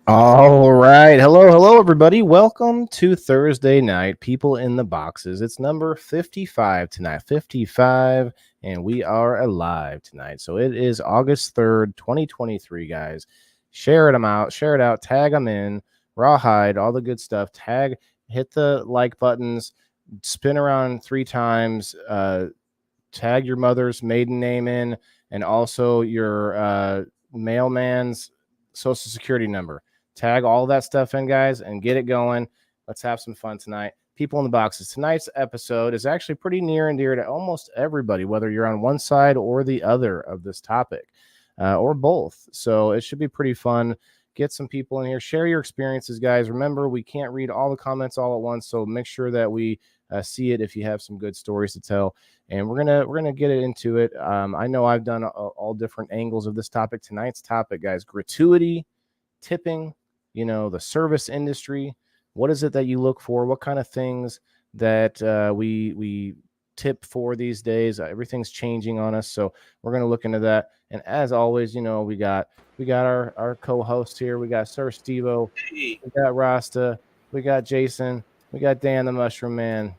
All right. Hello, everybody. Welcome to Thursday night, People in the Boxes. It's number 55 tonight, 55, and we are alive tonight. So it is August 3rd, 2023, guys. Share them out, share it out, tag them in, rawhide, all the good stuff. Tag, hit the like buttons, spin around 3 times, tag your mother's maiden name in, and also your mailman's social security number. Tag all that stuff in, guys, and get it going. Let's have some fun tonight. People in the Boxes. Tonight's episode is actually pretty near and dear to almost everybody, whether you're on one side or the other of this topic, or both. So it should be pretty fun. Get some people in here. Share your experiences, guys. Remember, we can't read all the comments all at once, so make sure that we see it if you have some good stories to tell. And we're gonna get it into it. I know I've done all different angles of this topic. Tonight's topic, guys: gratuity, tipping. The service industry. What is it that you look for? What kind of things that we tip for these days? Everything's changing on us, so we're gonna look into that. And as always, we got our co-host here. We got Sir Stevo. We got Rasta. We got Jason. We got Dan the Mushroom Man.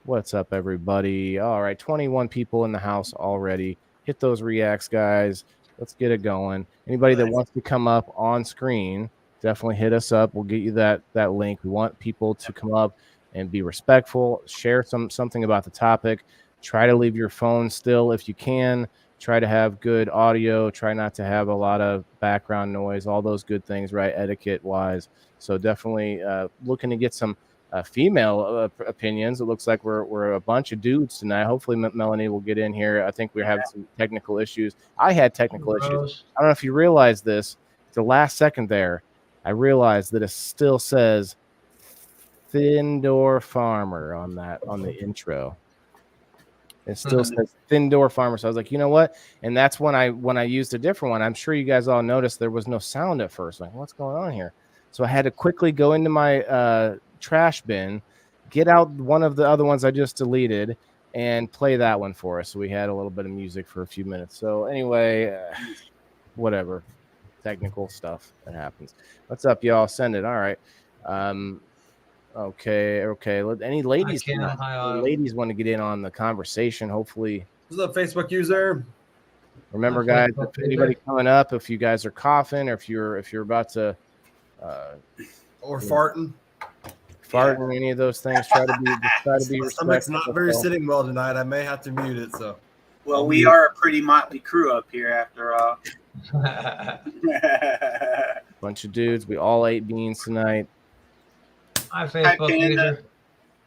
What's up, everybody? All right, 21 people in the house already. Hit those reacts, guys. Let's get it going. Anybody that wants to come up on screen, definitely hit us up. We'll get you that link. We want people to come up and be respectful. Share something about the topic. Try to leave your phone still if you can. Try to have good audio. Try not to have a lot of background noise. All those good things, right? Etiquette-wise. So definitely looking to get some female opinions. It looks like we're a bunch of dudes tonight. Hopefully Melanie will get in here. I think we're having some technical issues. I had technical issues. I don't know if you realize this. The last second there, I realized that it still says Thin-Door Farmer on the intro. It still says Thin-Door Farmer. So I was like, you know what? And that's when I used a different one. I'm sure you guys all noticed there was no sound at first. Like, what's going on here? So I had to quickly go into my trash bin, get out one of the other ones I just deleted, and play that one for us. So we had a little bit of music for a few minutes. So anyway, whatever. Technical stuff that happens. What's up, y'all? Send it. All right. Okay. Any ladies? Ladies want to get in on the conversation. Hopefully. What's up, Facebook user? Remember, guys, if anybody coming up, if you guys are coughing, or if you're about to, or farting, any of those things, try to be respectful. My stomach's not very sitting well tonight. I may have to mute it. So. Well, we are a pretty motley crew up here, after all. Bunch of dudes. We all ate beans tonight. Hi, Facebook user.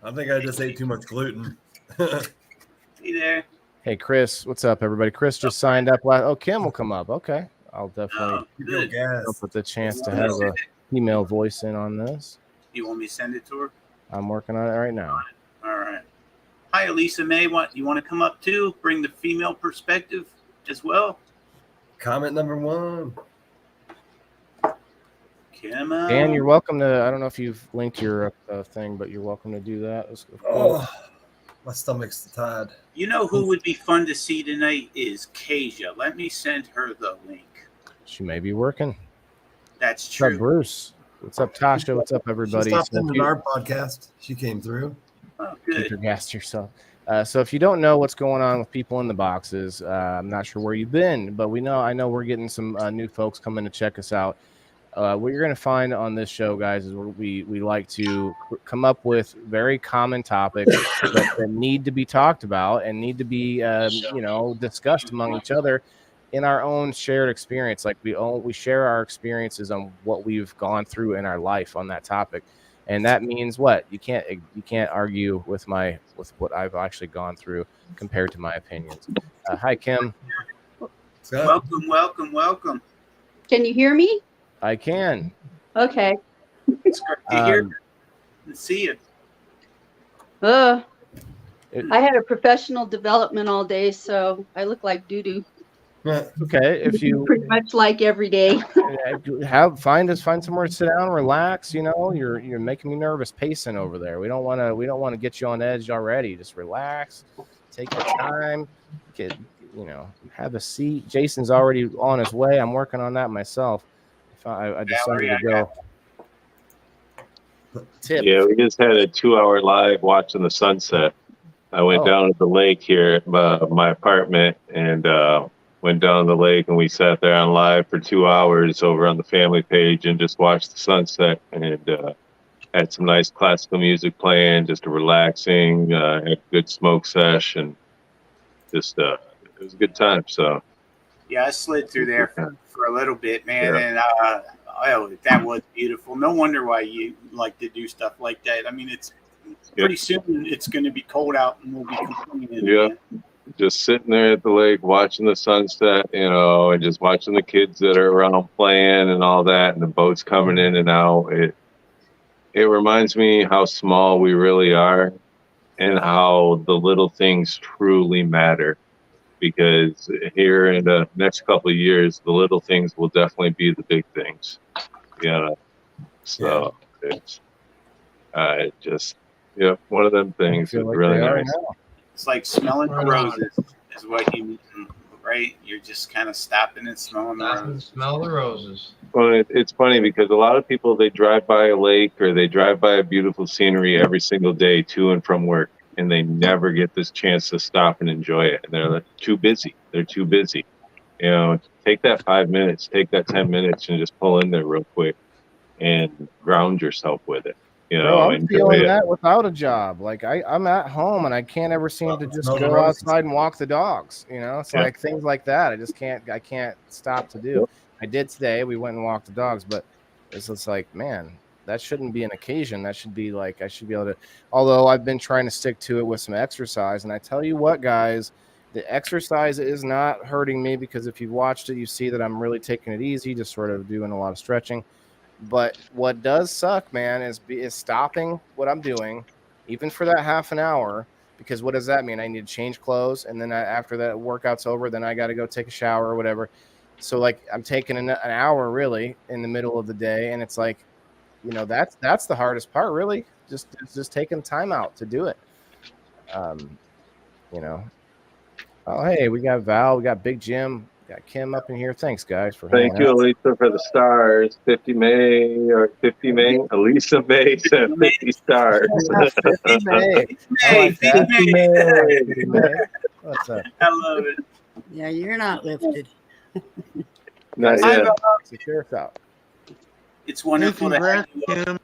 I think I just ate too much gluten. Hey there. Hey, Chris. What's up, everybody? Chris just signed up. Oh, Kim will come up. Okay. I'll definitely put the chance to have a female voice in on this. You want me to send it to her? I'm working on it right now. All right. Hi, Elisa May. You want to come up too? Bring the female perspective as well. Comment number 1. Come on. Dan, you're welcome to. I don't know if you've linked your thing, but you're welcome to do that. Oh, my stomach's tired. You know who would be fun to see tonight is Kasia. Let me send her the link. She may be working. That's true. What's up, Bruce? What's up, Tasha? What's up, everybody? She stopped into our podcast. She came through. Oh, good. Keep your gas to yourself. So if you don't know what's going on with People in the Boxes, I'm not sure where you've been, but I know we're getting some new folks coming to check us out. What you're going to find on this show, guys, is we like to come up with very common topics that need to be talked about and need to be discussed among each other in our own shared experience. Like we share our experiences on what we've gone through in our life on that topic. And that means what? You can't argue with what I've actually gone through compared to my opinions. Hi, Kim. Welcome. Can you hear me? I can. Okay. It's great to hear and see you. I had a professional development all day, so I look like doo-doo. Okay, if you pretty much like every day. find somewhere to sit down, relax. You're making me nervous pacing over there. We don't want to get you on edge already. Just relax, take your time, have a seat. Jason's already on his way. I'm working on that myself. I decided to go. Tip. Yeah, we just had a 2-hour live watching the sunset. I went down to the lake here at my apartment and went down to the lake, and we sat there on live for 2 hours over on the family page and just watched the sunset, and had some nice classical music playing, just a relaxing, had a good smoke sesh, and just it was a good time. So yeah, I slid through there for a little bit, man, and oh, that was beautiful. No wonder why you like to do stuff like that. I mean, it's pretty soon it's going to be cold out, and we'll be complaining. Yeah, just sitting there at the lake watching the sunset, you know, and just watching the kids that are around playing and all that, and the boats coming in and out. It reminds me how small we really are and how the little things truly matter. Because here in the next couple of years, the little things will definitely be the big things. Yeah. So it's just one of them things is really nice. It's like smelling the roses is what you mean, right? You're just kind of stopping and smelling the roses. Smell the roses. Well, it's funny because a lot of people, they drive by a lake or they drive by a beautiful scenery every single day to and from work, and they never get this chance to stop and enjoy it. And they're too busy. They're too busy. You know, take that 5 minutes, take that 10 minutes, and just pull in there real quick and ground yourself with it. You know, Bro, I'm feeling that without a job. Like I'm at home and I can't ever seem to just go outside and walk the dogs. You know, it's like things like that. I can't stop to do. I did today. We went and walked the dogs, but it's like, man, that shouldn't be an occasion. That should be like, I should be able to, although I've been trying to stick to it with some exercise. And I tell you what, guys, the exercise is not hurting me, because if you've watched it, you see that I'm really taking it easy, just sort of doing a lot of stretching. But what does suck, man, is stopping what I'm doing, even for that half an hour, because what does that mean? I need to change clothes, and then after that workout's over, then I got to go take a shower or whatever. So, like, I'm taking an hour, really, in the middle of the day, and it's like, you know, that's the hardest part, really, just taking time out to do it. You know. Oh, hey, we got Val, we got Big Jim. Got Kim up in here. Thanks, guys, for thank you, Elisa, for the stars. 50 May. Elisa May said 50 stars. 50 May. Hey, 50 May. What's up? I love it. Yeah, you're not lifted. Not yet. Secure us out. It's wonderful to have you. Kim,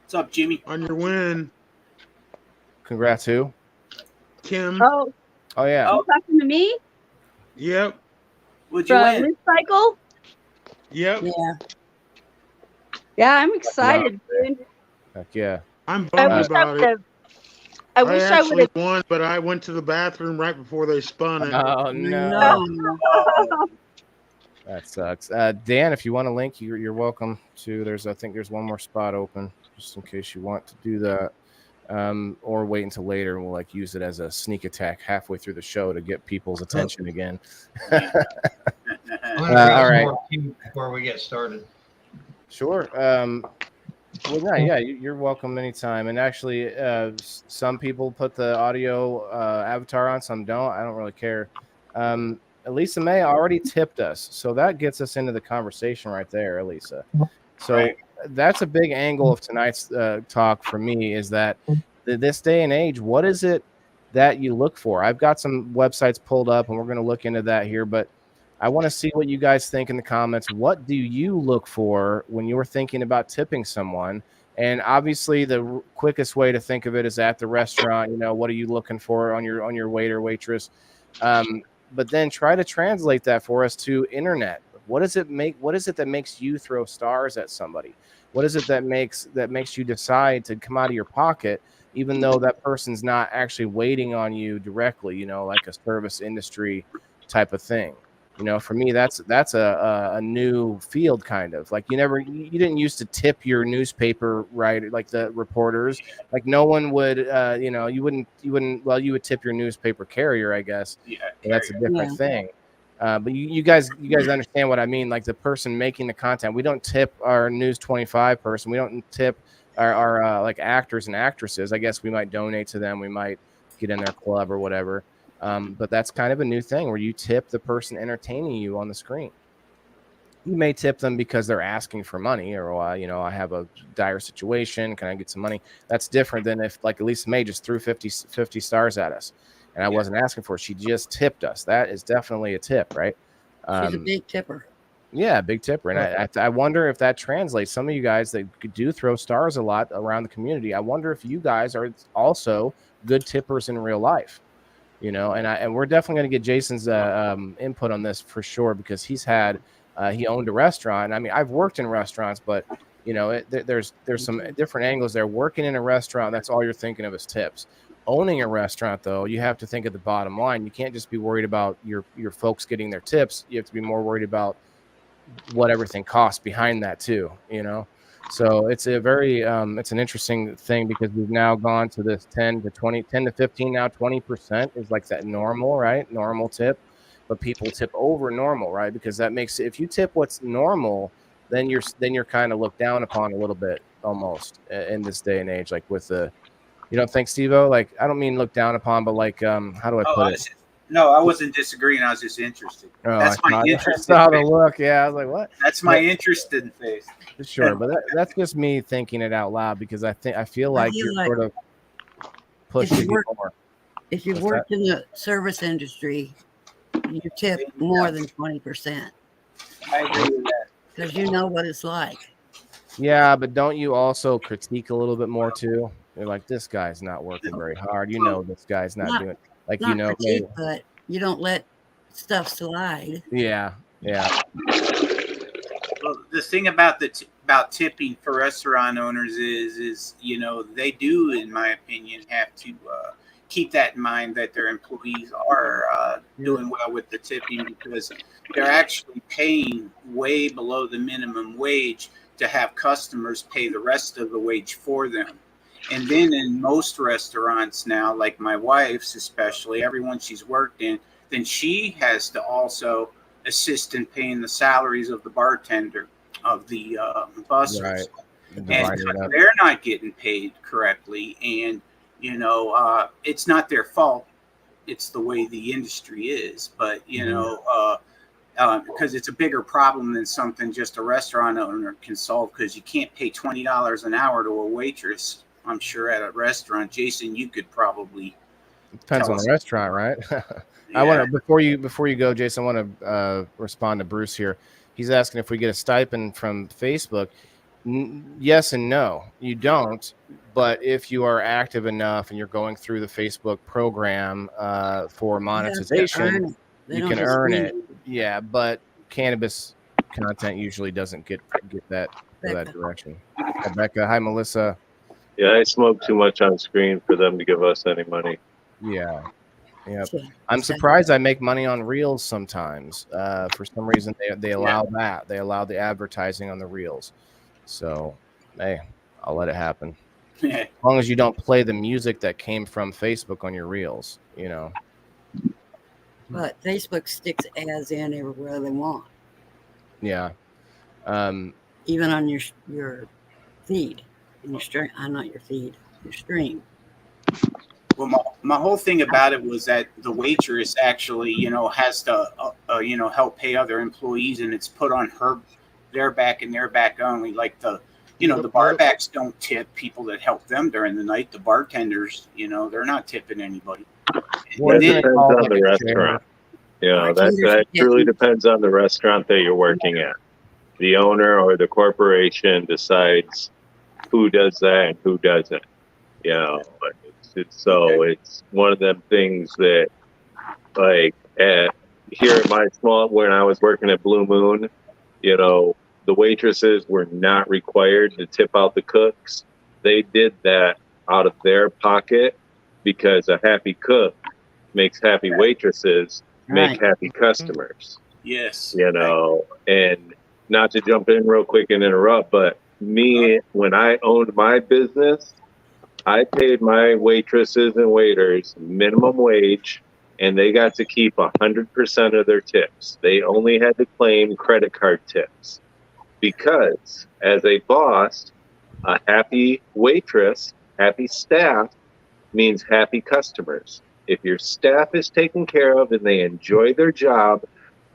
what's up, Jimmy? on your win. Congrats, who? Kim. Oh, yeah. you talking to me? Yep. Would you win? Recycle? Yep. Yeah. Yeah, I'm excited, dude. Heck yeah. I'm I bummed wish I about would it. have. I wish I would actually have. won, but I went to the bathroom right before they spun it. Oh no. No. That sucks. Dan, if you want a link, you're welcome to. I think there's one more spot open, just in case you want to do that. Or wait until later, and we'll use it as a sneak attack halfway through the show to get people's attention again. I'm gonna all right. more before we get started. Sure. Well, yeah, you're welcome anytime. And actually, some people put the audio avatar on, some don't. I don't really care. Elisa May already tipped us, so that gets us into the conversation right there, Elisa. So that's a big angle of tonight's talk for me, is that this day and age, what is it that you look for? I've got some websites pulled up, and we're going to look into that here, but I want to see what you guys think in the comments. What do you look for when you're thinking about tipping someone? And obviously, the quickest way to think of it is at the restaurant. You know, what are you looking for on your waiter, waitress? But then try to translate that for us to internet. What is it that makes you throw stars at somebody? What is it that makes you decide to come out of your pocket, even though that person's not actually waiting on you directly? You know, like a service industry type of thing. You know, for me, that's a new field, kind of. Like you didn't used to tip your newspaper, right? Like the reporters, like no one would, you wouldn't. Well, you would tip your newspaper carrier, I guess. Yeah, that's a different thing. But you guys understand what I mean? Like the person making the content, we don't tip our News 25 person. We don't tip our like actors and actresses. I guess we might donate to them. We might get in their club or whatever. But that's kind of a new thing where you tip the person entertaining you on the screen. You may tip them because they're asking for money, or I have a dire situation. Can I get some money? That's different than if, like, Elisa May just threw 50 stars at us, and I wasn't asking for it. She just tipped us. That is definitely a tip, right? She's a big tipper. Yeah, big tipper. And I wonder if that translates. Some of you guys that do throw stars a lot around the community, I wonder if you guys are also good tippers in real life. And we're definitely going to get Jason's input on this for sure, because he owned a restaurant. I mean, I've worked in restaurants, but there's some different angles there. Working in a restaurant, that's all you're thinking of is tips. Owning a restaurant, though, you have to think of the bottom line. You can't just be worried about your folks getting their tips. You have to be more worried about what everything costs behind that too. So it's a very it's an interesting thing, because we've now gone to this 10 to 15, now 20% is like that normal, right? Normal tip. But people tip over normal, right? Because that makes it, if you tip what's normal, then you're kind of looked down upon a little bit, almost, in this day and age. Like with you don't think, Steve-O? Like, I don't mean look down upon, but like how do I put it? No, I wasn't disagreeing. I was just interested. That's my interest. I saw the look. Yeah, I was like, what? That's my interested face. Sure, but that's just me thinking it out loud, because I feel like you're sort of pushed to get more. If you work in the service industry, you tip more than 20%. I agree with that. Because you know what it's like. Yeah, but don't you also critique a little bit more too? You're like, this guy's not working very hard. This guy's not doing, like, critique, but you don't let stuff slide. Yeah. Well, the thing about about tipping for restaurant owners is they do, in my opinion, have to keep that in mind, that their employees are doing well with the tipping, because they're actually paying way below the minimum wage to have customers pay the rest of the wage for them. And then in most restaurants now, like my wife's especially, everyone she's worked in, then she has to also assist in paying the salaries of the bartender, of the bussers. Right. And they're not getting paid correctly. And, it's not their fault. It's the way the industry is. But, because it's a bigger problem than something just a restaurant owner can solve, because you can't pay $20 an hour to a waitress, I'm sure, at a restaurant. Jason, you could probably. It depends on the restaurant, right? Yeah. I want to, before you go, Jason, I want to respond to Bruce here. He's asking if we get a stipend from Facebook. Yes and no, you don't. But if you are active enough and you're going through the Facebook program for monetization, you can earn it. Yeah, but cannabis content usually doesn't get that direction. Rebecca, hi, Melissa. Yeah, I smoke too much on screen for them to give us any money. Yeah. I'm surprised I make money on Reels sometimes. For some reason, they allow that. They allow the advertising on the Reels. So, hey, I'll let it happen. As long as you don't play the music that came from Facebook on your Reels, But Facebook sticks ads in everywhere they want. Yeah. Even on your feed. Your stream. Not your feed. Your stream. Well, my whole thing about it was that the waitress actually, has to, help pay other employees, and it's put on their back and their back only. Like the barbacks don't tip people that help them during the night. The bartenders, they're not tipping anybody. It depends on the restaurant. That truly depends on the restaurant that you're working at. The owner or the corporation decides who does that and who doesn't. But it's one of them things that, like, here at my when I was working at Blue Moon, the waitresses were not required to tip out the cooks. They did that out of their pocket, because a happy cook makes happy waitresses make happy customers. Yes. And not to jump in real quick and interrupt, but me, when I owned my business, I paid my waitresses and waiters minimum wage, and they got to keep 100% of their tips. They only had to claim credit card tips, because as a boss, a happy waitress, happy staff means happy customers. If your staff is taken care of and they enjoy their job,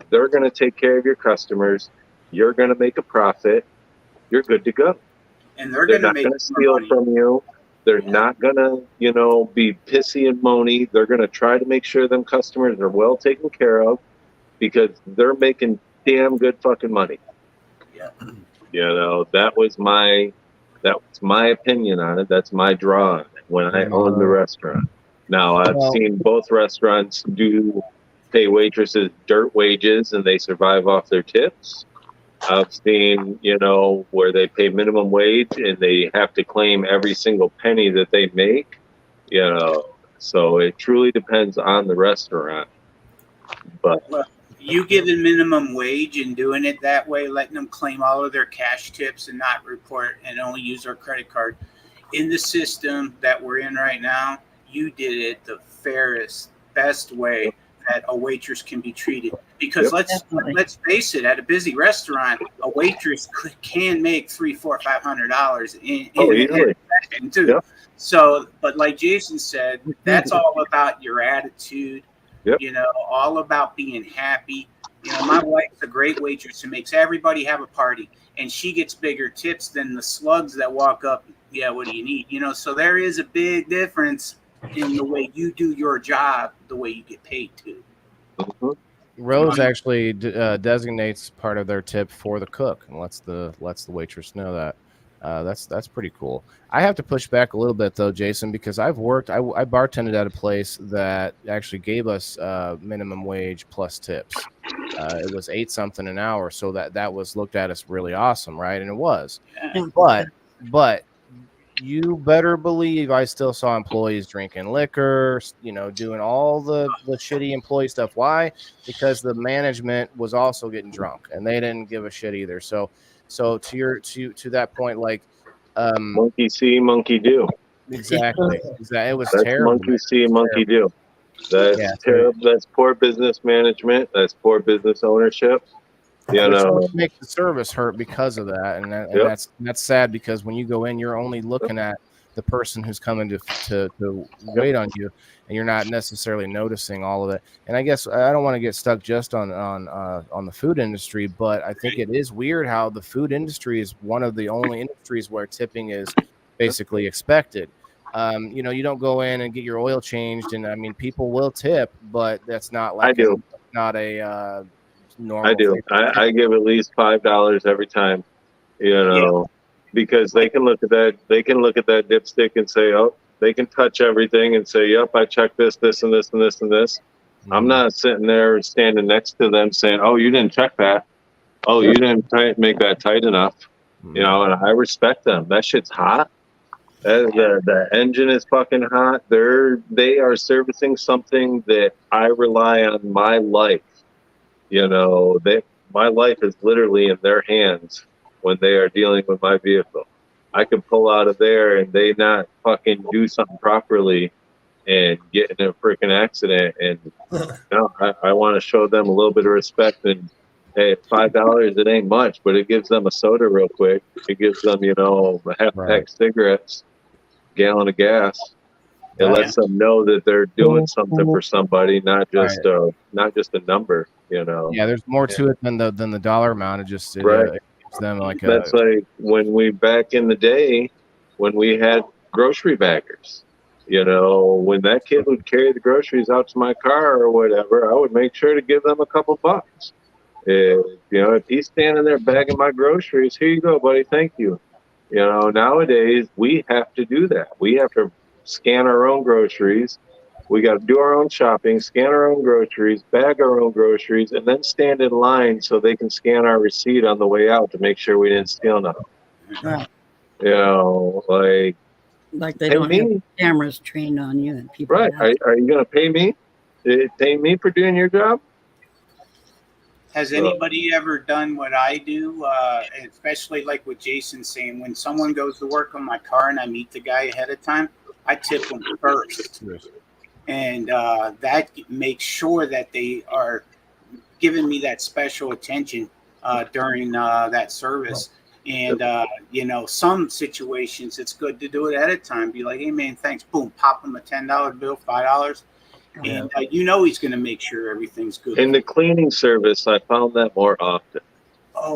they're going to take care of your customers. you're going to make a profit. You're good to go. And they're They're going to not make going to steal money. from you. They're not going to, be pissy and moany. They're going to try to make sure them customers are well taken care of because they're making damn good fucking money. Yeah. That was my opinion on it. That's my draw on it when I owned the restaurant. Now, I've seen both restaurants pay waitresses dirt wages and they survive off their tips. I've seen, where they pay minimum wage and they have to claim every single penny that they make, so it truly depends on the restaurant. But well, you giving minimum wage and doing it that way, letting them claim all of their cash tips and not report and only use their credit card in the system that we're in right now, you did it the fairest, best way that a waitress can be treated. Because let's face it, at a busy restaurant, a waitress can make $300, $400, $500 in a second too. Yep. So, but like Jason said, that's all about your attitude. Yep. All about being happy. My wife's a great waitress who makes everybody have a party, and she gets bigger tips than the slugs that walk up. Yeah, what do you need? So there is a big difference in the way you do your job, the way you get paid too. Mm-hmm. Rose actually designates part of their tip for the cook and lets the waitress know that. That's pretty cool. I have to push back a little bit though, Jason, because I bartended at a place that actually gave us minimum wage plus tips. It was $8 something an hour, so that was looked at as really awesome, right? And it was. But you better believe I still saw employees drinking liquor, doing all the shitty employee stuff. Why? Because the management was also getting drunk and they didn't give a shit either. So to that point, like monkey see, monkey do. Exactly. It was That's terrible. Monkey see, monkey do. That's terrible. That's poor business management. That's poor business ownership. Which makes the service hurt because of that, and that's sad because when you go in, you're only looking at the person who's coming to wait on you, and you're not necessarily noticing all of it. And I guess I don't want to get stuck just on the food industry, but I think it is weird how the food industry is one of the only industries where tipping is basically expected. You don't go in and get your oil changed, and I mean people will tip, but that's not like not a normal. I do. I give at least $5 every time, because they can look at that. They can look at that dipstick and say, "Oh, they can touch everything and say, yep, I checked this, this, and this, and this, and this." Mm-hmm. I'm not sitting there standing next to them saying, "Oh, you didn't check that. Oh, you didn't make that tight enough." Mm-hmm. And I respect them. That shit's hot. The engine is fucking hot. They are servicing something that I rely on my life. My life is literally in their hands when they are dealing with my vehicle. I could pull out of there and they not fucking do something properly and get in a freaking accident. And I want to show them a little bit of respect. And hey, $5, it ain't much, but it gives them a soda real quick. It gives them, a half pack of cigarettes, gallon of gas. It lets them know that they're doing something for somebody, not just a number. Yeah, there's more to it than the dollar amount. It just gives them like that's like when we back in the day when we had grocery baggers. When that kid would carry the groceries out to my car or whatever, I would make sure to give them a couple bucks. If he's standing there bagging my groceries, here you go, buddy. Thank you. Nowadays we have to do that. We have to scan our own groceries. We got to do our own shopping, scan our own groceries, bag our own groceries, and then stand in line so they can scan our receipt on the way out to make sure we didn't steal nothing. Right. Like they don't have cameras trained on you and people. Right. Are you going to pay me? Pay me for doing your job? Has anybody ever done what I do, especially like what Jason's saying, when someone goes to work on my car and I meet the guy ahead of time, I tip them first. And that makes sure that they are giving me that special attention during that service. And, some situations, it's good to do it ahead of time. Be like, hey, man, thanks. Boom, pop them a $10 bill, $5. And he's going to make sure everything's good. In the cleaning service, I found that more often.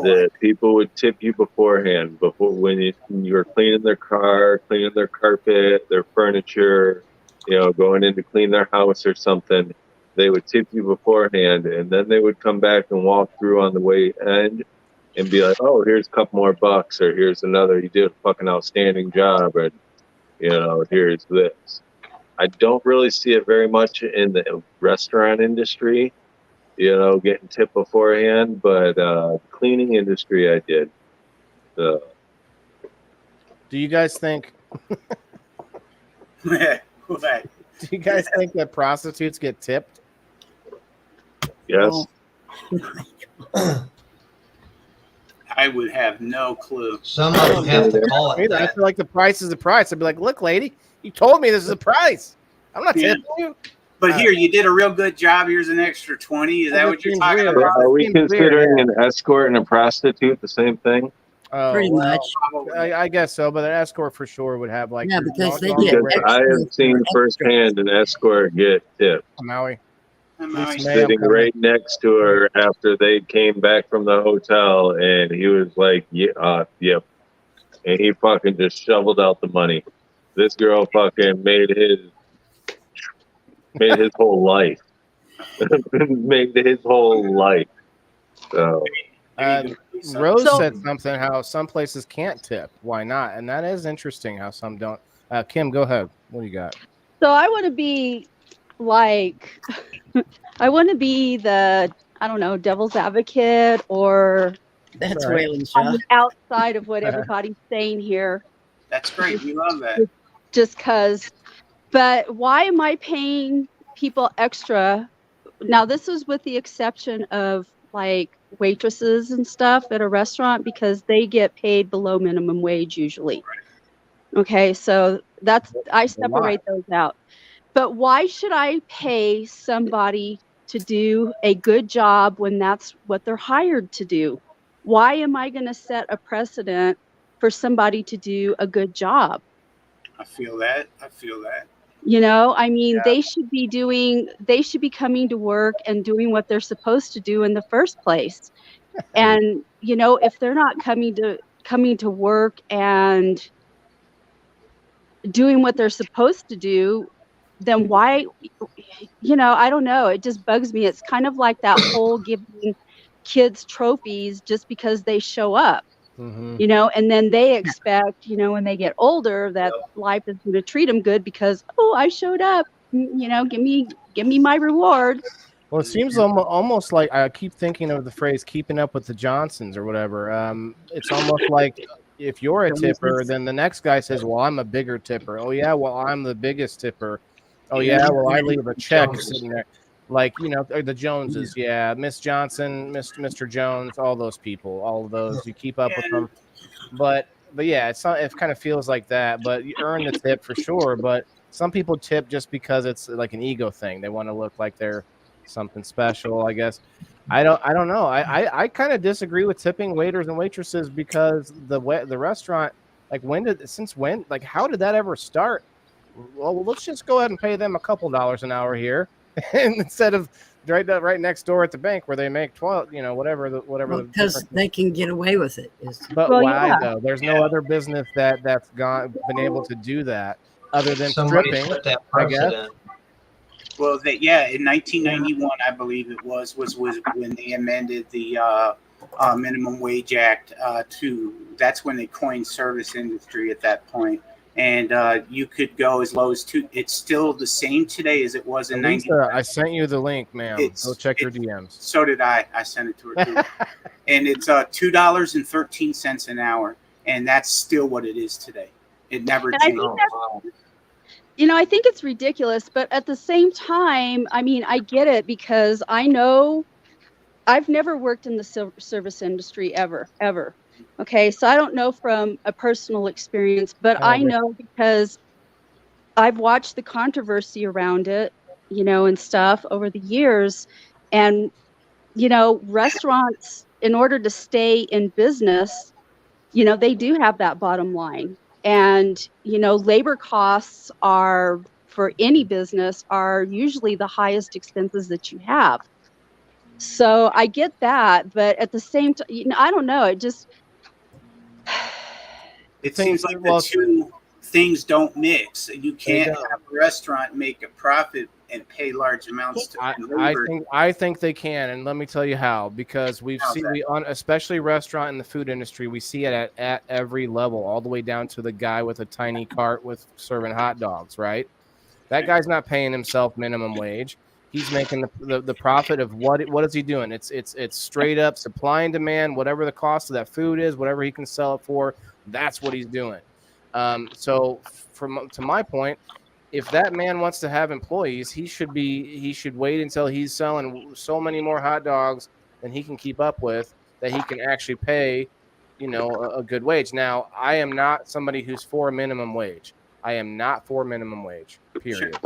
that people would tip you beforehand, before when you were cleaning their car, cleaning their carpet, their furniture, going in to clean their house or something. They would tip you beforehand, and then they would come back and walk through on the way end and be like, "Oh, here's a couple more bucks," or "Here's another. You did a fucking outstanding job," and here's this. I don't really see it very much in the restaurant industry, getting tipped beforehand, but cleaning industry, I did. Do you guys think? Do you guys think that prostitutes get tipped? Yes. Oh. I would have no clue. Some of them have to call it I that. feel like the price is the price. I'd be like, "Look, lady, you told me this is the price. I'm not tipping you." But here, you did a real good job. Here's an extra 20. Is that what you're talking weird. about? Are we Seems weird, considering an escort and a prostitute the same thing? Oh, Pretty well, much. I guess so, but an escort for sure would have like Yeah, because they long get rate. I have seen firsthand an escort get tipped. Maui. Nice. May, I'm Sitting coming. right next to her after they came back from the hotel, and he was like, "Yeah, yep," and he fucking just shoveled out the money. This girl fucking made his whole life. Made his whole life. So Rose So- said something how some places can't tip. Why not? And that is interesting how some don't. Kim, go ahead. What do you got? So I want to be like, I want to be the, I don't know, devil's advocate, or That's Right. Waylon on Shaw. the outside of what everybody's saying here, That's great. We love that. just because. But why am I paying people extra? Now, this is with the exception of like waitresses and stuff at a restaurant, because they get paid below minimum wage usually. Okay, so I separate those out. But why should I pay somebody to do a good job when that's what they're hired to do? Why am I going to set a precedent for somebody to do a good job? I feel that. I mean, they should be coming to work and doing what they're supposed to do in the first place. And, if they're not coming to work and doing what they're supposed to do, then why, I don't know. It just bugs me. It's kind of like that whole giving kids trophies just because they show up. Mm-hmm. And then they expect, when they get older, that life is going to treat them good because, oh, I showed up, give me my reward. Well, it seems almost like I keep thinking of the phrase "keeping up with the Johnsons" or whatever. It's almost like if you're a tipper, then the next guy says, "Well, I'm a bigger tipper." Oh yeah, well, I'm the biggest tipper. Oh yeah, well, I leave a check sitting there. Like, the Joneses, yeah, Miss Johnson, Mr. Jones, all those people, all of those, you keep up with them. But yeah, it's not. It kind of feels like that. But you earn the tip for sure. But some people tip just because it's like an ego thing. They want to look like they're something special, I guess. I don't know. I kind of disagree with tipping waiters and waitresses because the restaurant, like, how did that ever start? Well, let's just go ahead and pay them a couple dollars an hour here, and instead of right next door at the bank where they make 12, whatever. Because they can get away with it. But Well, why yeah. though? There's no other business that's been able to do that other than Somebody stripping. set that I guess. precedent. Well, in 1991, I believe it was when they amended the Minimum Wage Act that's when they coined service industry at that point. And you could go as low as it's still the same today as it was in Lisa, 91. I sent you the link, ma'am. Go check your DMs. So did I. I sent it to her too. And it's $2.13 an hour. And that's still what it is today. It never And I changed. think I think it's ridiculous, but at the same time, I mean, I get it because I know I've never worked in the service industry ever. Okay, so I don't know from a personal experience, but I know because I've watched the controversy around it, and stuff over the years. And, restaurants, in order to stay in business, they do have that bottom line. And, labor costs for any business are usually the highest expenses that you have. So I get that, but at the same time, I don't know. It just It seems like the two things don't mix. You can't have a restaurant make a profit and pay large amounts to labor. I think they can, and let me tell you how. Because especially restaurant and the food industry, we see it at every level, all the way down to the guy with a tiny cart with serving hot dogs. Right, that guy's not paying himself minimum wage. He's making the profit of what is he doing? It's straight up supply and demand. Whatever the cost of that food is, whatever he can sell it for, that's what he's doing. So to my point, if that man wants to have employees, he should wait until he's selling so many more hot dogs than he can keep up with, that he can actually pay, a good wage. Now, I am not somebody who's for a minimum wage. I am not for minimum wage, period.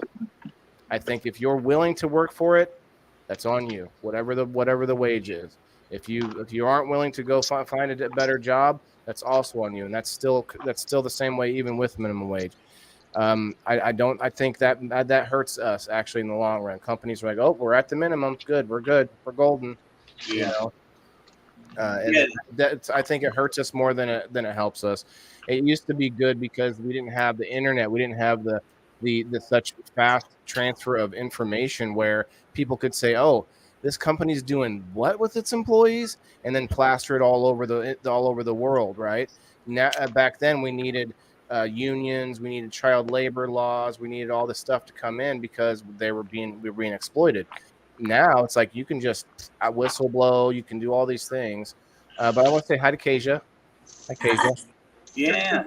I think if you're willing to work for it, that's on you. Whatever the wage is. If you aren't willing to go find a better job, that's also on you, and that's still the same way even with minimum wage. I think that hurts us actually in the long run. Companies are like, oh, we're at the minimum, good, we're golden. Yeah. I think it hurts us more than it helps us. It used to be good because we didn't have the internet, we didn't have the such fast transfer of information where people could say, oh, this company's doing what with its employees, and then plaster it all over the world, right? Now, back then we needed unions, we needed child labor laws, we needed all this stuff to come in because we were being exploited. Now it's like you can just whistle blow, you can do all these things. But I want to say hi to Kasia. Hi, Kasia. Yeah.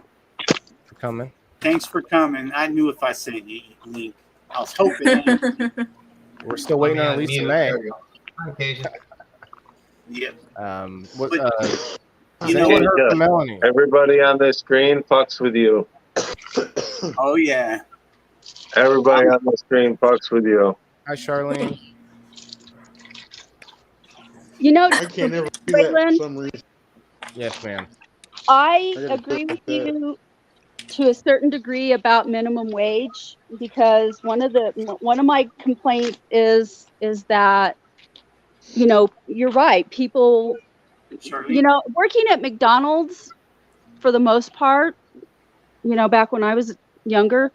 For coming. Thanks for coming. I knew if I sent you a link, I was hoping. We're still waiting on Lisa May. Yep. Melanie. Everybody on this screen fucks with you. Oh yeah. Everybody on the screen fucks with you. Hi, Charlene. I can't never do that for some reason. Yes, ma'am. I agree with you to a certain degree about minimum wage, because one of my complaints is that, you're right. People, working at McDonald's for the most part, back when I was younger,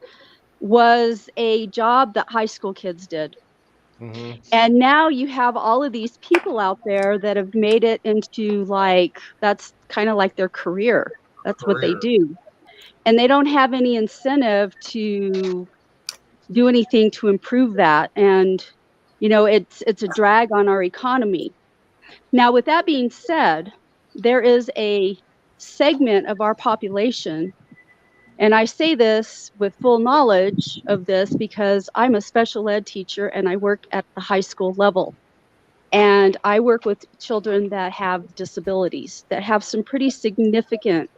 was a job that high school kids did. Mm-hmm. And now you have all of these people out there that have made it into that's kind of like their career. That's what they do. And they don't have any incentive to do anything to improve that. And, it's a drag on our economy. Now, with that being said, there is a segment of our population, and I say this with full knowledge of this because I'm a special ed teacher and I work at the high school level. And I work with children that have disabilities, that have some pretty significant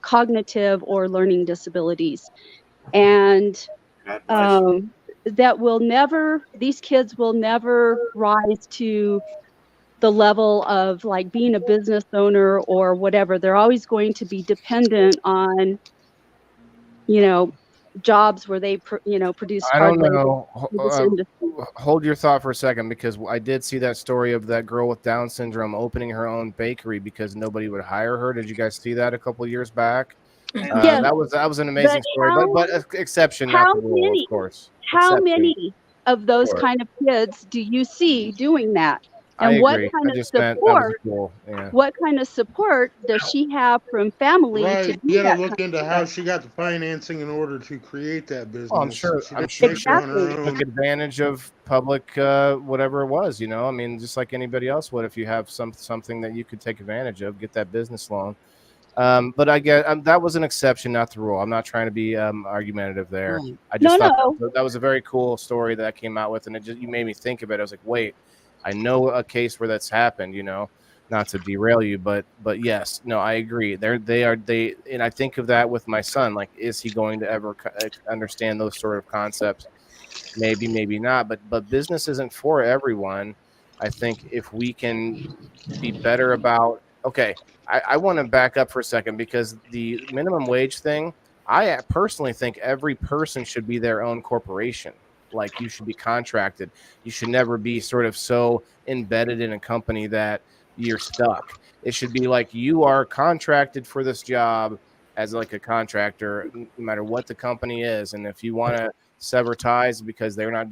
cognitive or learning disabilities. And these kids will never rise to the level of being a business owner or whatever. They're always going to be dependent on, jobs where they, produce hard labor. Hold your thought for a second, because I did see that story of that girl with Down syndrome opening her own bakery because nobody would hire her. Did you guys see that a couple of years back? Yes. That was an amazing story, but exception, not the rule, of course. How many of those kind of kids do you see doing that? And what kind of support does she have from family? Right, you gotta look into how she got the financing in order to create that business. I'm sure she took advantage of public whatever it was, I mean, just like anybody else would. If you have something that you could take advantage of, get that business loan. But I get that was an exception, not the rule. I'm not trying to be argumentative there. I just thought that was a very cool story that I came out with, and you made me think of it. I was like, wait, I know a case where that's happened, not to derail you, but yes, no, I agree. And I think of that with my son. Like, is he going to ever understand those sort of concepts? Maybe, maybe not. But business isn't for everyone. I think if we can be better about, okay, I want to back up for a second, because the minimum wage thing, I personally think every person should be their own corporation. like you should be contracted. You should never be sort of so embedded in a company that you're stuck. It should be like you are contracted for this job as like a contractor, no matter what the company is. And if you want to sever ties because they're not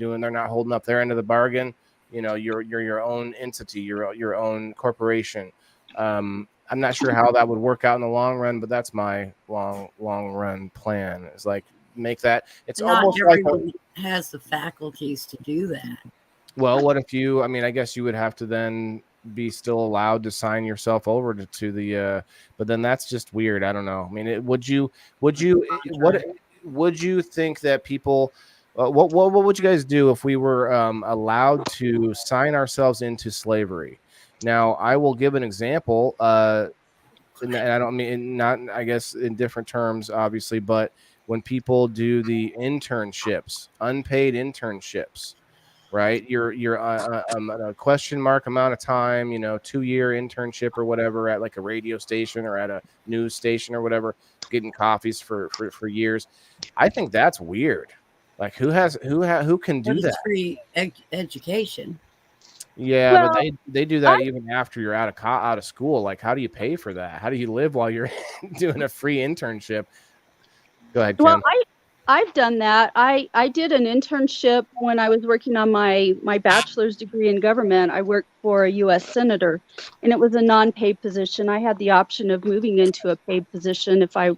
holding up their end of the bargain, you know, you're your own entity, your own corporation. I'm not sure how that would work out in the long run, but that's my long run plan. It's like make that. It's Not almost like everyone has the faculties to do that. well, what if you? I mean, I guess you would have to then be still allowed to sign yourself over to the. But then that's just weird. I don't know. I mean, would you what would you think that people? What would you guys do if we were allowed to sign ourselves into slavery? Now, I will give an example. And I don't mean not, I guess, in different terms, obviously, but when people do the internships, unpaid internships, right? You're a question mark amount of time, you know, 2-year internship or whatever at like a radio station or at a news station or whatever, getting coffees for years. I think that's weird. Like who can do But it's that? free education. Yeah, Well, but they do that even after you're out of school. Like, how do you pay for that? How do you live while you're doing a free internship? Go ahead, Kim. Well, I've done that. I did an internship when I was working on my bachelor's degree in government. I worked for a U.S. senator, and it was a non-paid position. I had the option of moving into a paid position if I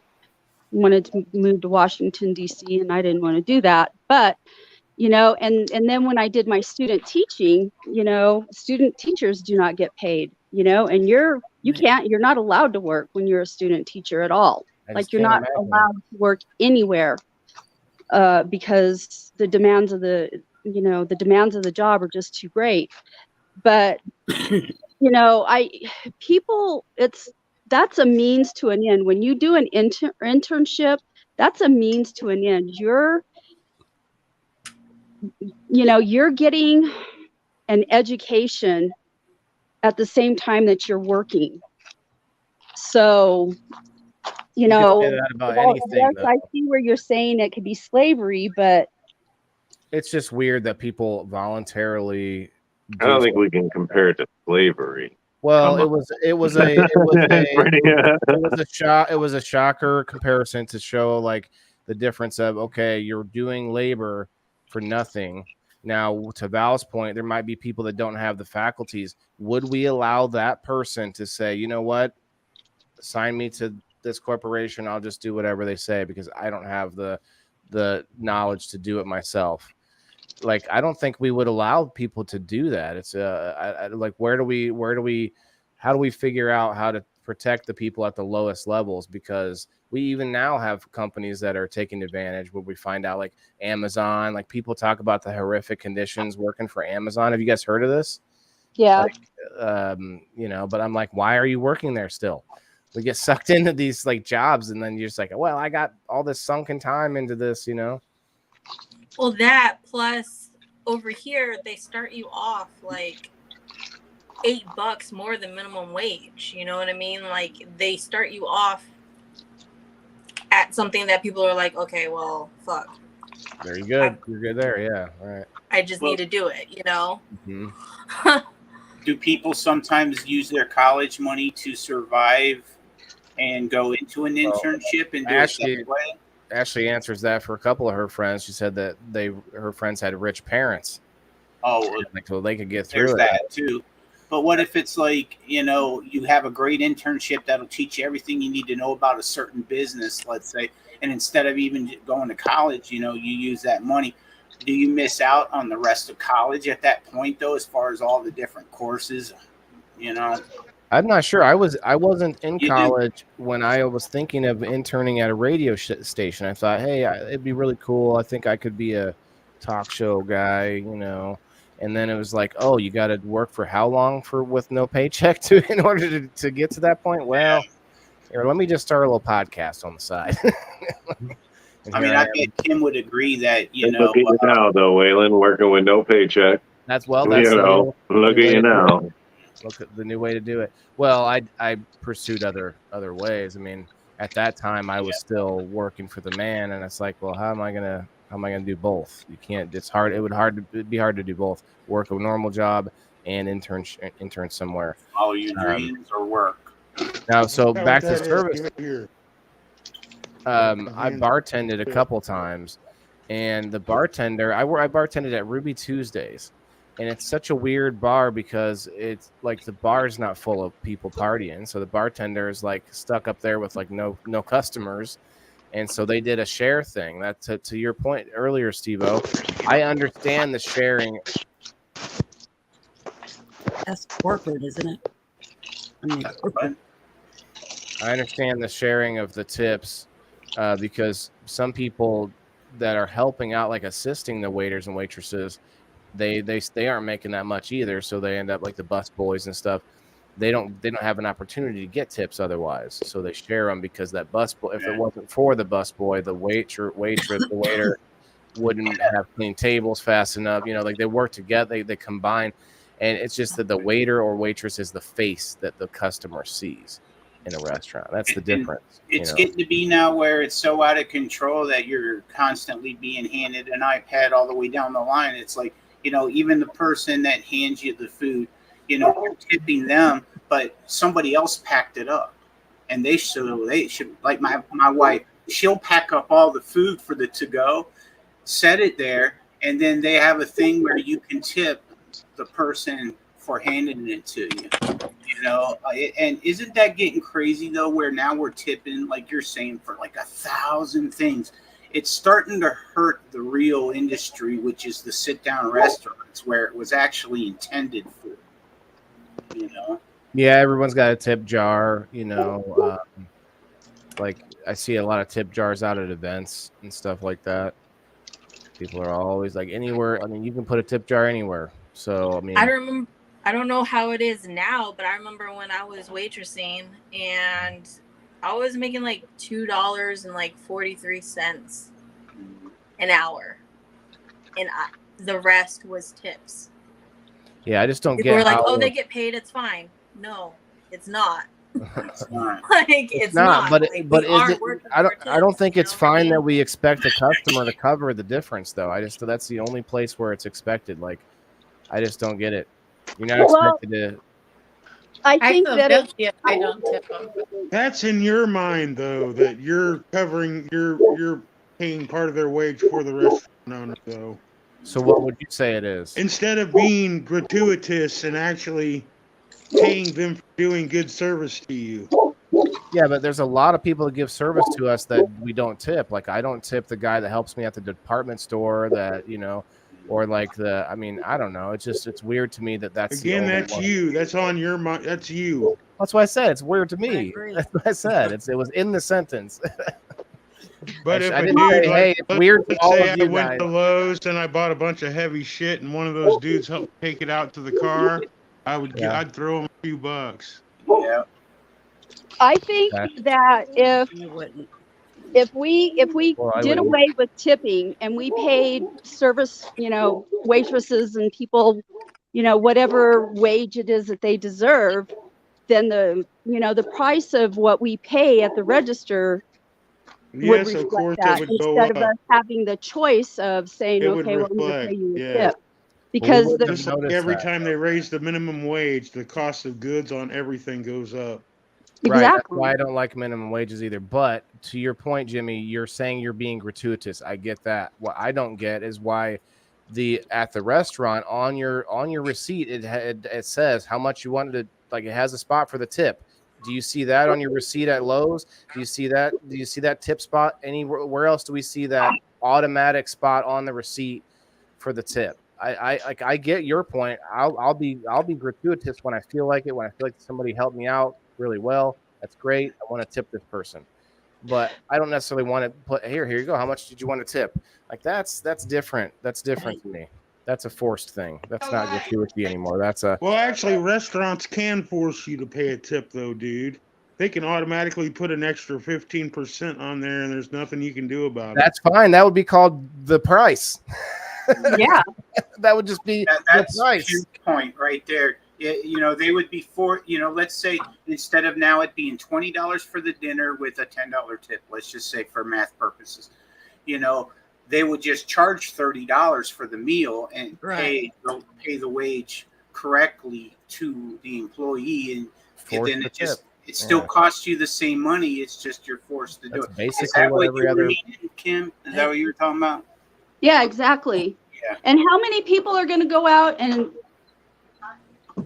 wanted to move to Washington, D.C., and I didn't want to do that. But, you know, and then when I did my student teaching, you know, student teachers do not get paid, you know, and you're not allowed to work when you're a student teacher at all. Like you're not allowed to work anywhere because the demands of the job are just too great. But, you know, that's a means to an end. When you do an internship, that's a means to an end. You're getting an education at the same time that you're working. So, you know, can say that about anything, yes, though. I see where you're saying it could be slavery, but It's just weird that people voluntarily. I don't think we can compare it to slavery. Well, Come it was a shocker comparison to show like the difference of, okay, you're doing labor for nothing. Now, to Val's point, there might be people that don't have the faculties. Would we allow that person to say, you know what, sign me to this corporation, I'll just do whatever they say because I don't have the knowledge to do it myself? Like, I don't think we would allow people to do that. It's like, how do we figure out how to protect the people at the lowest levels? Because we even now have companies that are taking advantage where we find out, like Amazon, like people talk about the horrific conditions working for Amazon. Have you guys heard of this? yeah. Like, you know, but I'm like, why are you working there still? We get sucked into these like jobs and then you're just like, well, I got all this sunken time into this, you know? Well, that plus over here, they start you off like $8 more than minimum wage. You know what I mean? Like they start you off at something that people are like, okay, well, fuck. There you go. You're good there. Yeah. All right. I just need to do it, you know? Mm-hmm. Do people sometimes use their college money to survive and go into an internship and do it that way? Ashley answers that for a couple of her friends. She said that her friends had rich parents. Oh, like, so they could get through there's it. that too. But what if it's like, you know, you have a great internship that'll teach you everything you need to know about a certain business, let's say, and instead of even going to college, you know, you use that money. Do you miss out on the rest of college at that point, though, as far as all the different courses, you know? I'm not sure. I wasn't in college when I was thinking of interning at a radio station. I thought, hey, it'd be really cool. I think I could be a talk show guy, you know. And then it was like, oh, you got to work for how long with no paycheck in order to get to that point? Well, here, let me just start a little podcast on the side. I mean, I bet Kim would agree that, you know. Look at you now, though, Waylon, working with no paycheck. That's you know, look at you now. Look at the new way to do it. Well, I pursued other ways. I mean, at that time, I was still working for the man, and it's like, well, how am I How am I going to do both? You can't. It's hard. It'd be hard to do both. Work a normal job and intern somewhere. Follow your dreams or work. Now, so Yeah, back what to that is, service. give it here. I bartended a couple times, and the bartender, I bartended at Ruby Tuesdays, and it's such a weird bar because it's like the bar is not full of people partying, so the bartender is like stuck up there with like no customers, and so they did a share thing. That to your point earlier, Steve-O, I understand the sharing. That's corporate, isn't it? I mean, corporate. I understand the sharing of the tips. Because some people that are helping out, like assisting the waiters and waitresses, they aren't making that much either. So they end up like the bus boys and stuff. They don't have an opportunity to get tips otherwise. So they share them because that bus boy, if it wasn't for the bus boy, the waitress, the waiter wouldn't have clean tables fast enough. You know, like they work together, they combine, and it's just that the waiter or waitress is the face that the customer sees in a restaurant. That's the difference. It's getting to be now where it's so out of control that you're constantly being handed an iPad all the way down the line. It's like, even the person that hands you the food, you're tipping them, but somebody else packed it up. And they should like my wife, she'll pack up all the food for the to-go, set it there, and then they have a thing where you can tip the person for handing it to you. And isn't that getting crazy though, where now we're tipping, like you're saying, for like 1,000 things? It's starting to hurt the real industry, which is the sit down restaurants where it was actually intended for. Yeah, everyone's got a tip jar, like I see a lot of tip jars out at events and stuff like that. People are always like, anywhere, I mean, you can put a tip jar anywhere. So I mean, I don't know how it is now, but I remember when I was waitressing and I was making like $2.43 an hour, and the rest was tips. Yeah, I just don't People get. were like, "Oh, they get paid. It's fine." No, it's not. It's not. It's not. But like, but we is are it? working I for don't tips, think you it's know what I fine mean? that we expect the customer to cover the difference, though. That's the only place where it's expected. Like, I just don't get it. You're not expected to. I think feel that guilty if I don't tip them. That's in your mind, though, that you're covering, you're paying part of their wage for the restaurant owner, though. So what would you say it is? Instead of being gratuitous and actually paying them for doing good service to you. Yeah, but there's a lot of people that give service to us that we don't tip. Like, I don't tip the guy that helps me at the department store that, or like I don't know. It's weird to me that's Again, that's you. That's on your mind. That's you. That's why I said it's weird to I me. agree. That's what I said. It was in the sentence. But if I a didn't dude, say, hey, it's weird for let's all say of I you went guys. to Lowe's and I bought a bunch of heavy shit, and one of those dudes helped take it out to the car, I'd throw him a few bucks. Yeah. I think that You wouldn't. if we Well, I did wouldn't. away with tipping and we paid service, waitresses and people, whatever wage it is that they deserve, then the price of what we pay at the register would Yes, of reflect course, that, it would go instead of up. us having the choice of saying, It would okay, well, I'm going to reflect, pay you a yeah. tip. Because wouldn't have Just like noticed every that. time they raise the minimum wage, the cost of goods on everything goes up. Right, that's exactly. why I don't like minimum wages either. But to your point, Jimmy, you're saying you're being gratuitous. I get that. What I don't get is why at the restaurant on your receipt it says how much you wanted to, like, it has a spot for the tip. Do you see that on your receipt at Lowe's? Do you see that? Do you see that tip spot anywhere? Where else do we see that automatic spot on the receipt for the tip? I get your point. I'll be gratuitous when I feel like it. When I feel like somebody helped me out really well, that's great. I want to tip this person, but I don't necessarily want to put here you go. How much did you want to tip? Like that's different. That's different to me. That's a forced thing. That's not gratuity anymore. Well, actually, restaurants can force you to pay a tip, though, dude. They can automatically put an extra 15% on there, and there's nothing you can do about it. That's fine. That would be called the price. Yeah. That would just be That's the price. huge point right there. They would be let's say instead of now it being $20 for the dinner with a $10 tip, let's just say for math purposes, they would just charge $30 for the meal and Right. pay the wage correctly to the employee, and then it still costs you the same money. It's just you're forced to do it. Basically, is that what what every you were other meaning, Kim? Is that what you were talking about? Yeah, exactly. Yeah. And how many people are going to go out and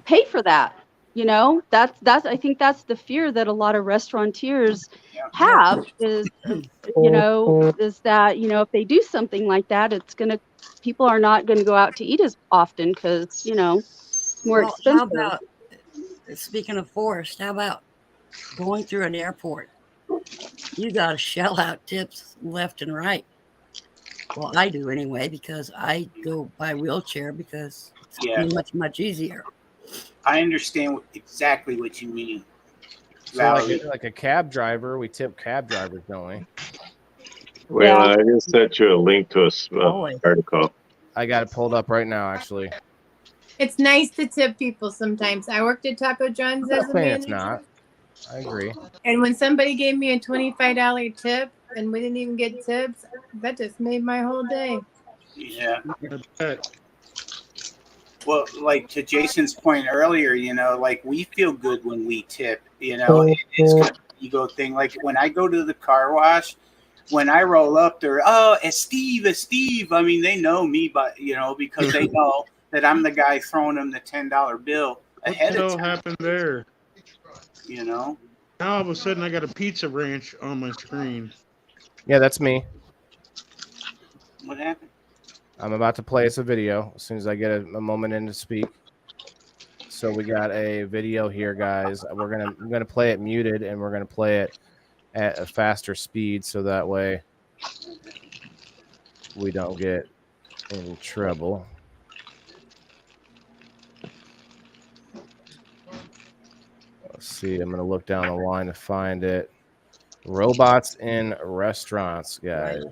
pay for that? You know, that's I think that's the fear that a lot of restaurateurs have is, you know, is that, you know, if they do something like that, people are not going to go out to eat as often because, you know, more Well, expensive. how about, speaking of forced, how about going through an airport? You got to shell out tips left and right. Well, I do anyway, because I go by wheelchair because it's much easier. I understand exactly what you mean. So like a cab driver, we tip cab drivers, don't we? Well, I just sent you a link to a article. I got it pulled up right now, actually. It's nice to tip people sometimes. I worked at Taco John's as a manager. It's not. I agree. And when somebody gave me a $25 tip and we didn't even get tips, that just made my whole day. Yeah. Well, like to Jason's point earlier, you know, like we feel good when we tip, you know, it's kind of an ego thing. Like when I go to the car wash, when I roll up, they're, it's Steve. I mean, they know me, but, you know, because they know that I'm the guy throwing them the $10 bill ahead of time. What happened there? You know? Now all of a sudden I got a pizza ranch on my screen. Yeah, that's me. What happened? I'm about to play us a video as soon as I get a moment in to speak. So we got a video here, guys. I'm gonna play it muted, and we're gonna play it at a faster speed, so that way we don't get in trouble. Let's see. I'm gonna look down the line to find it. Robots in restaurants, guys.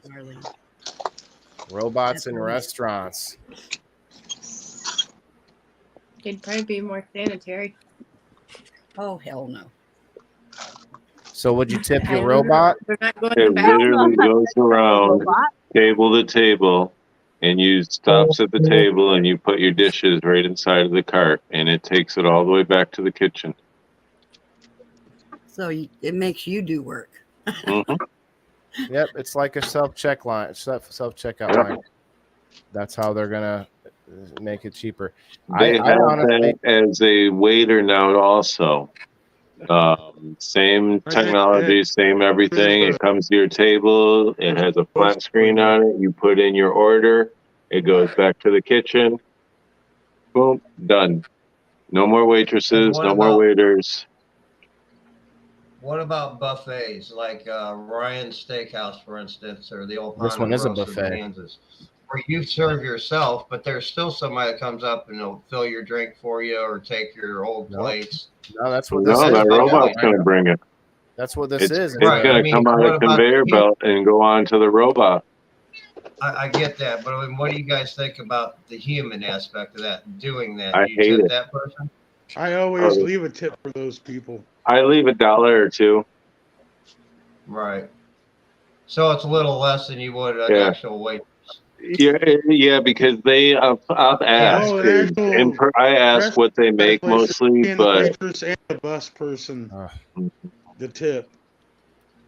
Robots in restaurants. It'd probably be more sanitary. Oh, hell no. So would you tip your robot? They're not going It literally goes around table to table, and you stops at the table and you put your dishes right inside of the cart, and it takes it all the way back to the kitchen. So it makes you do work. Mm-hmm. Yep, it's like a self-checkout line. That's how they're gonna make it cheaper. They have that as a waiter now also. Same technology, same everything. It comes to your table. It has a flat screen on it. You put in your order. It goes back to the kitchen. Boom, done. No more waitresses, no more waiters. What about buffets like Ryan's Steakhouse, for instance, or the old This one is a buffet. in Kansas, where you serve yourself, but there's still somebody that comes up and they'll fill your drink for you or take your old plates. No, that's what this is. No, that robot's going to bring it. That's what this is. It's going to come on a conveyor belt and go on to the robot. I get that, but what do you guys think about the human aspect of that, doing that? I Do you hate tip it. that person? I always leave a tip for those people. I leave $1 or $2. Right. So it's a little less than you would an actual waitress. Yeah, because they I've asked. I ask what they make mostly, but the waitress and the bus person, the tip.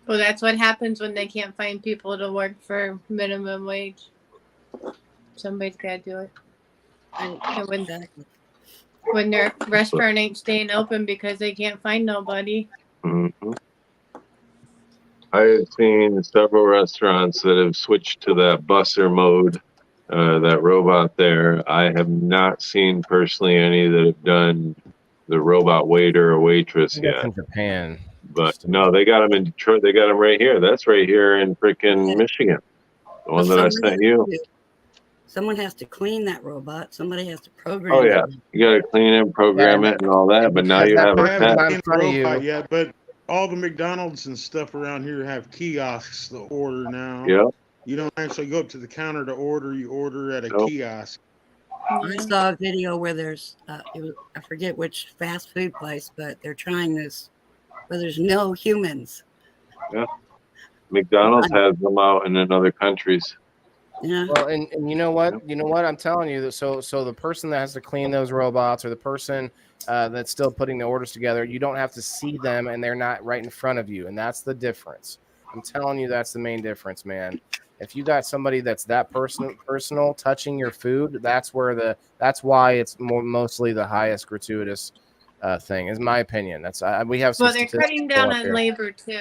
Well, that's what happens when they can't find people to work for minimum wage. Somebody's got to do it. And when their restaurant ain't staying open because they can't find nobody. Mm-hmm. I have seen several restaurants that have switched to that busser mode, that robot there. I have not seen personally any that have done the robot waiter or waitress yet. In Japan. But no, they got them in Detroit. They got them right here. That's right here in freaking Michigan. The one that I sent you. Someone has to clean that robot. Somebody has to program Oh, yeah. it. You got to clean it, program it, and all that. But now you have a pet. Robot yet, but all the McDonald's and stuff around here have kiosks to order now. Yep. You don't actually go up to the counter to order. You order at a kiosk. I saw a video where there's, I forget which fast food place, but they're trying this where there's no humans. Yeah. McDonald's has them out in other countries. Yeah. Well, and you know what I'm telling you that so the person that has to clean those robots or the person that's still putting the orders together, you don't have to see them and they're not right in front of you, and that's the difference. I'm telling you, that's the main difference, man. If you got somebody that's that personal touching your food, that's why it's mostly the highest gratuitous thing, is my opinion. That's we have some Well, they're statistics cutting to down go up on here. labor too,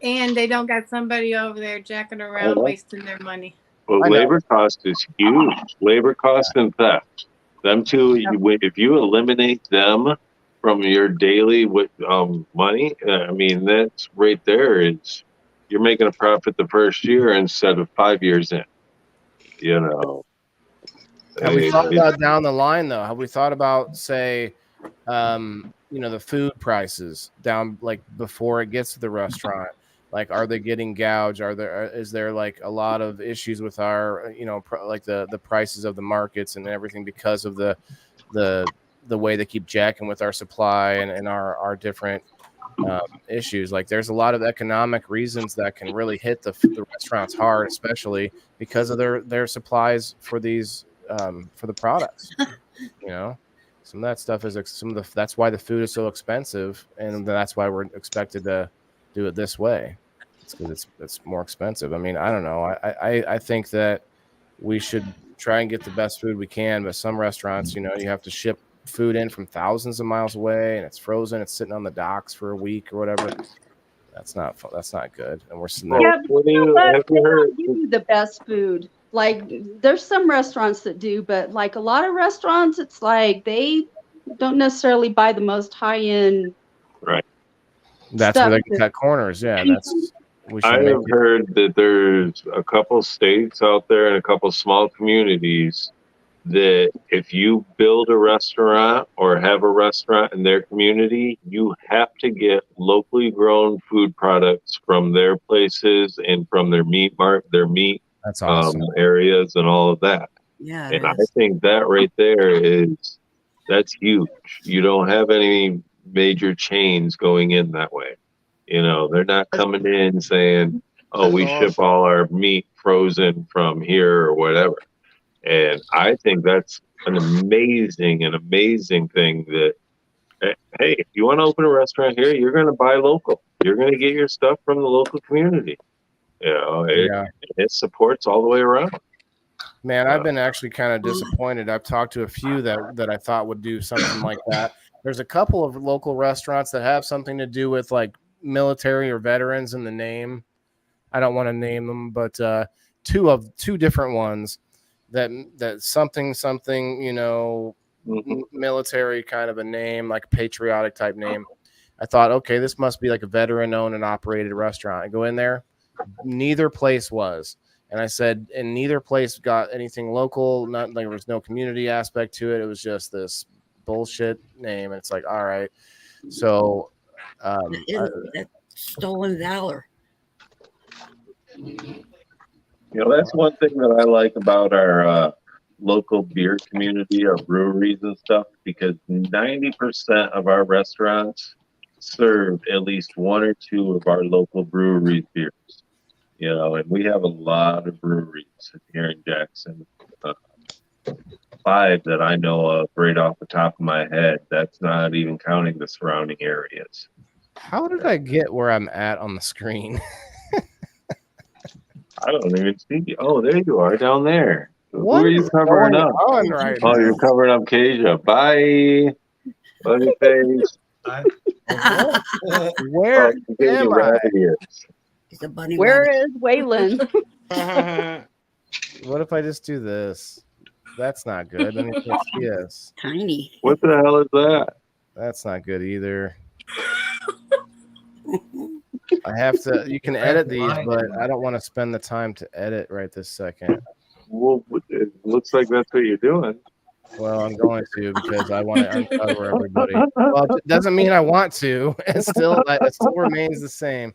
and they don't got somebody over there jacking around Uh-huh. wasting their money. Well, I know. labor cost is huge. Labor cost and theft. Them two, if you eliminate them from your daily money, I mean, that's right there. You're making a profit the first year instead of 5 years in. You know. Have we thought about down the line though? Have we thought about, say, the food prices down, like before it gets to the restaurant? Like, are they getting gouged? Is there like a lot of issues with our, like the prices of the markets and everything because of the way they keep jacking with our supply and our different issues? Like, there's a lot of economic reasons that can really hit the restaurants hard, especially because of their supplies for these for the products. Some of that stuff is that's why the food is so expensive, and that's why we're expected to do it this way. It's because it's more expensive. I mean, I don't know. I think that we should try and get the best food we can, but some restaurants, you have to ship food in from thousands of miles away, and it's frozen. It's sitting on the docks for a week or whatever. That's not good. And we're sitting there. Yeah, but you know what? They don't give you the best food. Like, there's some restaurants that do, but like a lot of restaurants, it's like they don't necessarily buy the most high-end. Right. That's where they can cut corners. Yeah, I have heard that there's a couple states out there and a couple small communities that if you build a restaurant or have a restaurant in their community, you have to get locally grown food products from their places and from their meat That's awesome. areas and all of that. Yeah, and I think that right there that's huge. You don't have any major chains going in that way. They're not coming in saying, "Oh, we ship all our meat frozen from here or whatever." And I think that's an amazing thing that, hey, if you want to open a restaurant here, you're going to buy local. You're going to get your stuff from the local community. It supports all the way around. Man, I've been actually kind of disappointed. I've talked to a few that I thought would do something like that. There's a couple of local restaurants that have something to do with like military or veterans in the name. I don't want to name them, but two different ones that something military kind of a name, like patriotic type name. I thought, okay, this must be like a veteran owned and operated restaurant. I go in there, neither place was. And I said, and neither place got anything local. Not like there was no community aspect to it. It was just this bullshit name. And it's like, all right. So that's stolen valor. That's one thing that I like about our local beer community, our breweries and stuff, because 90% of our restaurants serve at least one or two of our local breweries beers. And we have a lot of breweries here in Jackson. 5 that I know of right off the top of my head. That's not even counting the surrounding areas. How did I get where I'm at on the screen? I don't even see you. Oh, there you are down there. What Who are you covering up? Right oh, now? You're covering up Kasia. Bye. Love your face. Where am I? He's a bunny. Where is Waylon? What if I just do this? That's not good. Let me click yes. Tiny. What the hell is that? That's not good either. I have to. You can edit these, but I don't want to spend the time to edit right this second. Well, it looks like that's what you're doing. Well, I'm going to because I want to uncover everybody. Well, it doesn't mean I want to. It still remains the same.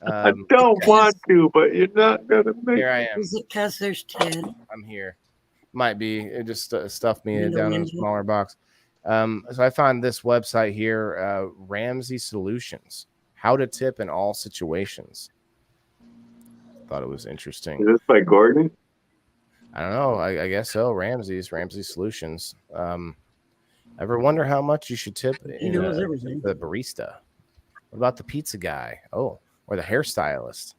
I don't want to, but you're not gonna make. Here I am. Is it because there's 10? I'm here. Might be. It just stuffed me down in a smaller box. So I found this website here, Ramsey Solutions. How to tip in all situations. Thought it was interesting. Is this by Gordon? I don't know. I guess so. Ramsey Solutions. Ever wonder how much you should tip He knows everything. the barista? What about the pizza guy? Oh, or the hairstylist?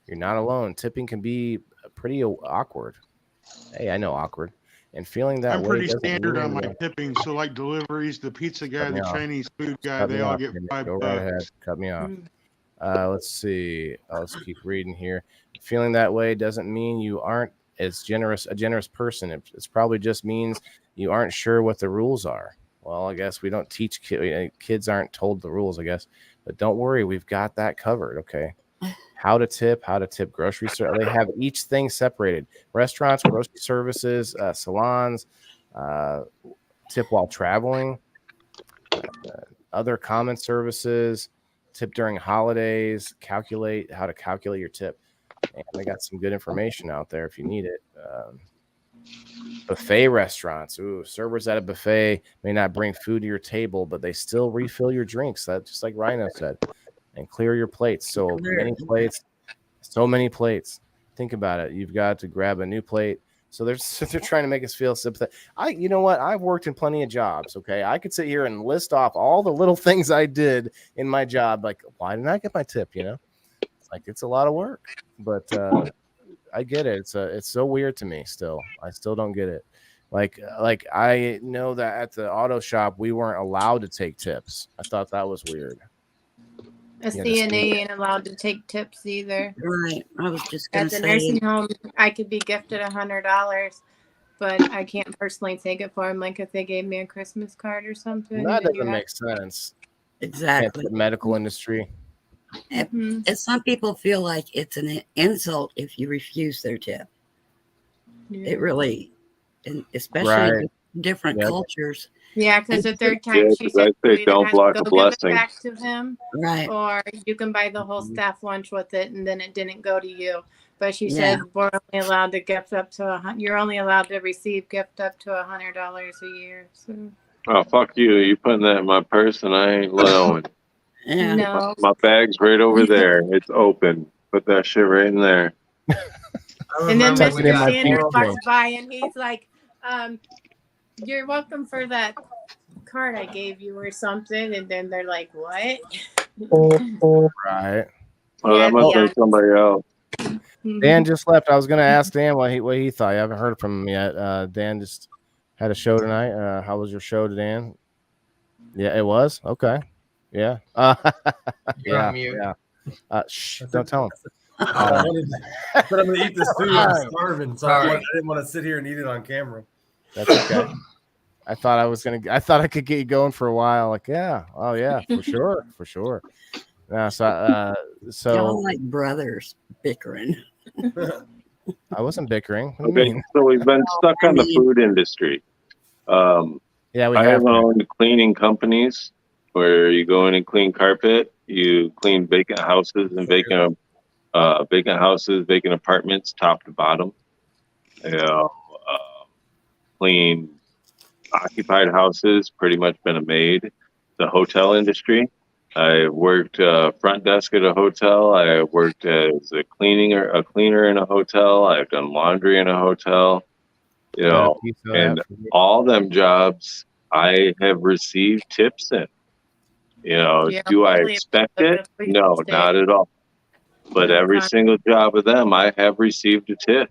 You're not alone. Tipping can be pretty awkward. Hey, I know awkward. And feeling that I'm way pretty doesn't standard on mean my tipping. So like deliveries, the pizza guy, Cut me the off. Chinese food guy, Cut me they all off, get Jimmy. $5. Go right ahead. Cut me off. Let's see. Let's keep reading here. Feeling that way doesn't mean you aren't a generous person. It's probably just means you aren't sure what the rules are. Well, I guess we don't teach kids aren't told the rules, I guess. But don't worry, we've got that covered. Okay. How to tip grocery store. They have each thing separated. Restaurants, grocery services, salons, tip while traveling, other common services, tip during holidays, how to calculate your tip. And they got some good information out there if you need it. Buffet restaurants. Ooh, servers at a buffet may not bring food to your table, but they still refill your drinks. That just like Rhino said, and clear your plates. So many plates. Think about it. You've got to grab a new plate. So they're trying to make us feel sympathetic. You know what? I've worked in plenty of jobs. Okay, I could sit here and list off all the little things I did in my job. Like, why didn't I get my tip? You know, it's a lot of work, but I get it. It's so weird to me. Still, I still don't get it. Like I know that at the auto shop we weren't allowed to take tips. I thought that was weird. A CNA ain't allowed to take tips either. Right. I was just going to say. At the nursing home, I could be gifted $100, but I can't personally take it for them. Like if they gave me a Christmas card or something. That doesn't make sense. Exactly. The medical industry. And some people feel like it's an insult if you refuse their tip. Yeah. It really, and especially in different cultures. Yeah, because the third time she said they don't block a blessing. Give it back to him, right? Or you can buy the whole staff lunch with it, and then it didn't go to you. But she said we're only allowed to gift up to you're only allowed to receive gift up to $100 a year. So. Oh fuck you! You putting that in my purse, and I ain't allowing. Yeah. No. My bag's right over there. It's open. Put that shit right in there. And then Mr. Sanders walks by, and he's like, "You're welcome for that card I gave you or something." And then they're like, "What?" Right. Oh, that must be somebody else. Dan just left. I was going to ask Dan what he thought. I haven't heard from him yet. Dan just had a show tonight. How was your show, Dan? Yeah, it was. Okay. Yeah. Yeah. Shh. Don't tell him. But I'm going to eat this food. I'm starving, so I didn't want to sit here and eat it on camera. That's okay. I thought I could get you going for a while. Like, yeah, oh yeah, for sure. So y'all like brothers bickering. I wasn't bickering. What okay, so we've been stuck on the food industry. Yeah, I have owned cleaning companies where you go in and clean carpet, you clean vacant houses and vacant apartments, top to bottom. Clean occupied houses, pretty much been a maid. The hotel industry, I worked front desk at a hotel. I worked as a cleaner in a hotel. I've done laundry in a hotel. And all them jobs I have received tips in. Do I expect it? No, not at all. But every single job of them, I have received a tip.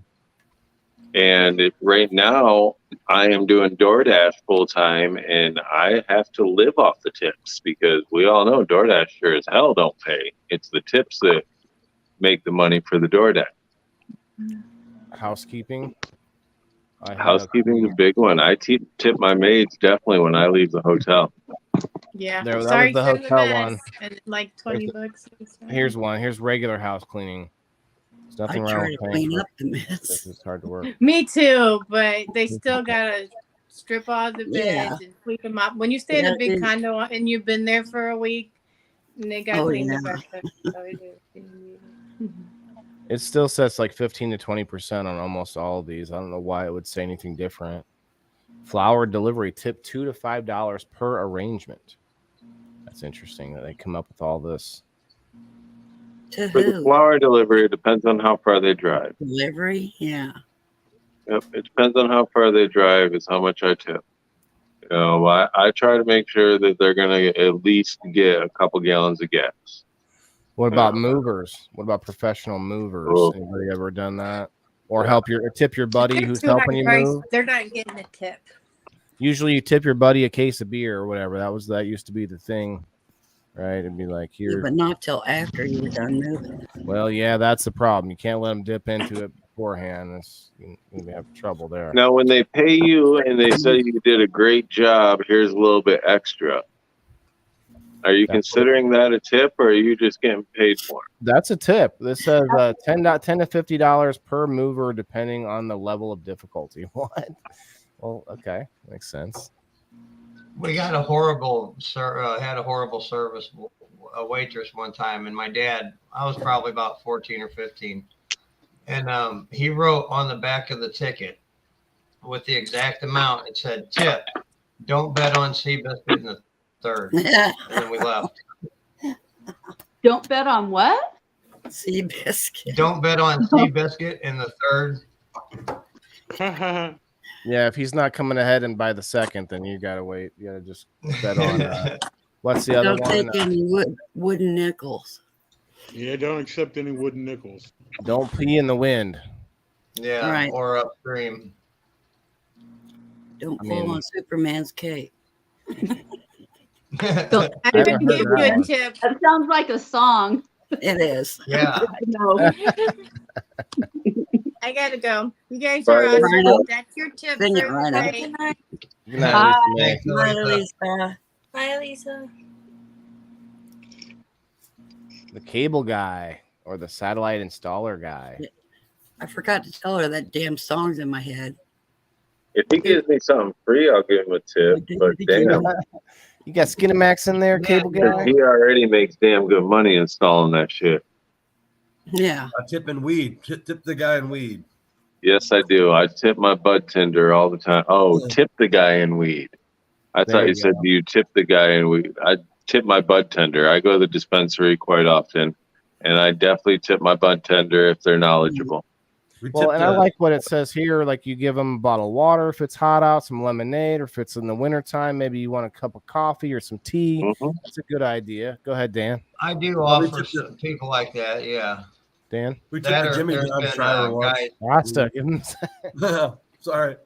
And right now, I am doing DoorDash full time, and I have to live off the tips because we all know DoorDash sure as hell don't pay. It's the tips that make the money for the DoorDash. Housekeeping. Housekeeping is a big one. I tip my maids definitely when I leave the hotel. Yeah, that was the hotel one. And like $20. Here's one. Here's regular house cleaning. There's nothing wrong with cleaning up the mess. This is hard to work. Me too, but they still gotta strip all the beds and clean them up. When you stay in a big condo and you've been there for a week, and they gotta clean the bed. It still sets like 15 to 20% on almost all of these. I don't know why it would say anything different. Flower delivery tip $2 to $5 per arrangement. That's interesting that they come up with all this. For the flower delivery, it depends on how far they drive. Delivery, yeah. Yep. It depends on how far they drive. Is how much I tip. You know, I try to make sure that they're gonna at least get a couple gallons of gas. What about movers? What about professional movers? Oh. Anybody ever done that? Or tip your buddy They're who's too high helping you priced. move? They're not getting a tip. Usually you tip your buddy a case of beer or whatever. That used to be the thing, right? It'd be like, Yeah, here. but not till after you're done moving. Well, yeah, that's the problem. You can't let them dip into it beforehand. You may have trouble there. Now, when they pay you and they say you did a great job, here's a little bit extra. Are you considering that a tip, or are you just getting paid more? That's a tip. This says $10 to $50 per mover, depending on the level of difficulty. What? Well, okay, makes sense. We got a horrible service, a waitress one time, and my dad, I was probably about 14 or 15, and he wrote on the back of the ticket with the exact amount. It said, "Tip, don't bet on Seabiscuit in the third." And then we left. Don't bet on what? Seabiscuit. Don't bet on Seabiscuit in the third. Yeah, if he's not coming ahead and by the second, then you gotta wait. You gotta just bet on. What's the other Don't one? take any wooden nickels. Yeah, don't accept any wooden nickels. Don't pee in the wind. Yeah, Right. or upstream. Don't pull on Superman's cape. Don't, I didn't give you a tip. That sounds like a song. It is. Yeah. I know. I gotta go. You guys Bye, are awesome. Rhino. That's your tip Sing it, for Rhino. today. Good night, Bye. Lisa. Thanks, Bye, Lisa. Lisa. Bye, Lisa. The cable guy or the satellite installer guy. I forgot to tell her that damn song's in my head. If he gives me something free, I'll give him a tip. But damn, You got Skinamax in there, cable guy? he already makes damn good money installing that shit. Yeah. I tip in weed. Tip the guy in weed. Yes, I do. I tip my bud tender all the time. Oh, tip the guy in weed. I There thought you you said, do you tip the guy in weed? I tip my bud tender. I go to the dispensary quite often, and I definitely tip my bud tender if they're knowledgeable. Well, and I like what it says here. Like you give them a bottle of water if it's hot out, some lemonade, or if it's in the wintertime, maybe you want a cup of coffee or some tea. Mm-hmm. That's a good idea. Go ahead, Dan. I do offer some people like that, yeah. Dan? We took the Jimmy John's driver once. Rasta, give him Sorry.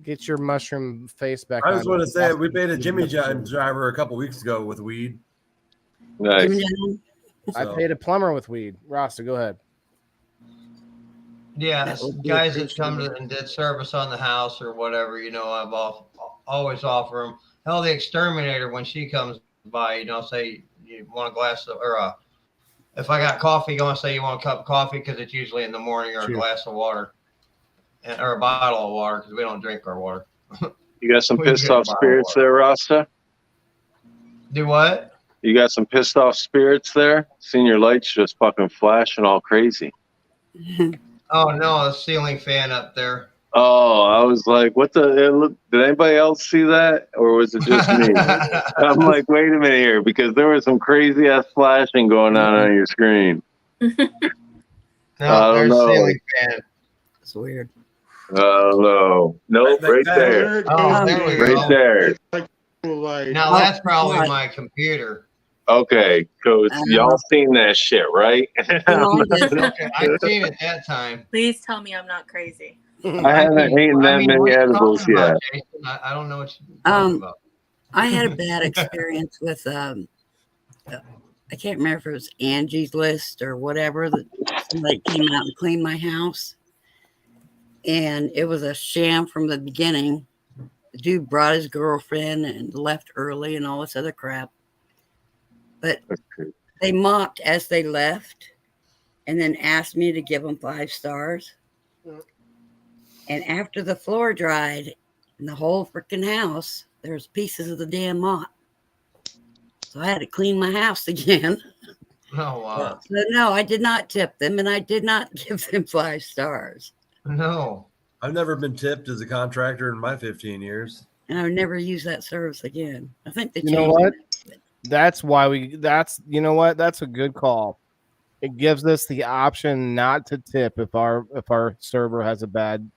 Get your mushroom face back I on. just want to say we paid a Jimmy John's driver a couple weeks ago with weed. Nice. I paid a plumber with weed. Rasta, go ahead. Yeah, guys that come to and did service on the house or whatever, you know, I've always offer them. Hell, the exterminator, when she comes by, you know, say you want a glass of, or if I got coffee, you want to say you want a cup of coffee because it's usually in the morning, or a glass of water, or a bottle of water because we don't drink our water. You got some We pissed get a off bottle of spirits water. there, Rasta? Do what? You got some pissed off spirits there? Seen your lights just fucking flashing all crazy. Oh no, the ceiling fan up there. Oh, I was like, what the? Did anybody else see that? Or was it just me? I'm like, wait a minute here, because there was some crazy ass flashing going on your screen. No, I don't there's know. ceiling fan. It's weird. No. Nope, right there. Oh, there we go. Right there. Now that's probably my computer. Okay, so y'all seen that shit, right? Okay, I've seen it that time. Please tell me I'm not crazy. I haven't eaten that many what you edibles talking about, yet. Jason? I don't know what you're talking about. I had a bad experience with I can't remember if it was Angie's List or whatever, that somebody came out and cleaned my house, and it was a sham from the beginning. The dude brought his girlfriend and left early and all this other crap, but they mocked as they left and then asked me to give them 5 stars. And after the floor dried in the whole freaking house, there was pieces of the damn mop. So I had to clean my house again. Oh, wow. So no, I did not tip them, and I did not give them 5 stars. No. I've never been tipped as a contractor in my 15 years. And I would never use that service again. I think they You know changed what? it. That's why you know what? That's a good call. It gives us the option not to tip if our server has a bad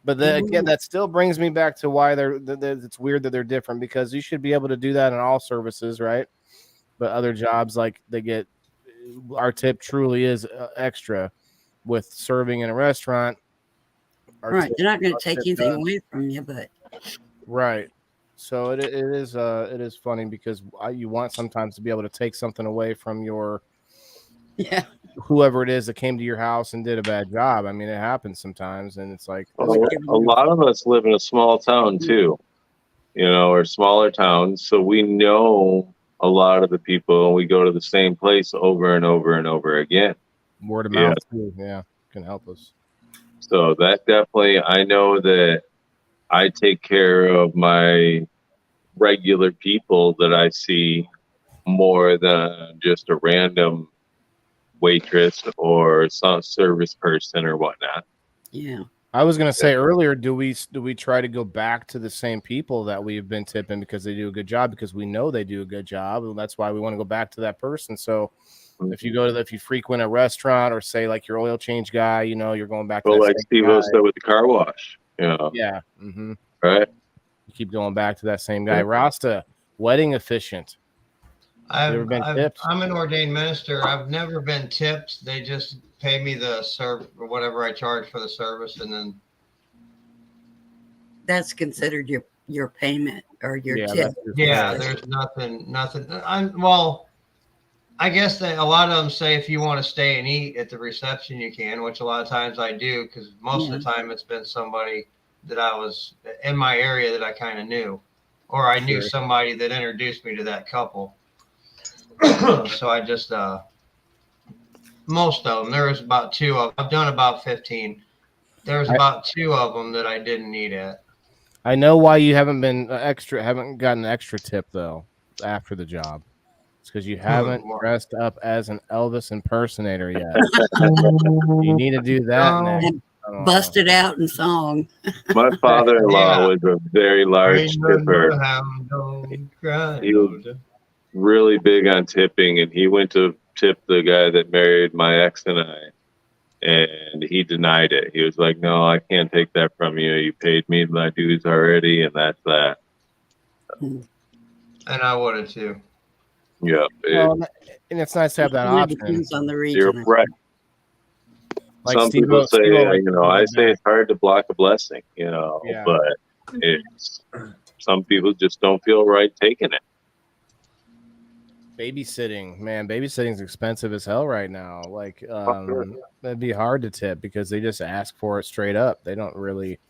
again, that still brings me back to why it's weird that they're different, because you should be able to do that in all services, right? But other jobs, like our tip truly is extra. With serving in a restaurant, Right, they're not going to take anything away from you, but right. So it is funny because you want sometimes to be able to take something away from your whoever it is that came to your house and did a bad job. I mean, it happens sometimes, and it's like a lot of us live in a small town too, or smaller towns, so we know a lot of the people, and we go to the same place over and over and over again. Word of mouth too, can help us. So that definitely, I know that I take care of my regular people that I see more than just a random waitress or some service person or whatnot. Yeah. I was gonna say earlier, do we try to go back to the same people that we've been tipping because they do a good job, because we know they do a good job, and that's why we want to go back to that person. So if you frequent a restaurant, or say like your oil change guy, you're going back to well, that like same Steve guy. said with the car wash, Yeah. Right. You keep going back to that same guy. Rasta, wedding officiant. I'm tipped? an ordained minister. I've never been tipped. They just pay me the or whatever I charge for the service, and then that's considered your payment or your tip. Yeah, there's nothing. Well, I guess that a lot of them say if you want to stay and eat at the reception, you can, which a lot of times I do, because most of the time it's been somebody that I was in my area that I kind of knew, or I knew somebody that introduced me to that couple. So I just most of them. There was about 2 of them. I've done about 15. There was about 2 of them that I didn't eat at. I know why you haven't gotten an extra tip though after the job. It's because you haven't dressed up as an Elvis impersonator yet. You need to do that next. Bust it out in song. My father-in-law was a very large tipper. He was really big on tipping, and he went to tip the guy that married my ex and I, and he denied it. He was like, "No, I can't take that from you. You paid me my dues already, and that's that." And I would have too. Yeah, and it's nice to have that option. Depends on the region. You're right. Like some people say, I say it's hard to block a blessing, but some people just don't feel right taking it. Babysitting, man, babysitting's expensive as hell right now. Like, that'd be hard to tip because they just ask for it straight up. They don't really,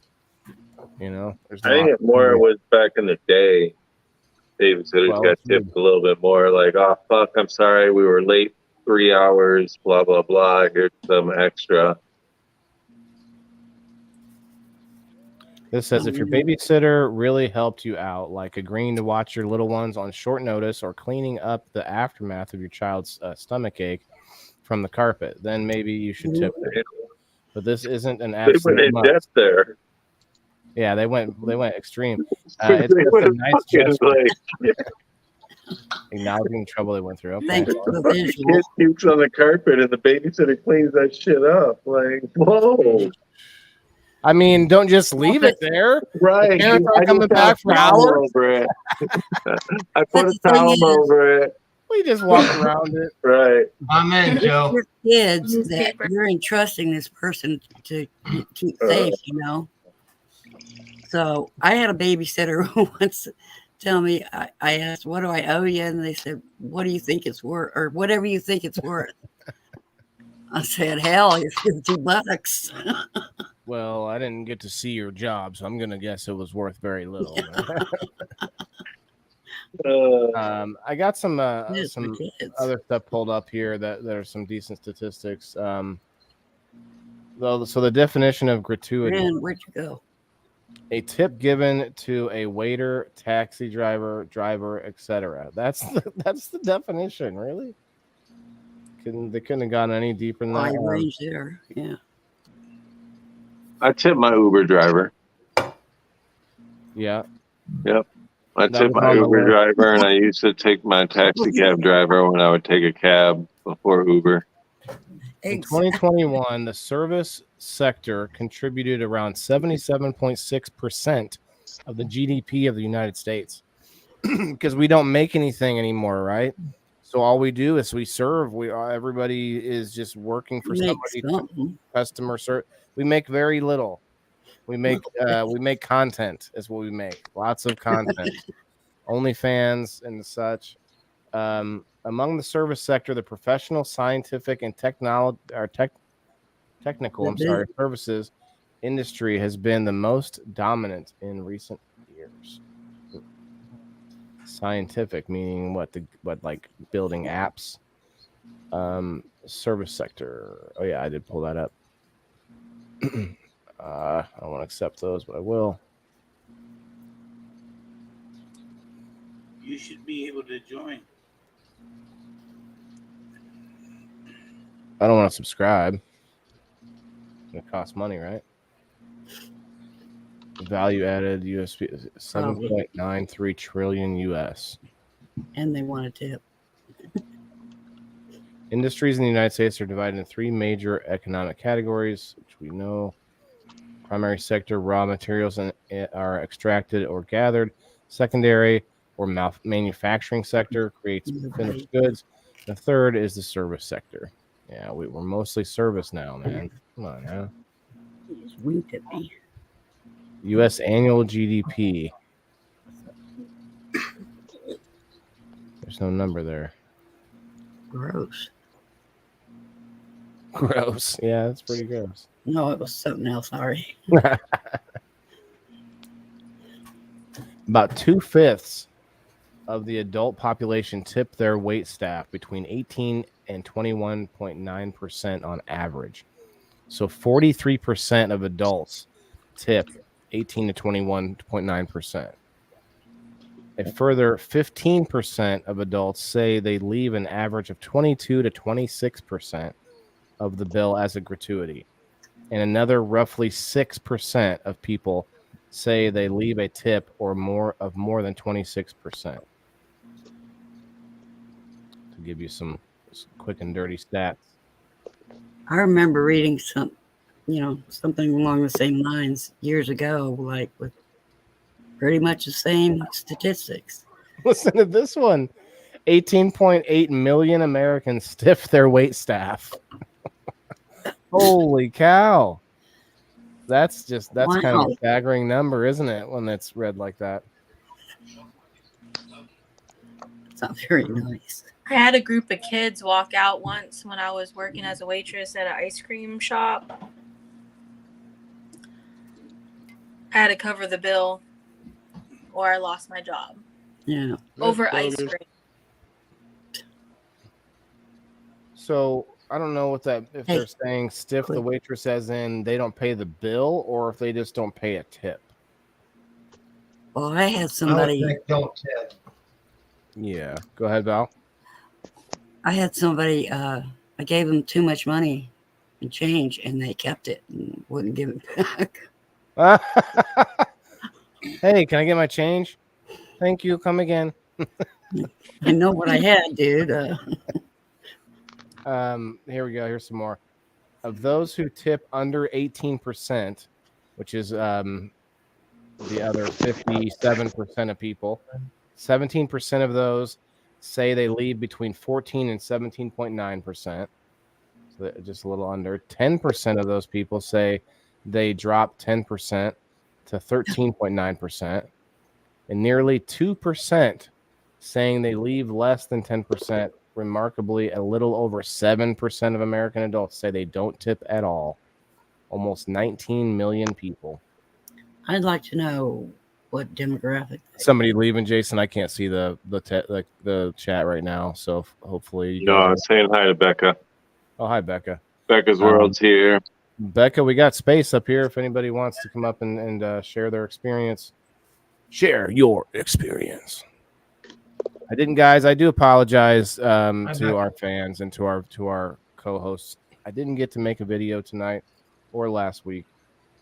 there's I think it more was back in the day. Babysitters got tipped a little bit more. Like, oh fuck, I'm sorry, we were late 3 hours. Blah blah blah. Here's some extra. This says if your babysitter really helped you out, like agreeing to watch your little ones on short notice or cleaning up the aftermath of your child's stomach ache from the carpet, then maybe you should tip them. But this isn't an absolute must. There. Yeah, they went extreme. It's a nice gesture. Acknowledging the trouble they went through. Okay. The kid pukes on the carpet and the babysitter cleans that shit up. Like, whoa. I mean, don't just leave it there. Right. The parents are coming back for hours. Over it. I put a towel over it. We just walk around it. Right. Amen, Joe. Your kids that you're entrusting this person to keep safe, So I had a babysitter who once tell me, I asked, what do I owe you? And they said, what do you think it's worth? Or whatever you think it's worth. I said, hell, it's $50. Well, I didn't get to see your job, so I'm going to guess it was worth very little. I got some other stuff pulled up here that are some decent statistics. So the definition of gratuity. Man, where'd you go? A tip given to a waiter, taxi driver, etc. That's the definition, really. They couldn't have gone any deeper than that. Range there, yeah. I tip my Uber driver. Yeah. Yep. I tip my Uber driver, and I used to take my taxi cab driver when I would take a cab before Uber. In 2021, the service sector contributed around 77.6% of the GDP of the United States because we don't make anything anymore, right? So all we do is we serve. Everybody is just working for somebody. Customer service. We make very little. We make content is what we make. Lots of content. OnlyFans and such. Among the service sector, the professional, scientific, and technical services industry has been the most dominant in recent years. Scientific meaning what like building apps. Service sector. Oh yeah, I did pull that up. I don't want to accept those, but I will. You should be able to join. I don't want to subscribe. It costs money, right? Value added USP 7.93 trillion US. And they want a tip. Industries in the United States are divided into three major economic categories, which we know. Primary sector, raw materials are extracted or gathered. Secondary or manufacturing sector creates finished goods. The third is the service sector. Yeah, we're mostly service now, man. Come on now. You just winked at me. U.S. annual GDP. There's no number there. Gross. Gross. Yeah, that's pretty gross. No, it was something else. Sorry. About 2/5 of the adult population tip their wait staff between 18 and 21.9% on average. So 43% of adults tip 18 to 21.9%. A further 15% of adults say they leave an average of 22 to 26% of the bill as a gratuity. And another roughly 6% of people say they leave a tip or more than 26%. To give you some quick and dirty stats. I remember reading something along the same lines years ago, like with pretty much the same statistics. Listen to this one. 18.8 million Americans stiff their wait staff. Holy cow. That's wow. Kind of a staggering number, isn't it, when it's read like that? It's not very nice. I had a group of kids walk out once when I was working as a waitress at an ice cream shop. I had to cover the bill or I lost my job. Yeah. Over ice cream. So I don't know if they're saying stiff the waitress as in they don't pay the bill or if they just don't pay a tip. Well, I had somebody. I would think don't tip. Yeah. Go ahead, Val. I had somebody, I gave them too much money and change and they kept it and wouldn't give it back. Hey, can I get my change? Thank you. Come again. I know what I had, dude. Here we go. Here's some more. Of those who tip under 18%, which is the other 57% of people, 17% of those say they leave between 14 and 17.9%. So just a little under. 10% of those people say they drop 10% to 13.9%. And nearly 2% saying they leave less than 10%. Remarkably, a little over 7% of American adults say they don't tip at all. Almost 19 million people. I'd like to know what demographic. Somebody leaving, Jason. I can't see the chat right now, so hopefully. No, I'm saying hi to Becca. Oh, hi, Becca. Becca's World's here. Becca, we got space up here if anybody wants to come up and share their experience. Share your experience. I didn't, guys. I do apologize to our fans and to our co-hosts. I didn't get to make a video tonight or last week.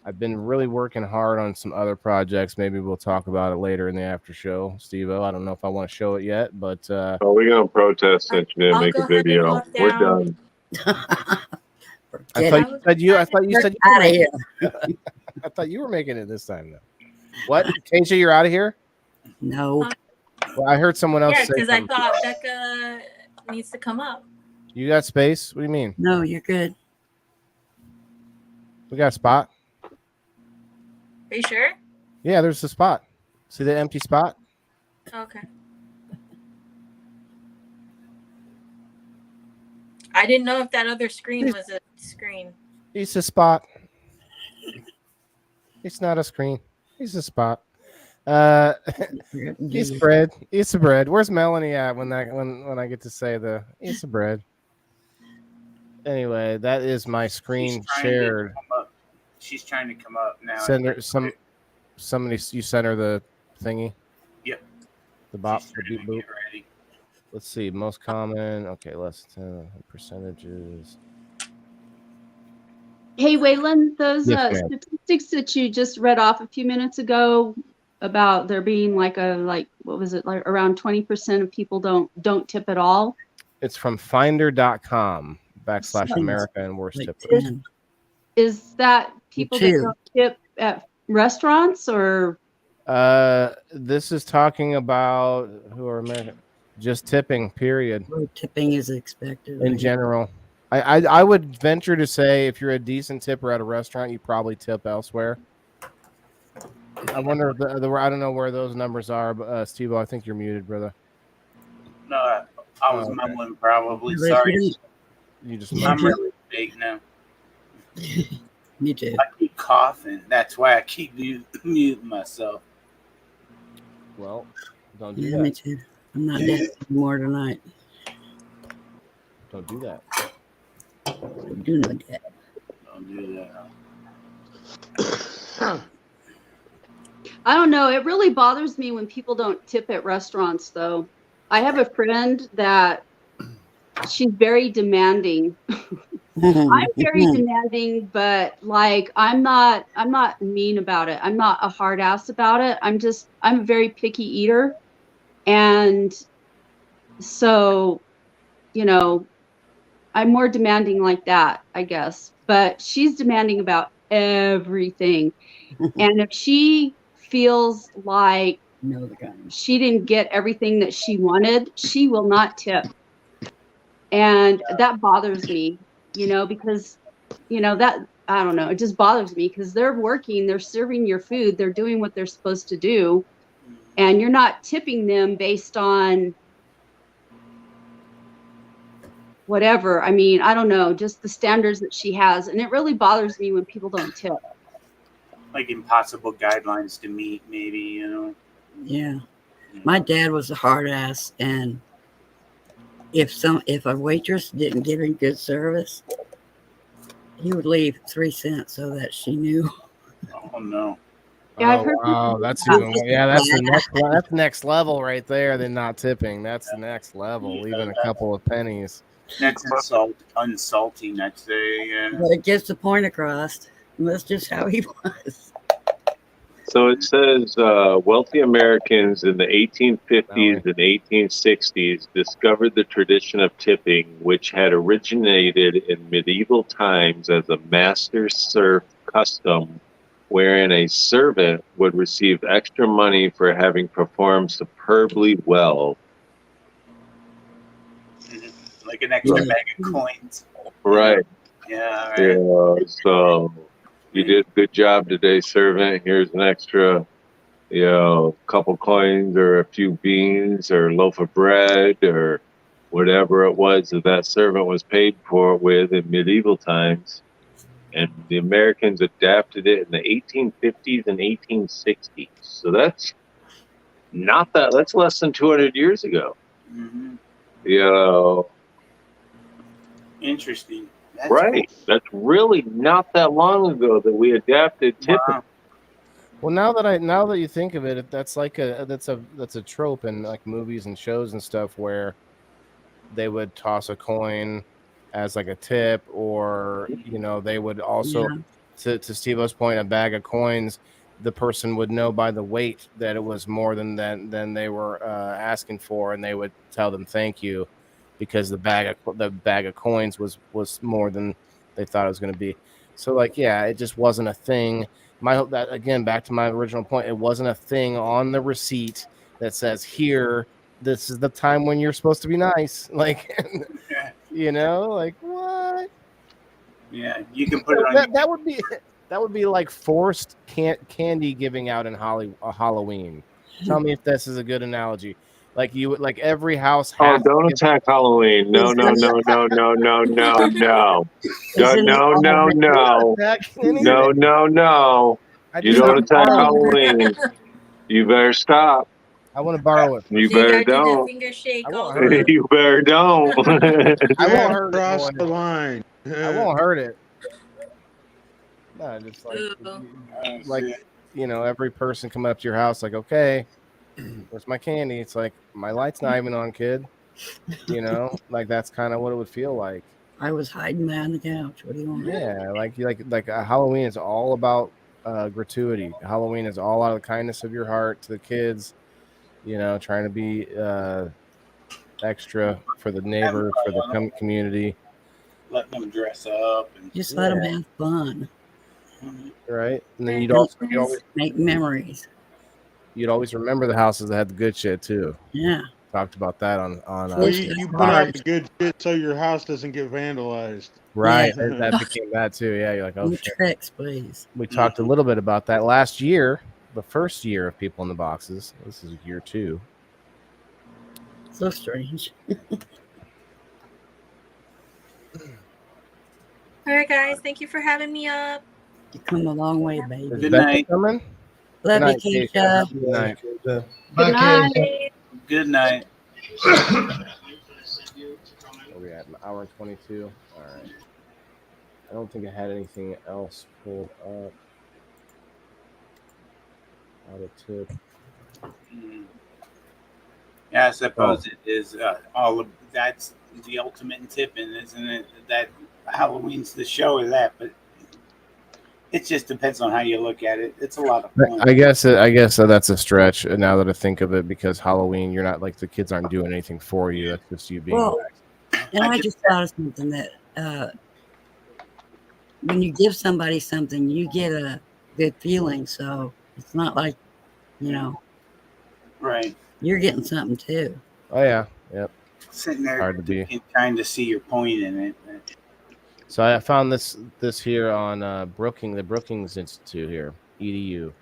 I've been really working hard on some other projects. Maybe we'll talk about it later in the after show, Steve-O. I don't know if I want to show it yet, but we're gonna protest that you didn't make a video. We're done. I Get thought out. you said you. I thought you said you out were of making here. it. I thought you were making it this time. Though. What, Keisha? You're out of here. No. Well, I heard someone else Yeah, say because I something. thought Becca needs to come up. You got space? What do you mean? No, you're good. We got a spot. Are you sure? Yeah, there's a spot. See the empty spot? Okay. I didn't know if that other screen was a screen. It's a It's not a screen. It's a spot. It's bread. It's a bread. Where's Melanie at when I get to say the it's a bread? Anyway, that is my screen shared. She's trying to come up now. Send her somebody. You sent her the thingy. Yep. The bop. She's The trying beep to boop. get ready. Let's see. Most common. Okay, less than percentages. Hey, Waylon, those Yes, ma'am. statistics that you just read off a few minutes ago about there being what was it, like around 20% of people don't tip at all? It's from finder.com/America and worst tip. Is that people that don't tip at restaurants or? This is talking about who are American. Just tipping, period. Tipping is expected. In general. I would venture to say if you're a decent tipper at a restaurant, you probably tip elsewhere. I wonder if I don't know where those numbers are, but Steve, I think you're muted, brother. No, I was mumbling probably. Sorry. You just I'm really big now. Me too. I keep coughing. That's why I keep muting myself. Well, don't do Yeah, that. me too. I'm not dead anymore tonight. Don't do that. Do not that. Don't do that. I don't know. It really bothers me when people don't tip at restaurants, though. I have a friend that she's very demanding. I'm very demanding, but like I'm not mean about it. I'm not a hard ass about it. I'm a very picky eater. And so, I'm more demanding like that, I guess. But she's demanding about everything. And if she feels like she didn't get everything that she wanted, she will not tip. And that bothers me, because, that, I don't know, it just bothers me because they're working, they're serving your food, they're doing what they're supposed to do. And you're not tipping them based on whatever. I mean, I don't know, just the standards that she has. And it really bothers me when people don't tip. Like impossible guidelines to meet, maybe, Yeah. My dad was a hard ass, and if a waitress didn't give him good service, he would leave 3 cents so that she knew. Oh no. Yeah, I've heard wow, that's even that's next level right there. They're not tipping. That's the next level, leaving a couple of pennies. That's insulting, I'd say. Yeah. But it gets the point across. And that's just how he was. So it says wealthy Americans in the 1850s and 1860s discovered the tradition of tipping, which had originated in medieval times as a master-serf custom, wherein a servant would receive extra money for having performed superbly well. Like an extra bag of coins. Right. Yeah. Right. Yeah. So you did a good job today, servant. Here's an extra, couple coins or a few beans or a loaf of bread or whatever it was that servant was paid for with in medieval times. And the Americans adapted it in the 1850s and 1860s. So that's that's less than 200 years ago. Mm-hmm. Interesting. Right. Cool. That's really not that long ago that we adapted tipping. Wow. Well, now that you think of it, that's like that's a trope in like movies and shows and stuff where they would toss a coin as like a tip, or they would also, to Steve-O's point, a bag of coins. The person would know by the weight that it was more than they were asking for, and they would tell them thank you, because the bag of coins was more than they thought it was going to be. So like, yeah, it just wasn't a thing. That again, back to my original point, it wasn't a thing on the receipt that says here, this is the time when you're supposed to be nice. Like, you know, like what? Yeah, you can put it on. That would be like forced candy giving out in Halloween. Tell me if this is a good analogy. Like you would, like every house. Oh, don't attack Halloween! No. No. No. No. No. No. No. No. You don't attack Halloween. You better stop. I want to borrow it. You better don't. Finger shake. You better don't. I won't hurt Cross it. the line. I won't hurt it. No, just like you know, every person coming up to your house, like, okay, where's my candy? It's like my light's not even on, kid. You know, like that's kind of what it would feel like. I was hiding behind the couch. What do you want? Yeah, like Halloween is all about gratuity. Halloween is all out of the kindness of your heart to the kids. You know, trying to be extra for the neighbors, for the community. Letting them dress up and just let them have fun. Right, and then you'd always make memories. You'd always remember the houses that had the good shit too. Yeah, talked about that on. Well, you put out the good shit so your house doesn't get vandalized. Right, yeah. That became that too. Yeah, you're like, oh, shit. Tricks, please. We talked a little bit about that last year, the first year of People in the Boxes. This is year 2. So strange. All right, guys. Thank you for having me up. You come a long way, baby. Good night. Coming? Love you, Keisha. Good night. Good night. Good night. Where we at? An hour and 22. All right. I don't think I had anything else pulled up. Out of tip. Yeah, I suppose it is all of that's the ultimate in tipping, isn't it? That Halloween's the show of that, but it just depends on how you look at it. It's a lot of fun. I guess that's a stretch now that I think of it, because Halloween, you're not like the kids aren't doing anything for you. That's just you being. Well, and I just thought of something that when you give somebody something, you get a good feeling. So it's not like, you know, right? You're getting something too. Oh yeah, yep. Sitting there, hard to be trying to see your point in it. So I found this here on the Brookings Institute here, EDU.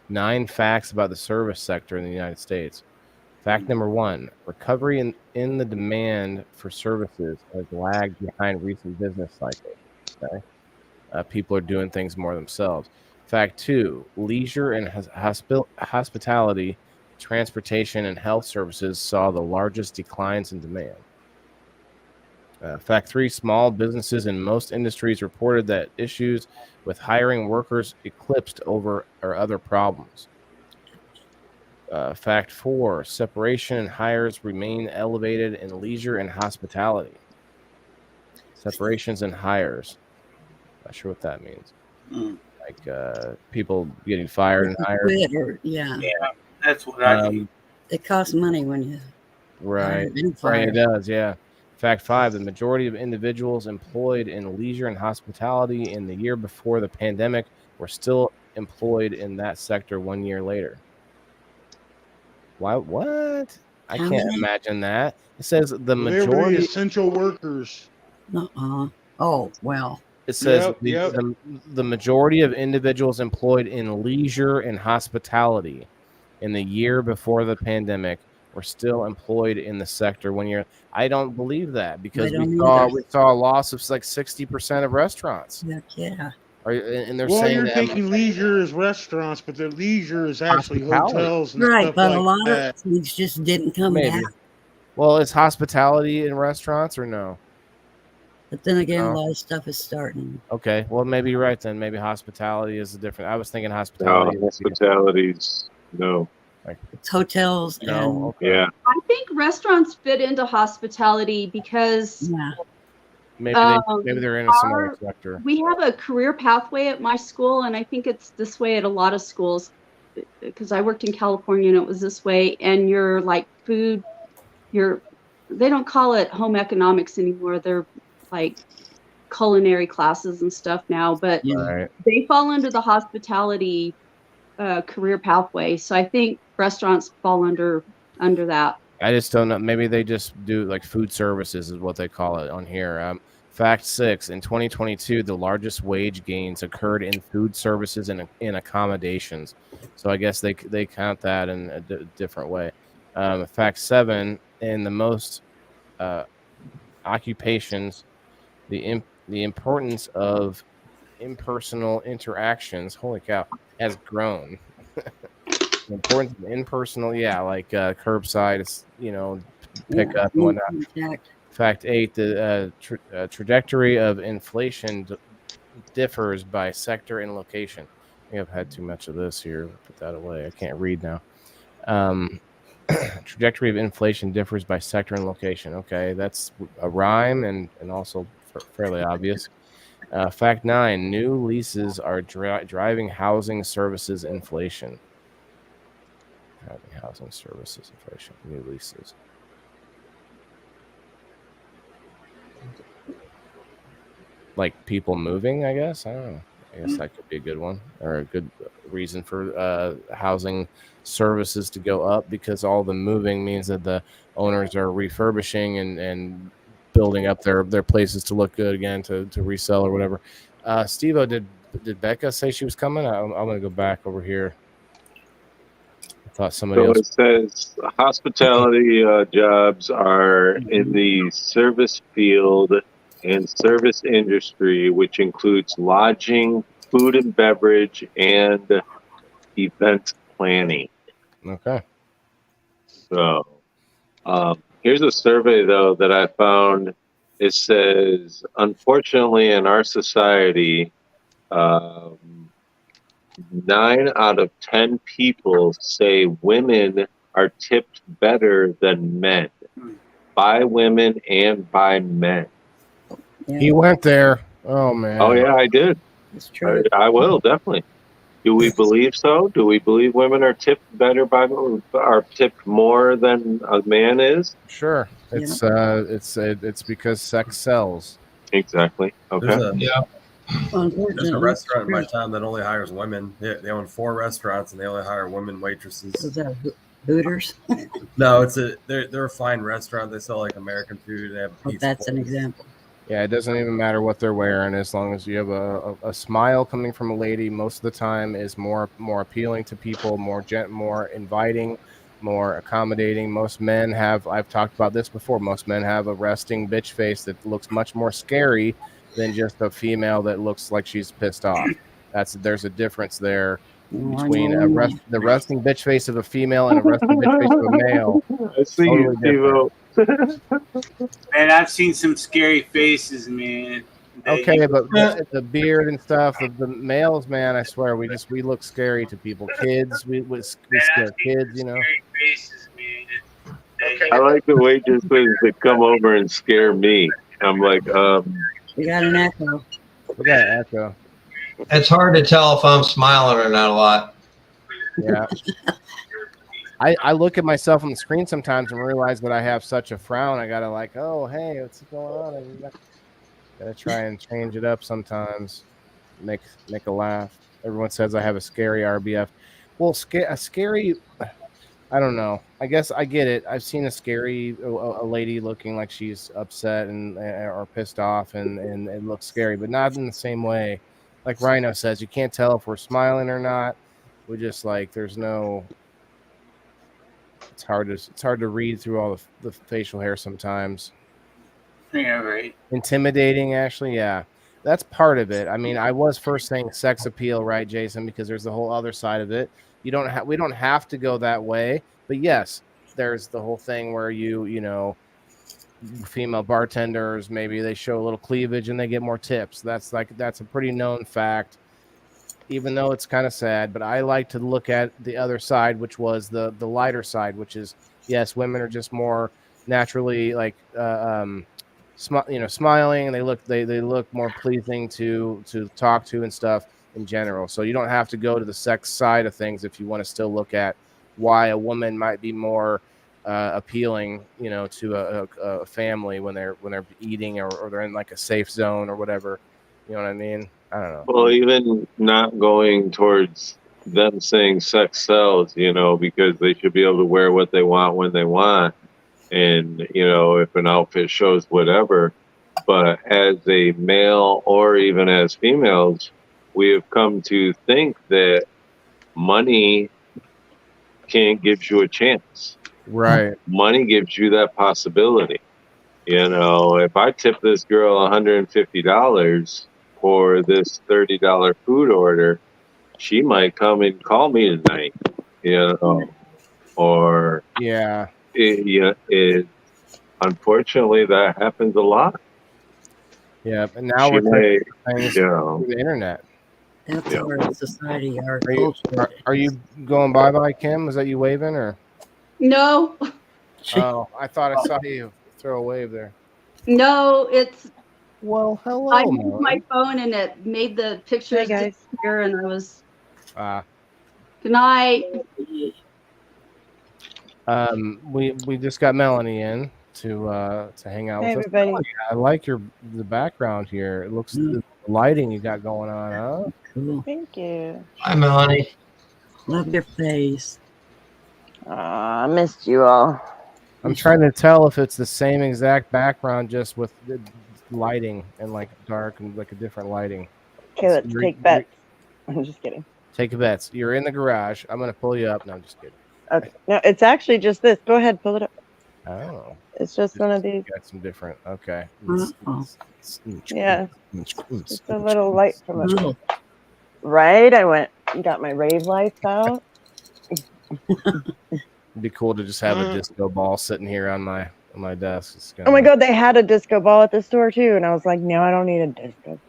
9 facts about the service sector in the United States. Fact number 1: recovery in the demand for services has lagged behind recent business cycles. Okay, people are doing things more themselves. Fact 2: leisure and hospitality, transportation, and health services saw the largest declines in demand. Fact 3: small businesses in most industries reported that issues with hiring workers eclipsed over or other problems. Fact 4: separation and hires remain elevated in leisure and hospitality. Separations and hires. Not sure what that means. Like people getting fired and hired. Yeah, that's what I mean. It costs money when you. Right, it does. Yeah. Fact 5: the majority of individuals employed in leisure and hospitality in the year before the pandemic were still employed in that sector 1 year later. Why? What? I can't imagine that. It says the majority essential workers. Oh, well. It says the majority of individuals employed in leisure and hospitality in the year before the pandemic were still employed in the sector 1 year. I don't believe that, because we saw a loss of like 60% of restaurants. Yeah. And they're well, saying you're thinking leisure is restaurants, but the leisure is actually hotels and right, stuff but like a lot that. of things just didn't come back. Well, is hospitality in restaurants or no? But then again, a lot of stuff is starting. Okay, well, maybe you're right then. Maybe hospitality is different. I was thinking hospitality. No, hospitality's no. It's hotels. No, and yeah. I think restaurants fit into hospitality because maybe they're in a similar sector. We have a career pathway at my school, and I think it's this way at a lot of schools, because I worked in California and it was this way. And you're like food, they don't call it home economics anymore. They're like culinary classes and stuff now, but Right. they fall under the hospitality career pathway. So I think restaurants fall under that. I just don't know. Maybe they just do like food services is what they call it on here. Fact 6, in 2022, the largest wage gains occurred in food services and in accommodations. So I guess they count that in a different way. Fact 7, in the most occupations, the importance of impersonal interactions, holy cow, has grown. The importance of impersonal, like curbside, pick up and whatnot. Fact 8, the trajectory of inflation differs by sector and location. I think I've had too much of this here. Put that away. I can't read now. Trajectory of inflation differs by sector and location. Okay, that's a rhyme and also fairly obvious. Fact 9, new leases are driving housing services inflation. Housing services inflation, new leases. Like people moving, I guess. I don't know. I guess that could be a good one, or a good reason for housing services to go up, because all the moving means that the owners are refurbishing and building up their places to look good again, to resell or whatever. Steve-O, did Becca say she was coming? I'm going to go back over here. I thought somebody else. It says hospitality jobs are in the service field and service industry, which includes lodging, food and beverage, and event planning. Okay. So here's a survey, though, that I found. It says, unfortunately, in our society, 9 out of 10 people say women are tipped better than men, by women and by men. He went there. Oh, man. Oh, yeah, I did. It's true. I will, definitely. Do we believe so? Do we believe women are tipped better are tipped more than a man is? Sure. It's because sex sells. Exactly. Okay. There's a restaurant in my town that only hires women. They own 4 restaurants and they only hire women waitresses. Is that Hooters? No, they're a fine restaurant. They sell like American food. They have That's an example. Yeah, it doesn't even matter what they're wearing, as long as you have a smile coming from a lady. Most of the time is more appealing to people, more inviting, more accommodating. Most men have, I've talked about this before, most men have a resting bitch face that looks much more scary than just a female that looks like she's pissed off. There's a difference there between the resting bitch face of a female and a resting bitch face of a male. I see you, Steve-O. Man, I've seen some scary faces, man. Okay, but the beard and stuff, the males, man, I swear, we look scary to people. Kids, we scare kids, you know. Scary faces, man. I like the waitresses that come over and scare me. I'm like, We got an echo. We got an echo. It's hard to tell if I'm smiling or not a lot. Yeah. I look at myself on the screen sometimes and realize that I have such a frown. I gotta oh, hey, what's going on? Gotta try and change it up sometimes. Make a laugh. Everyone says I have a scary RBF. Well, a scary, I don't know. I guess I get it. I've seen a lady looking like she's upset or pissed off, and it looks scary, but not in the same way. Like Rhino says, you can't tell if we're smiling or not. We just there's no. It's hard to read through all the facial hair sometimes. Yeah, right. Intimidating, actually, yeah. That's part of it. I mean, I was first saying sex appeal, right, Jason? Because there's the whole other side of it. We don't have to go that way, but yes, there's the whole thing where female bartenders, maybe they show a little cleavage and they get more tips. That's a pretty known fact, even though it's kind of sad. But I like to look at the other side, which was the lighter side, which is, yes, women are just more naturally smiling, and they look more pleasing to talk to and stuff in general. So you don't have to go to the sex side of things if you want to still look at why a woman might be more appealing, to a family when they're eating or they're in like a safe zone or whatever. You know what I mean? I don't know. Well, even not going towards them saying sex sells, because they should be able to wear what they want when they want. And, if an outfit shows whatever. But as a male or even as females, we have come to think that money gives you a chance. Right. Money gives you that possibility. If I tip this girl $150 for this $30 food order, she might come and call me tonight, or unfortunately that happens a lot. Yeah, and now we're taking things through the internet. That's our society, our Are you, culture. are you going bye, Kim? Was that you waving or? No. Oh, I thought I saw you throw a wave there. No, it's. Well, hello. I moved my phone and it made the pictures disappear, and I was. Good night. We just got Melanie in to hang out with us. Everybody. I like the background here. It looks the lighting you got going on, huh? Cool. Thank you. Hi, Melanie. Love your face. I missed you all. I'm trying to tell if it's the same exact background, just with the lighting and like dark and like a different lighting. Okay, let's take bets. I'm just kidding. Take bets. You're in the garage. I'm gonna pull you up. No, I'm just kidding. Okay. No, it's actually just this. Go ahead, pull it up. Oh. It's just one of these. Got some different. Okay. Yeah. Just a little light from it. Right? Got my rave lights out. It'd be cool to just have a disco ball sitting here on my desk. Oh my God, they had a disco ball at the store too, and I was like, no, I don't need a disco.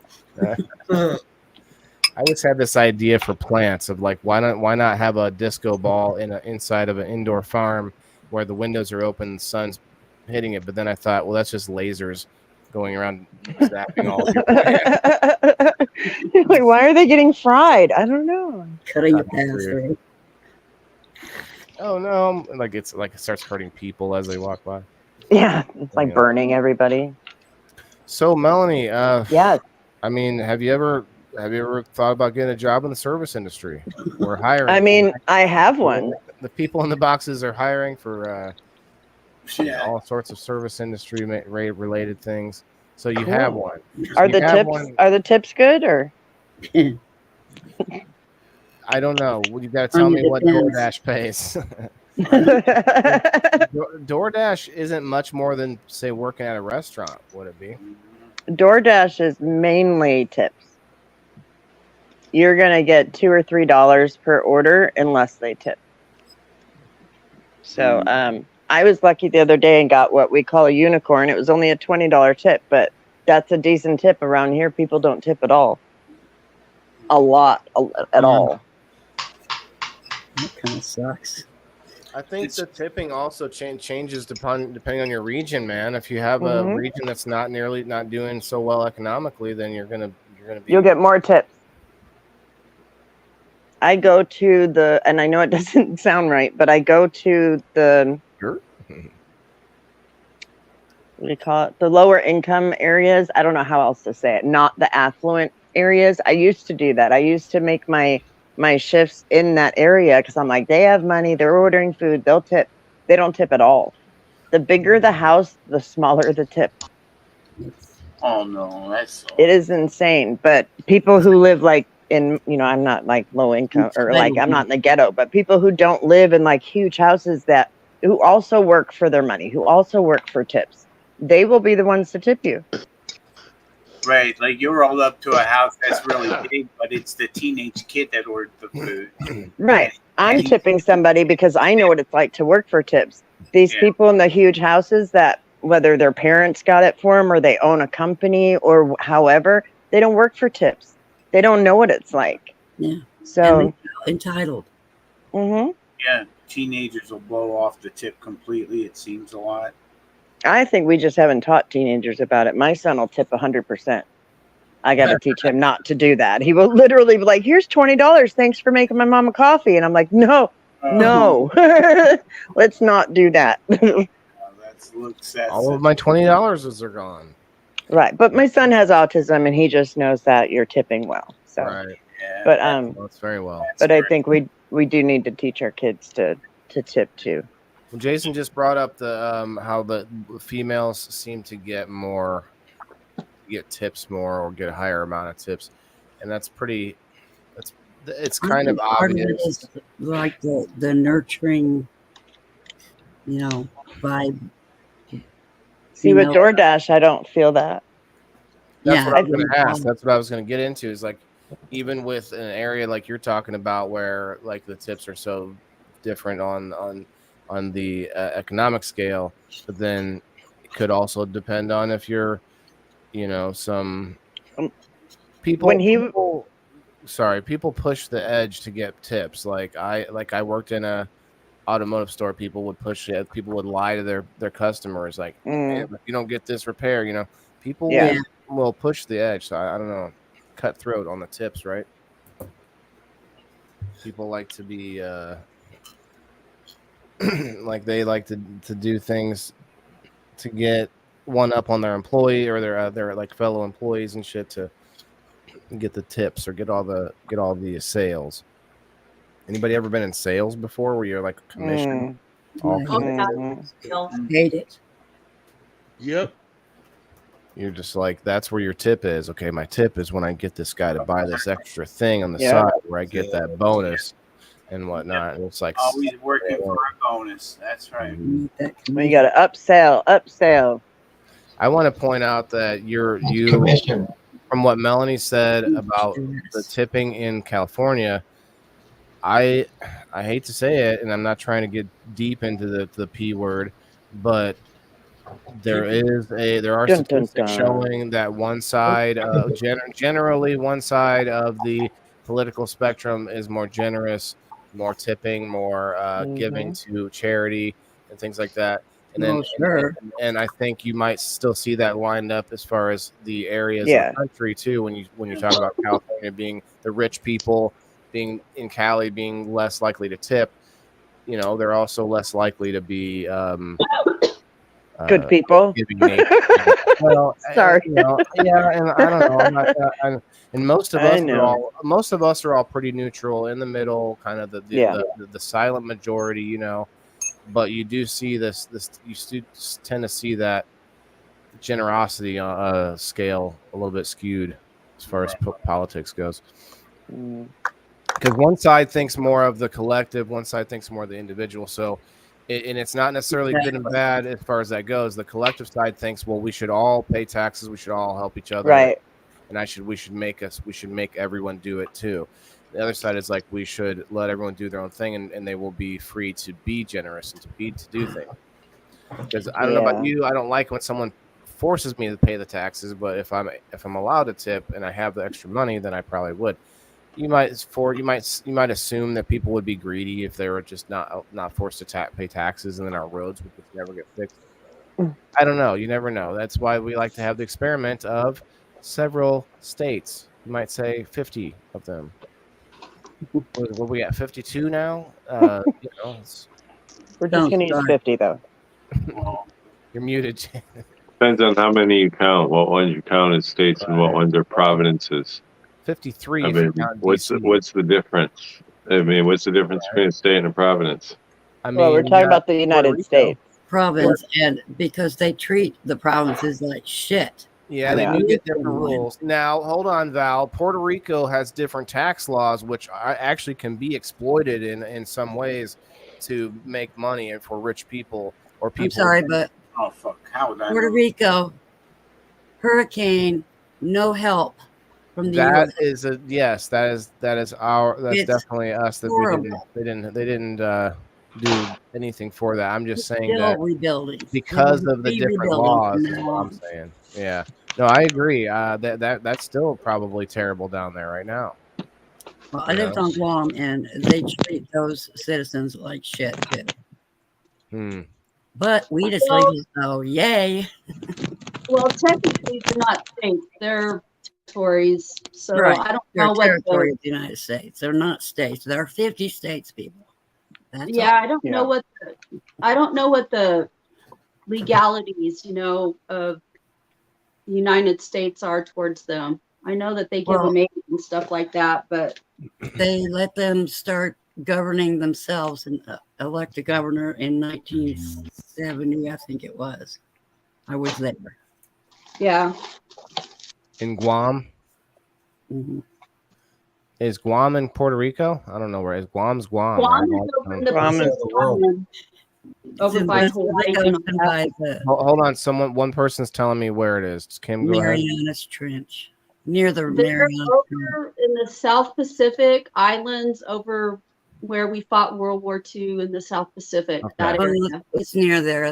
I just had this idea for plants of like, why not have a disco ball inside of an indoor farm where the windows are open, the sun's hitting it. But then I thought, well, that's just lasers going around zapping all of your plants. Like, why are they getting fried? I don't know. Cutting your path. Oh no! Like it starts hurting people as they walk by. Yeah, it's like burning everybody. So Melanie, yes. I mean, have you ever thought about getting a job in the service industry or hiring? I mean, I have one. The people in the boxes are hiring for all sorts of service industry related things. So you have one. Are the tips good or? I don't know. You got to tell me what DoorDash pays. DoorDash isn't much more than, say, working at a restaurant, would it be? DoorDash is mainly tips. You're going to get $2 or $3 per order unless they tip. So I was lucky the other day and got what we call a unicorn. It was only a $20 tip, but that's a decent tip. Around here, people don't tip at all. At all. That kind of sucks. I think the tipping also changes depending on your region, man. If you have a region that's not doing so well economically, then you'll get more tips. I go to and I know it doesn't sound right, but I go to what do you call it? The lower income areas. I don't know how else to say it. Not the affluent areas. I used to do that. I used to make my shifts in that area because I'm like, they have money, they're ordering food, they'll tip. They don't tip at all. The bigger the house, the smaller the tip. Oh no, it is insane. But people who live like in, I'm not like low income or like I'm not in the ghetto, but people who don't live in like huge houses who also work for their money, who also work for tips, they will be the ones to tip you. Right, like you roll up to a house that's really big, but it's the teenage kid that ordered the food. Right. I'm tipping somebody because I know what it's like to work for tips. These people in the huge houses that whether their parents got it for them or they own a company or however, they don't work for tips. They don't know what it's like. Yeah. So entitled. Mm-hmm. Yeah, teenagers will blow off the tip completely. It seems a lot. I think we just haven't taught teenagers about it. My son will tip 100%. I got to teach him not to do that. He will literally be like, here's $20. Thanks for making my mom a coffee. And I'm like, no, No, let's not do that. That's Luke's. All of my $20 are gone. Right, but my son has autism, and he just knows that you're tipping well. So, Right. Yeah, but That's very well. but I think we do need to teach our kids to tip too. Well, Jason just brought up the how the females seem to get tips more or get a higher amount of tips, and that's pretty. It's kind of Part obvious. it is like the nurturing, vibe. See, with DoorDash, I don't feel that. That's what I was going to ask. That's what I was going to get into. Is like, even with an area like you're talking about, where like the tips are so different on the economic scale, but then it could also depend on if you're, some people. People push the edge to get tips. Like I worked in a automotive store. People would push it. People would lie to their customers. Like, "Man, if you don't get this repair, people will push the edge. So I don't know, cutthroat on the tips, right? People like to be like they like to do things to get one up on their employee or their like fellow employees and shit to get the tips or get all the sales. Anybody ever been in sales before where you're like commission? Hate it. Yep. You're just like, that's where your tip is. Okay, my tip is when I get this guy to buy this extra thing on the side where I get that bonus and whatnot. And it's like always working for a bonus. That's right. Well, you got to upsell. I want to point out that you from what Melanie said about the tipping in California, I hate to say it, and I'm not trying to get deep into the P word, but there are statistics showing that one side, generally one side of the political spectrum is more generous, more tipping, more giving to charity and things like that. And then, and I think you might still see that lined up as far as the areas of the country too. When you talk about California being the rich people, being in Cali being less likely to tip, they're also less likely to be good people. Well, sorry. And I don't know. And most of us are all pretty neutral in the middle, kind of the silent majority, But you do see this. You tend to see that generosity scale a little bit skewed as far as politics goes. Because one side thinks more of the collective, one side thinks more of the individual. So, and it's not necessarily good and bad as far as that goes. The collective side thinks, well, we should all pay taxes, we should all help each other, right? And we should make everyone do it too. The other side is like, we should let everyone do their own thing, and they will be free to be generous and to do things. Because I don't know about you, I don't like when someone forces me to pay the taxes, but if I'm allowed to tip and I have the extra money, then I probably would. You might assume that people would be greedy if they were just not forced to pay taxes, and then our roads would just never get fixed. I don't know. You never know. That's why we like to have the experiment of several states. You might say 50 of them. What we at 52 now? We're just going to use 50 though. You're muted. Depends on how many you count. What ones you count as states and what ones are provinces. 53. I mean, what's the difference? I mean, what's the difference between a state and a province? I mean, we're talking about the United States. Province, and because they treat the provinces like shit. Yeah, they do get different rules. Now, hold on, Val. Puerto Rico has different tax laws, which actually can be exploited in some ways to make money for rich people or people. I'm sorry, but oh fuck, how would that Puerto Rico hurricane, no help from the That US. is a yes. That is It's definitely us. That horrible. they didn't do anything for that. I'm just saying Still that rebuilding. because of the different Rebuilding laws. from Is now what I'm on. saying. Yeah. No, I agree. That's still probably terrible down there right now. Well, I lived on Guam, and they treat those citizens like shit too. But weed is legal, so yay. Well, technically, they're not states; they're territories. So Right. I don't They're know a what territory of the United States. They're not states. There are 50 states, people. That's Yeah, all. I don't Yeah. know what the legalities, of the United States are towards them. I know that they give them aid and stuff like that, but they let them start governing themselves and elect a governor in 1970, I think it was. I was there. yeah. In Guam. Mhm. Is Guam in Puerto Rico? I don't know where it is. Guam's Guam. Guam right? is over in the Guam is- Pacific Island, over by Hawaii. and all that. By the Hold on. One person's telling me where it is. Kim, go ahead. Marianas Trench, near the They're Marianas Trench. over in the South Pacific Islands, over where we fought World War II in the South Pacific. Okay. That Well, area. it's near there.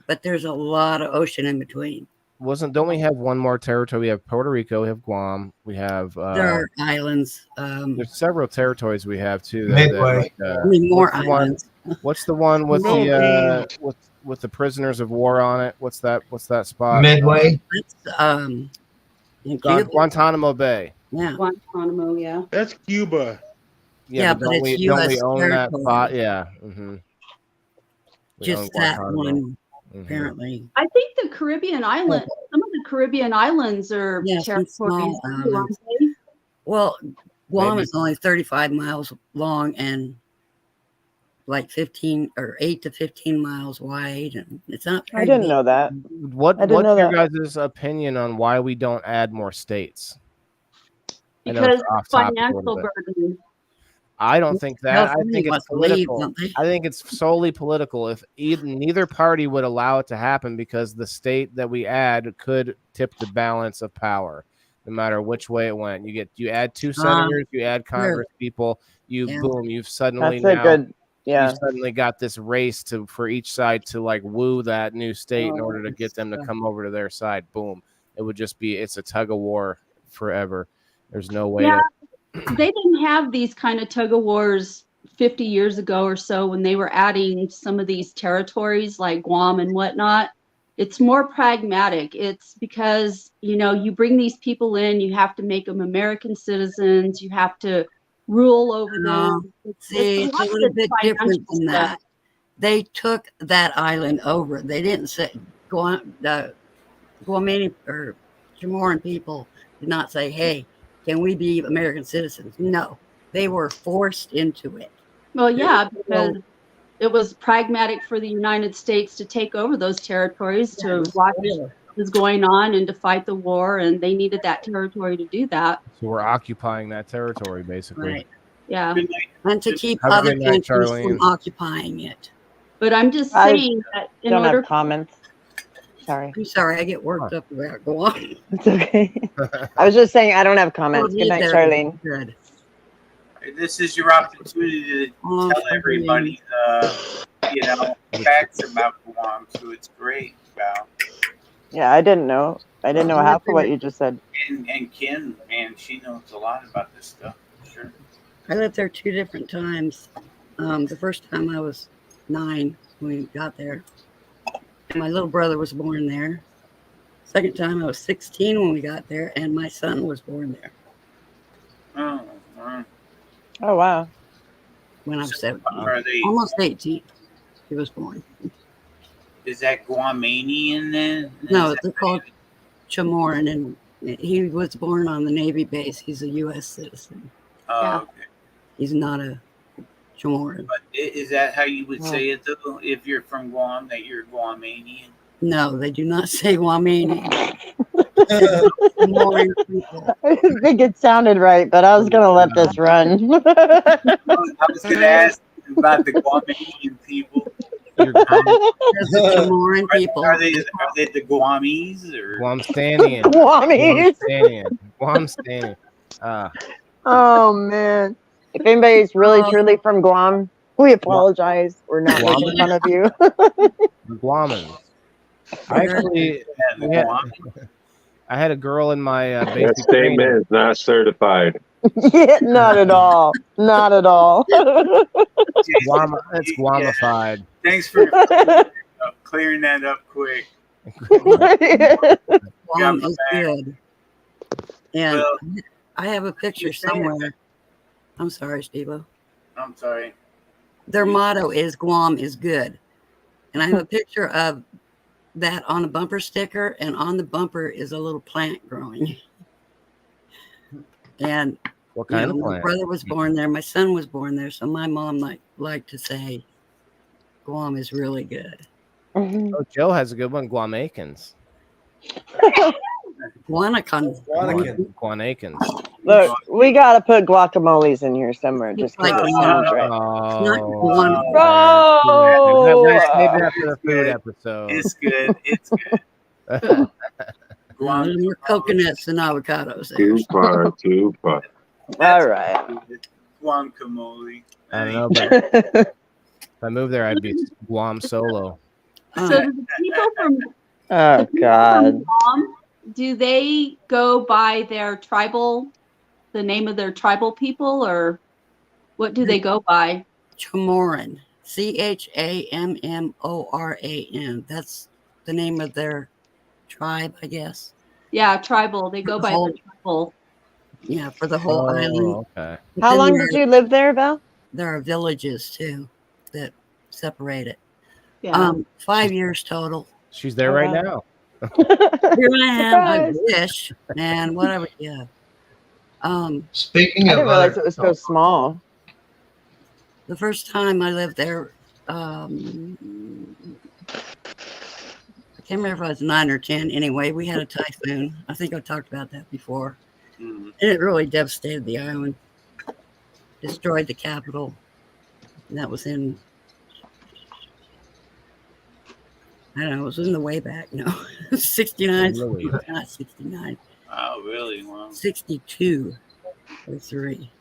But there's a lot of ocean in between. Don't we have one more territory? We have Puerto Rico, we have Guam, we have There are islands. there's several territories we have too. Midway. More what's the one- islands. What's the one with the with the prisoners of war on it? What's that spot? Midway. It's, in Cuba. Guantanamo Bay. Yeah. Guantanamo, yeah. That's Cuba. Yeah, but don't it's we, don't we US own that territory. spot? Yeah. Mm-hmm. Just that one, apparently. I think the Caribbean island, some of the Caribbean islands are Yeah, some territories small too, aren't islands. they? Well, Guam Maybe. is only 35 miles long and like 15 or 8 to 15 miles wide, and it's not. I didn't know that. What's your guys' opinion on why we don't add more states? I know it's Because off topic a financial little bit. burden. I don't think that. I California think it's wants to leave, political. don't they? I think it's solely political. If neither party would allow it to happen, because the state that we add could tip the balance of power, no matter which way it went. You add 2 senators, you add Congress people, you've suddenly Yeah. you suddenly got this race for each side to like woo that new state in order to get them to come over to their side. Boom. It would just be it's a tug of war forever. There's no way to. They didn't have these kind of tug of wars 50 years ago or so when they were adding some of these territories like Guam and whatnot. It's more pragmatic. It's because, you bring these people in, you have to make them American citizens, you have to rule over them. See, it's a little bit different financial than stuff. that. They took that island over. They didn't say Guamani or Chamorro people did not say, "Hey, can we be American citizens?" No, they were forced into it. Well, yeah, because it was pragmatic for the United States to take over those territories to watch what was going on and to fight the war, and they needed that territory to do that. So we're occupying that territory, basically. Right. Yeah. And to keep Have a other good night, countries Charlene. from occupying it. But I'm just I saying that in don't order have comments. Sorry. I'm sorry, I get worked up about. Go on. It's okay. I was just saying I don't have comments. Good night, Charlene. Good. This is your opportunity to tell everybody facts about Guam, so it's great. Yeah, I didn't know. I didn't know half of what you just said. And Kim, man, she knows a lot about this stuff. Sure. I lived there 2 different times. The first time I was 9 when we got there. My little brother was born there. Second time I was 16 when we got there, and my son was born there. Oh, wow. When I was 17. Are they, almost 18. He was born. is that Guamanian then? No, they're called Chamorro, and he was born on the Navy base. He's a U.S. citizen. Okay. He's not a Chamorro. But is that how you would say it though? If you're from Guam, that you're Guamanian? No, they do not say Guamani. I didn't think it sounded right, but I was going to let this run. I was going to ask about the Guamanian people. Chamorro people. Are they the Guamies or Guamstanian? Guamstanian. Oh, man. If anybody's really, truly from Guam, we apologize. We're not making fun of you. The Guamans. I had a girl in my That basic statement training. is not certified. Yeah, not at all. Not at all. It's Guamified. Thanks for clearing that up quick. Guam is good. And I have a picture somewhere. I'm sorry, Steve-O. I'm sorry. their motto is Guam is good. And I have a picture of that on a bumper sticker, and on the bumper is a little plant growing. And What kind of my plant? brother was born there, my son was born there, so my mom liked to say Guam is really good. Oh, Joe has a good one. Guamakins. Guanakins. Look, we gotta put guacamoles in here somewhere just because it sounds right. Maybe after the food episode. It's good. It's good. More coconuts and avocados. Too far. All right. Guacamole. I don't know, but if I moved there, I'd be Guam solo. So do the people from Oh God. Guam, do they go by their the name of their tribal people, or what do they go by? Chamoran. Chammoran. That's the name of their tribe, I guess. Yeah, tribal. They go by the tribal. Yeah, for the whole island. Okay. How long did you live there, Val? There are villages too that separate it. Yeah. 5 years total. She's there right now. Here I am. I wish, man. What I would, yeah. Speaking I of didn't realize it was so small. The first time I lived there, I can't remember if I was 9 or 10. Anyway, we had a typhoon. I think I talked about that before. And it really devastated the island, destroyed the capital. And that was in, I don't know, it was in the way back, 69, Really? not 69. Oh, really? Wow. 62 or 3.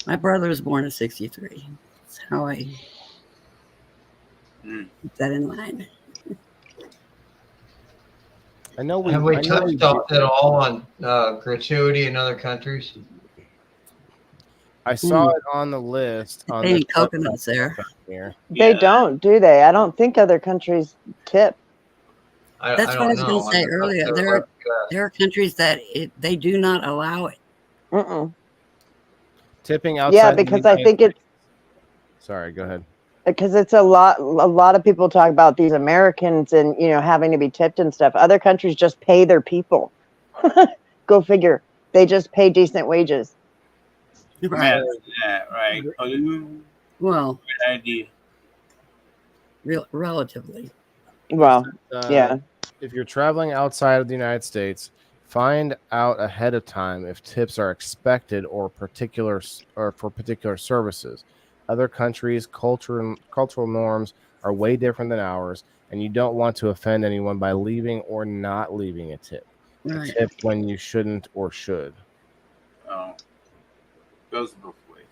My brother was born in 63. That's how I keep that in mind. I know Have we touched up at all on gratuity in other countries? I saw it on the list. On They the ain't coconuts there. Here. They don't, do they? I don't think other countries tip. That's what I was going to say earlier. There are countries that they do not allow it. Tipping outside. Yeah, because I think it's. Sorry, go ahead. Because it's a lot of people talk about these Americans and having to be tipped and stuff. Other countries just pay their people. Go figure. They just pay decent wages. Right. Yeah, right. Well, good idea. Relatively. Well, yeah. If you're traveling outside of the United States, find out ahead of time if tips are expected or for particular services. Other countries' cultural norms are way different than ours, and you don't want to offend anyone by leaving or not leaving a tip. Right. A tip when you shouldn't or should. Oh, goes both ways.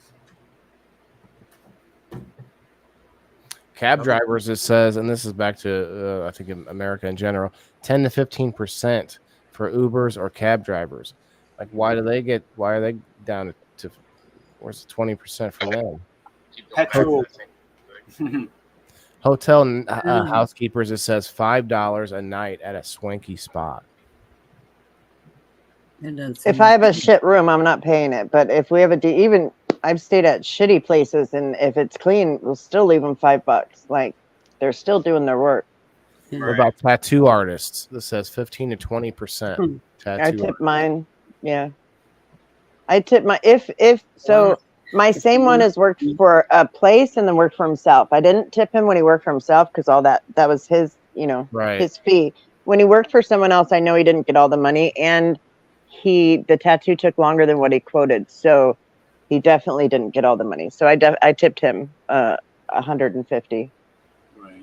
Cab drivers, it says, and this is back to I think in America in general, 10 to 15% for Ubers or cab drivers. Like, why are they down to where's the 20% for them? Petrol. Hotel housekeepers, it says $5 a night at a swanky spot. If I have a shit room, I'm not paying it. But if we have even I've stayed at shitty places, and if it's clean, we'll still leave them $5. Like, they're still doing their work. What about tattoo artists? This says 15 to 20%. I tip mine. Yeah, I tip my my same one has worked for a place and then worked for himself. I didn't tip him when he worked for himself because all that was his, his fee. When he worked for someone else, I know he didn't get all the money, and the tattoo took longer than what he quoted, so he definitely didn't get all the money. So I tipped him $150. Right.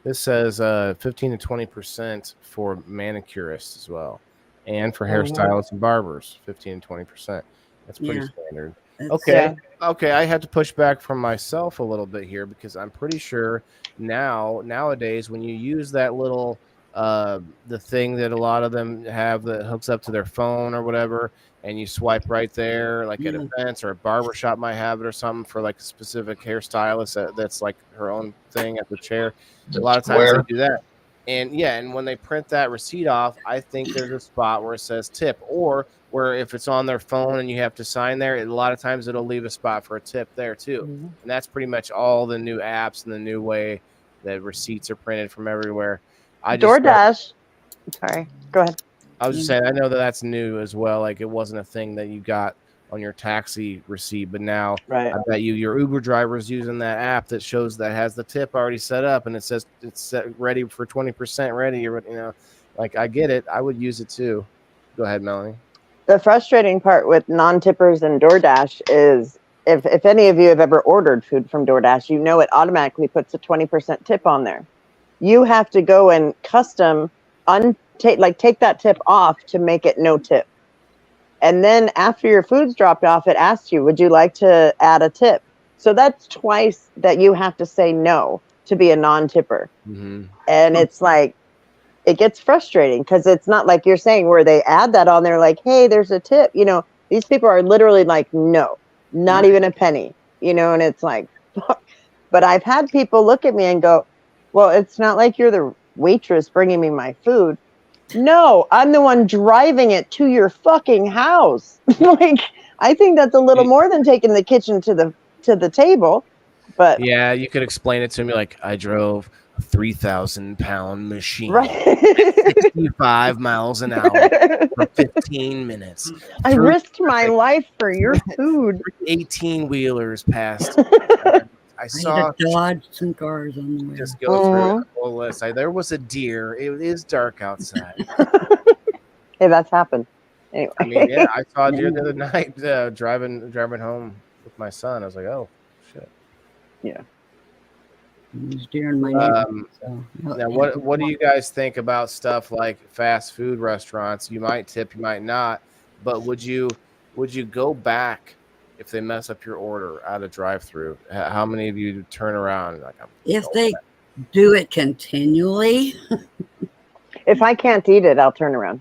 This says 15 to 20% for manicurists as well, and for hairstylists and barbers, 15 to 20%. That's pretty standard. Okay. I had to push back from myself a little bit here because I'm pretty sure nowadays when you use that little the thing that a lot of them have that hooks up to their phone or whatever, and you swipe right there, like at events, or a barbershop might have it or something for like a specific hairstylist that's like her own thing at the chair. A lot of times they do that. And when they print that receipt off, I think there's a spot where it says tip, or where if it's on their phone and you have to sign there, a lot of times it'll leave a spot for a tip there too. Mm-hmm. And that's pretty much all the new apps and the new way that receipts are printed from everywhere. DoorDash. Sorry, go ahead. I was just saying, I know that that's new as well. Like, it wasn't a thing that you got on your taxi receipt, but now Right. I bet your Uber driver is using that app that shows that has the tip already set up, and it says it's set ready for 20% ready, or like, I get it. I would use it too. Go ahead, Melanie. The frustrating part with non-tippers and DoorDash is if any of you have ever ordered food from DoorDash, you know it automatically puts a 20% tip on there. You have to go and custom take that tip off to make it no tip. And then after your food's dropped off, it asks you, would you like to add a tip? So that's twice that you have to say no to be a non-tipper. Mm-hmm. And it's like, it gets frustrating because it's not like you're saying where they add that on there like, hey, there's a tip. These people are literally like, no, not even a penny, and it's like, fuck. But I've had people look at me and go, well, it's not like you're the waitress bringing me my food. No, I'm the one driving it to your fucking house. Like, I think that's a little more than taking the kitchen to the table. But yeah, you could explain it to me like, I drove a 3,000-pound machine, right. 65 miles an hour for 15 minutes. I risked my life for your food. 18-wheelers passed. I saw dodge some cars on the way. Just go through the whole list. There was a deer. It is dark outside. Hey, that's happened. Anyway. I mean, yeah, I saw a deer the other night driving home with my son. I was like, oh shit. Yeah. There's deer in my neighborhood. Now, what do you guys think about stuff like fast food restaurants? You might tip, you might not, but would you go back if they mess up your order at a drive-through? How many of you turn around? Like, if they do it continually, if I can't eat it, I'll turn around.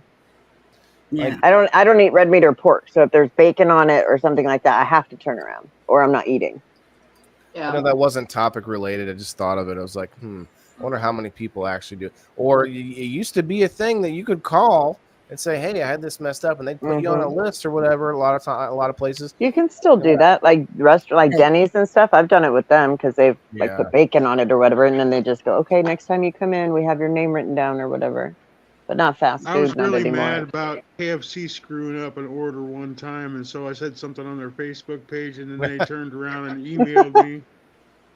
Yeah. I don't eat red meat or pork. So if there's bacon on it or something like that, I have to turn around or I'm not eating. Yeah. I know that wasn't topic related. I just thought of it. I was like, I wonder how many people actually do. Or it used to be a thing that you could call and say, hey, I had this messed up, and they'd put you on a list or whatever. A lot of places. You can still do that, like Denny's and stuff. I've done it with them because they've put bacon on it or whatever, and then they just go, okay, next time you come in, we have your name written down or whatever. But not fast food. I was not really anymore. mad about KFC screwing up an order one time, and so I said something on their Facebook page, and then they turned around and emailed me.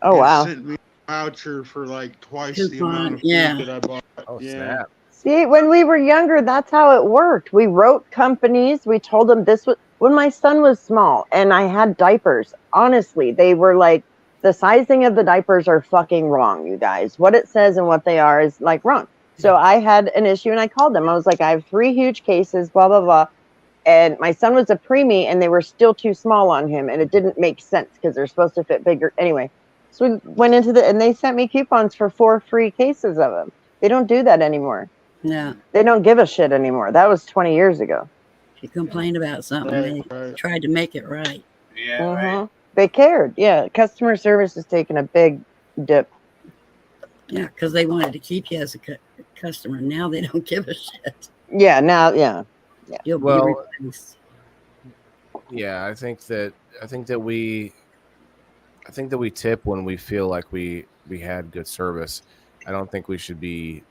Oh, wow. Sent me a voucher for like twice the amount of food that I bought. Oh, snap. See, when we were younger, that's how it worked. We wrote companies. We told them this was when my son was small and I had diapers. Honestly, they were like, the sizing of the diapers are fucking wrong, you guys. What it says and what they are is like wrong. So I had an issue and I called them. I was like, I have 3 huge cases, blah, blah, blah. And my son was a preemie and they were still too small on him. And it didn't make sense because they're supposed to fit bigger. Anyway, so we went into and they sent me coupons for 4 free cases of them. They don't do that anymore. Yeah. They don't give a shit anymore. That was 20 years ago. If you complained about something, they tried to make it right. Yeah, right. They cared. Yeah. Customer service has taken a big dip. Yeah, because they wanted to keep you as a customer. Now they don't give a shit. Yeah, now, yeah. You'll be replaced. Yeah, I think that we tip when we feel like we had good service. I don't think you should be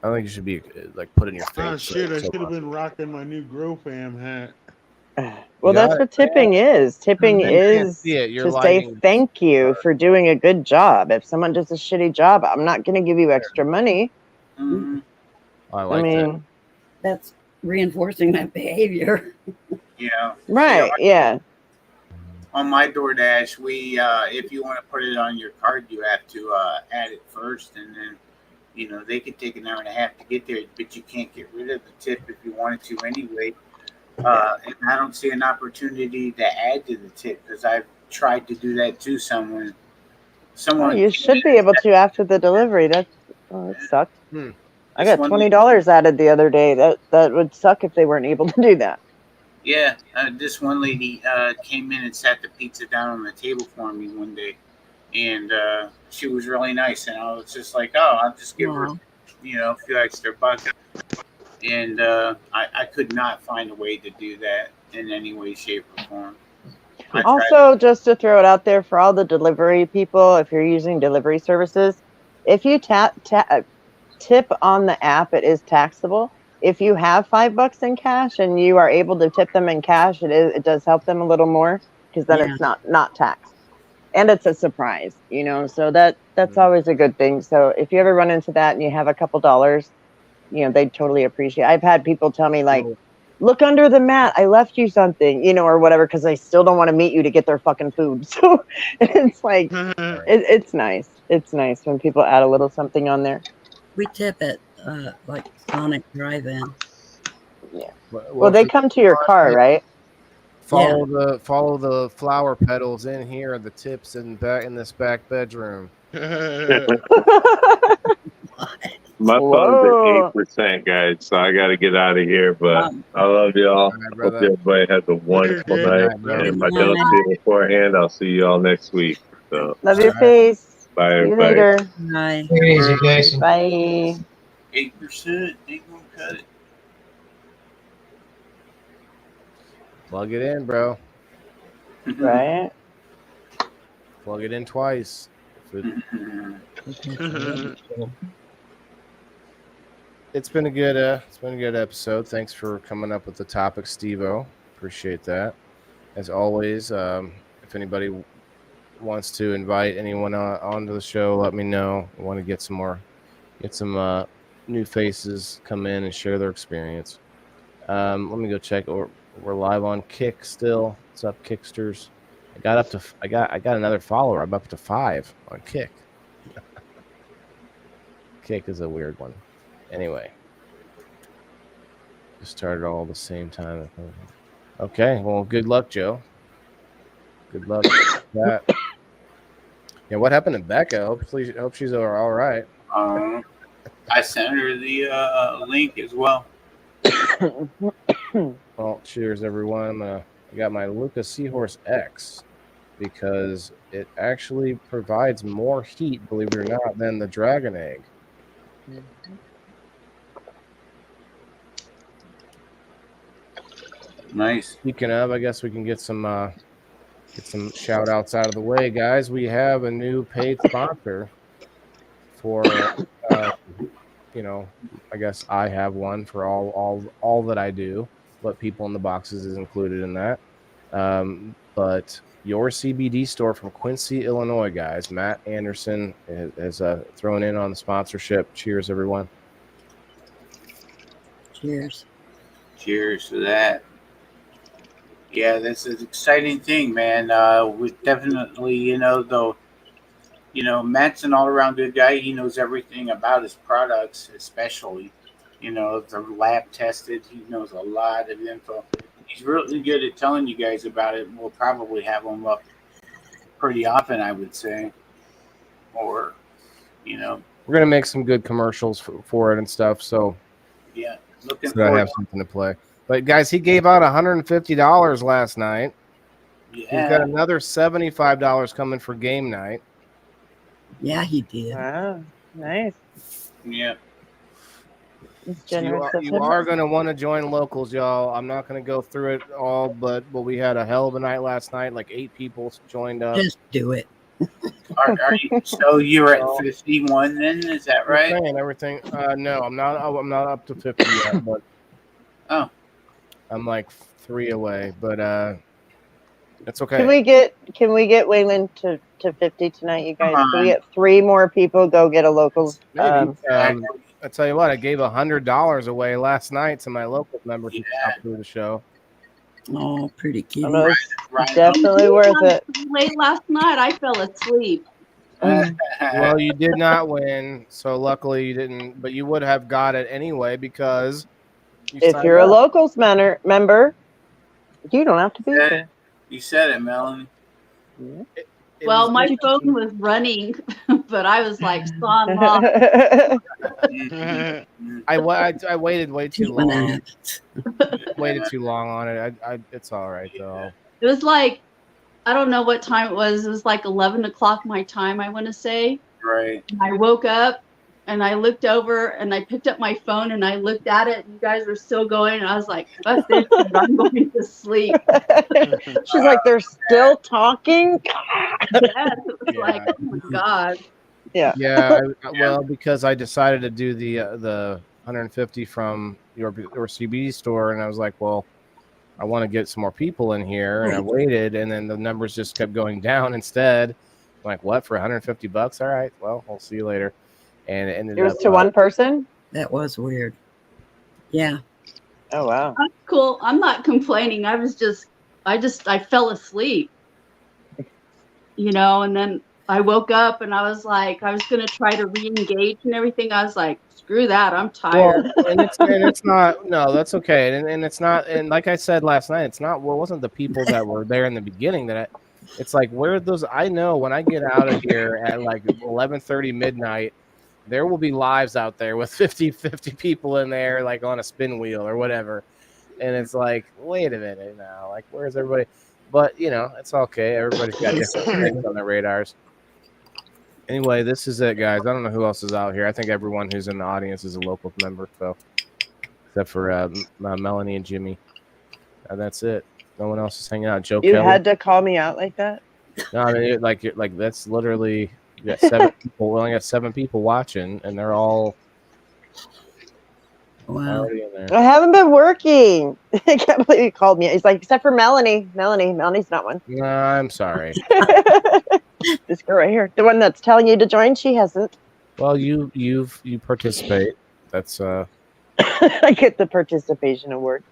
like put in your face. Oh shit! I should have been rocking my new Grow Fam hat. Well, that's what tipping is. Tipping is to say thank you for doing a good job. If someone does a shitty job, I'm not going to give you extra money. Mm-hmm. I mean, that's reinforcing that behavior. Yeah. Right. Yeah. On my DoorDash, we if you want to put it on your card, you have to add it first, and then they could take an hour and a half to get there, but you can't get rid of the tip if you wanted to anyway. And I don't see an opportunity to add to the tip because I've tried to do that to someone. You should be able to after the delivery. That sucked. I got $20 added the other day. That would suck if they weren't able to do that. Yeah, this one lady came in and sat the pizza down on the table for me one day, and she was really nice. And I was just like, "Oh, I'll just give her, a few extra bucks." and I could not find a way to do that in any way, shape, or form. Also, just to throw it out there for all the delivery people, if you're using delivery services, if you tip on the app, it is taxable. If you have $5 in cash and you are able to tip them in cash, it does help them a little more because then it's not taxed, and it's a surprise, So that's always a good thing. So if you ever run into that and you have a couple dollars, they totally appreciate it. I've had people tell me like, look under the mat, I left you something, or whatever, because they still don't want to meet you to get their fucking food. So it's like, it's nice. It's nice when people add a little something on there. We tip at like Sonic Drive-In. Yeah. Well, they come to your car, right? Follow the flower petals in here, the tips in this back bedroom. My phone's at 8%, guys, so I got to get out of here. But I love y'all. Hope everybody has a wonderful night. And if I don't see you beforehand, I'll see you all next week. So love your face. Bye, everybody. See you later. Bye. Take it easy, Jason. Bye. 8% ain't gonna cut it. Plug it in, bro. Right. Plug it in twice. It's been a good episode. Thanks for coming up with the topic, Steve-O. Appreciate that. As always, if anybody wants to invite anyone onto the show, let me know. I want to get some new faces come in and share their experience. Let me go check. We're live on Kick still. What's up, Kicksters? I got another follower. I'm up to 5 on Kick. Kick is a weird one. Anyway, just started all at the same time. Okay, well, good luck, Joe. Good luck with that. Yeah, what happened to Becca? Hope she's all right. I sent her the link as well. Well, cheers, everyone. I got my Lucas Seahorse X because it actually provides more heat, believe it or not, than the Dragon Egg. Nice. Speaking of, I guess we can get some shout outs out of the way, guys. We have a new paid sponsor for I guess I have one for all that I do, but People in the Boxes is included in that. But your CBD store from Quincy, Illinois, guys. Matt Anderson has thrown in on the sponsorship. Cheers, everyone. Cheers. Cheers to that. Yeah, this is an exciting thing, man. We definitely, Matt's an all-around good guy. He knows everything about his products, especially, they're lab tested. He knows a lot of info. He's really good at telling you guys about it. We'll probably have him up pretty often, I would say. Or, we're gonna make some good commercials for it and stuff. So yeah, looking so I have something to play. But guys, he gave out $150 last night. Yeah. He's got another $75 coming for game night. Yeah, he did. Wow, nice. Yeah. So you are going to want to join locals, y'all. I'm not going to go through it all, but we had a hell of a night last night. Like 8 people joined up. Just do it. Are you? So you're at 51 then? Is that right? Everything. No, I'm not. I'm not up to 50 yet, but I'm like 3 away. But it's okay. Can we get Waylon to 50 tonight, you guys? Can we get 3 more people? Go get a local. Maybe. I tell you what, I gave $100 away last night to my local members who stopped through the show. Oh, pretty cute. Definitely worth it. Late last night, I fell asleep. Well, you did not win, so luckily you didn't. But you would have got it anyway because if you're a locals member, you don't have to be there. You said it, Melanie. Well, my phone was running, but I was like, "Son, Mom." I waited way too long. Waited too long on it. It's all right though. It was like, I don't know what time it was. It was like 11 o'clock my time, I want to say. Right. And I woke up and I looked over and I picked up my phone and I looked at it and you guys were still going and I was like, fuck this, dude, I'm going to sleep. She's like, they're still talking. Yes, it was like, oh my God. Yeah. Yeah. Well, because I decided to do the 150 from your CBD store, and I was like, well, I want to get some more people in here, and I waited, and then the numbers just kept going down instead. I'm like, what, for $150? All right, well, we'll see you later. And it ended It was up to one person? That was weird. Yeah. Oh, wow. That's cool. I'm not complaining. I fell asleep, and then I woke up and I was like, I was going to try to re-engage and everything. I was like, screw that. I'm tired. Well, and it's not, no, that's okay. And it's not, and like I said last night, it wasn't the people that were there in the beginning it's like, where are those? I know when I get out of here at like 11:30 midnight, there will be lives out there with 50 people in there, like on a spin wheel or whatever. And it's like, wait a minute now, like, where's everybody? But, it's okay. Everybody's got different things on their radars. Anyway, this is it, guys. I don't know who else is out here. I think everyone who's in the audience is a local member, so except for Melanie and Jimmy. And that's it. No one else is hanging out. Joe You Kelly. had to call me out like that? No, I mean, like that's literally, you got 7 people. We only got 7 people watching, and they're all already in there. I haven't been working. I can't believe you called me. He's like, except for Melanie. Melanie.'s not one. No, I'm sorry. This girl right here, the one that's telling you to join, she hasn't. Well, you participate. That's I get the participation award.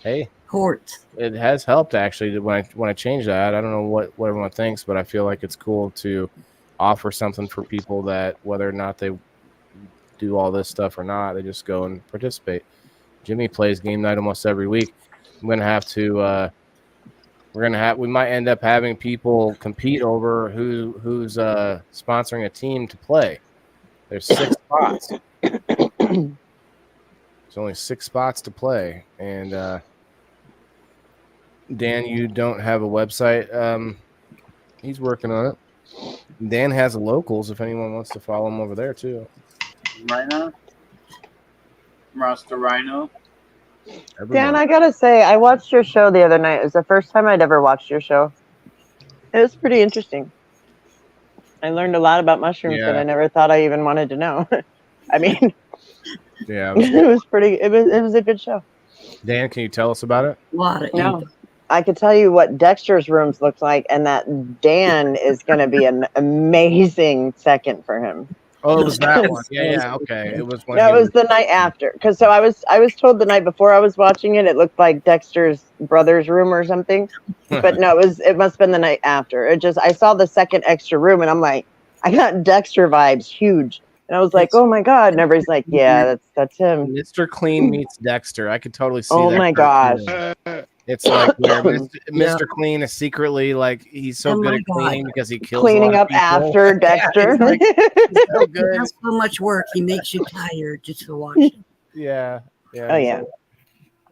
Hey, court. It has helped actually when I change that. I don't know what everyone thinks, but I feel like it's cool to offer something for people that whether or not they do all this stuff or not, they just go and participate. Jimmy plays game night almost every week. I'm gonna have to. We might end up having people compete over who's sponsoring a team to play. There's 6 spots. There's only 6 spots to play, and Dan, you don't have a website. He's working on it. Dan has locals. If anyone wants to follow him over there too. Rhino, Rasta Rhino. Dan, I gotta say, I watched your show the other night. It was the first time I'd ever watched your show. It was pretty interesting. I learned a lot about mushrooms that I never thought I even wanted to know. I mean, yeah, it was pretty. It was a good show. Dan, can you tell us about it? No, I could tell you what Dexter's rooms looked like, and that Dan is going to be an amazing second for him. Oh, it was that one. Yeah, okay. It was one. No, it was the night after. Because I was told the night before I was watching it, it looked like Dexter's brother's room or something. But no, it must have been the night after. I saw the second extra room, and I'm like, I got Dexter vibes, huge. And I was like, oh my God. And everybody's like, yeah, that's him. Mr. Clean meets Dexter. I could totally see that. Oh my gosh. It's like where Mr. Clean is secretly like he's so good at cleaning because he kills cleaning up after Dexter. He's so good. He does so much work, he makes you tired just to watch him. Yeah. Oh yeah.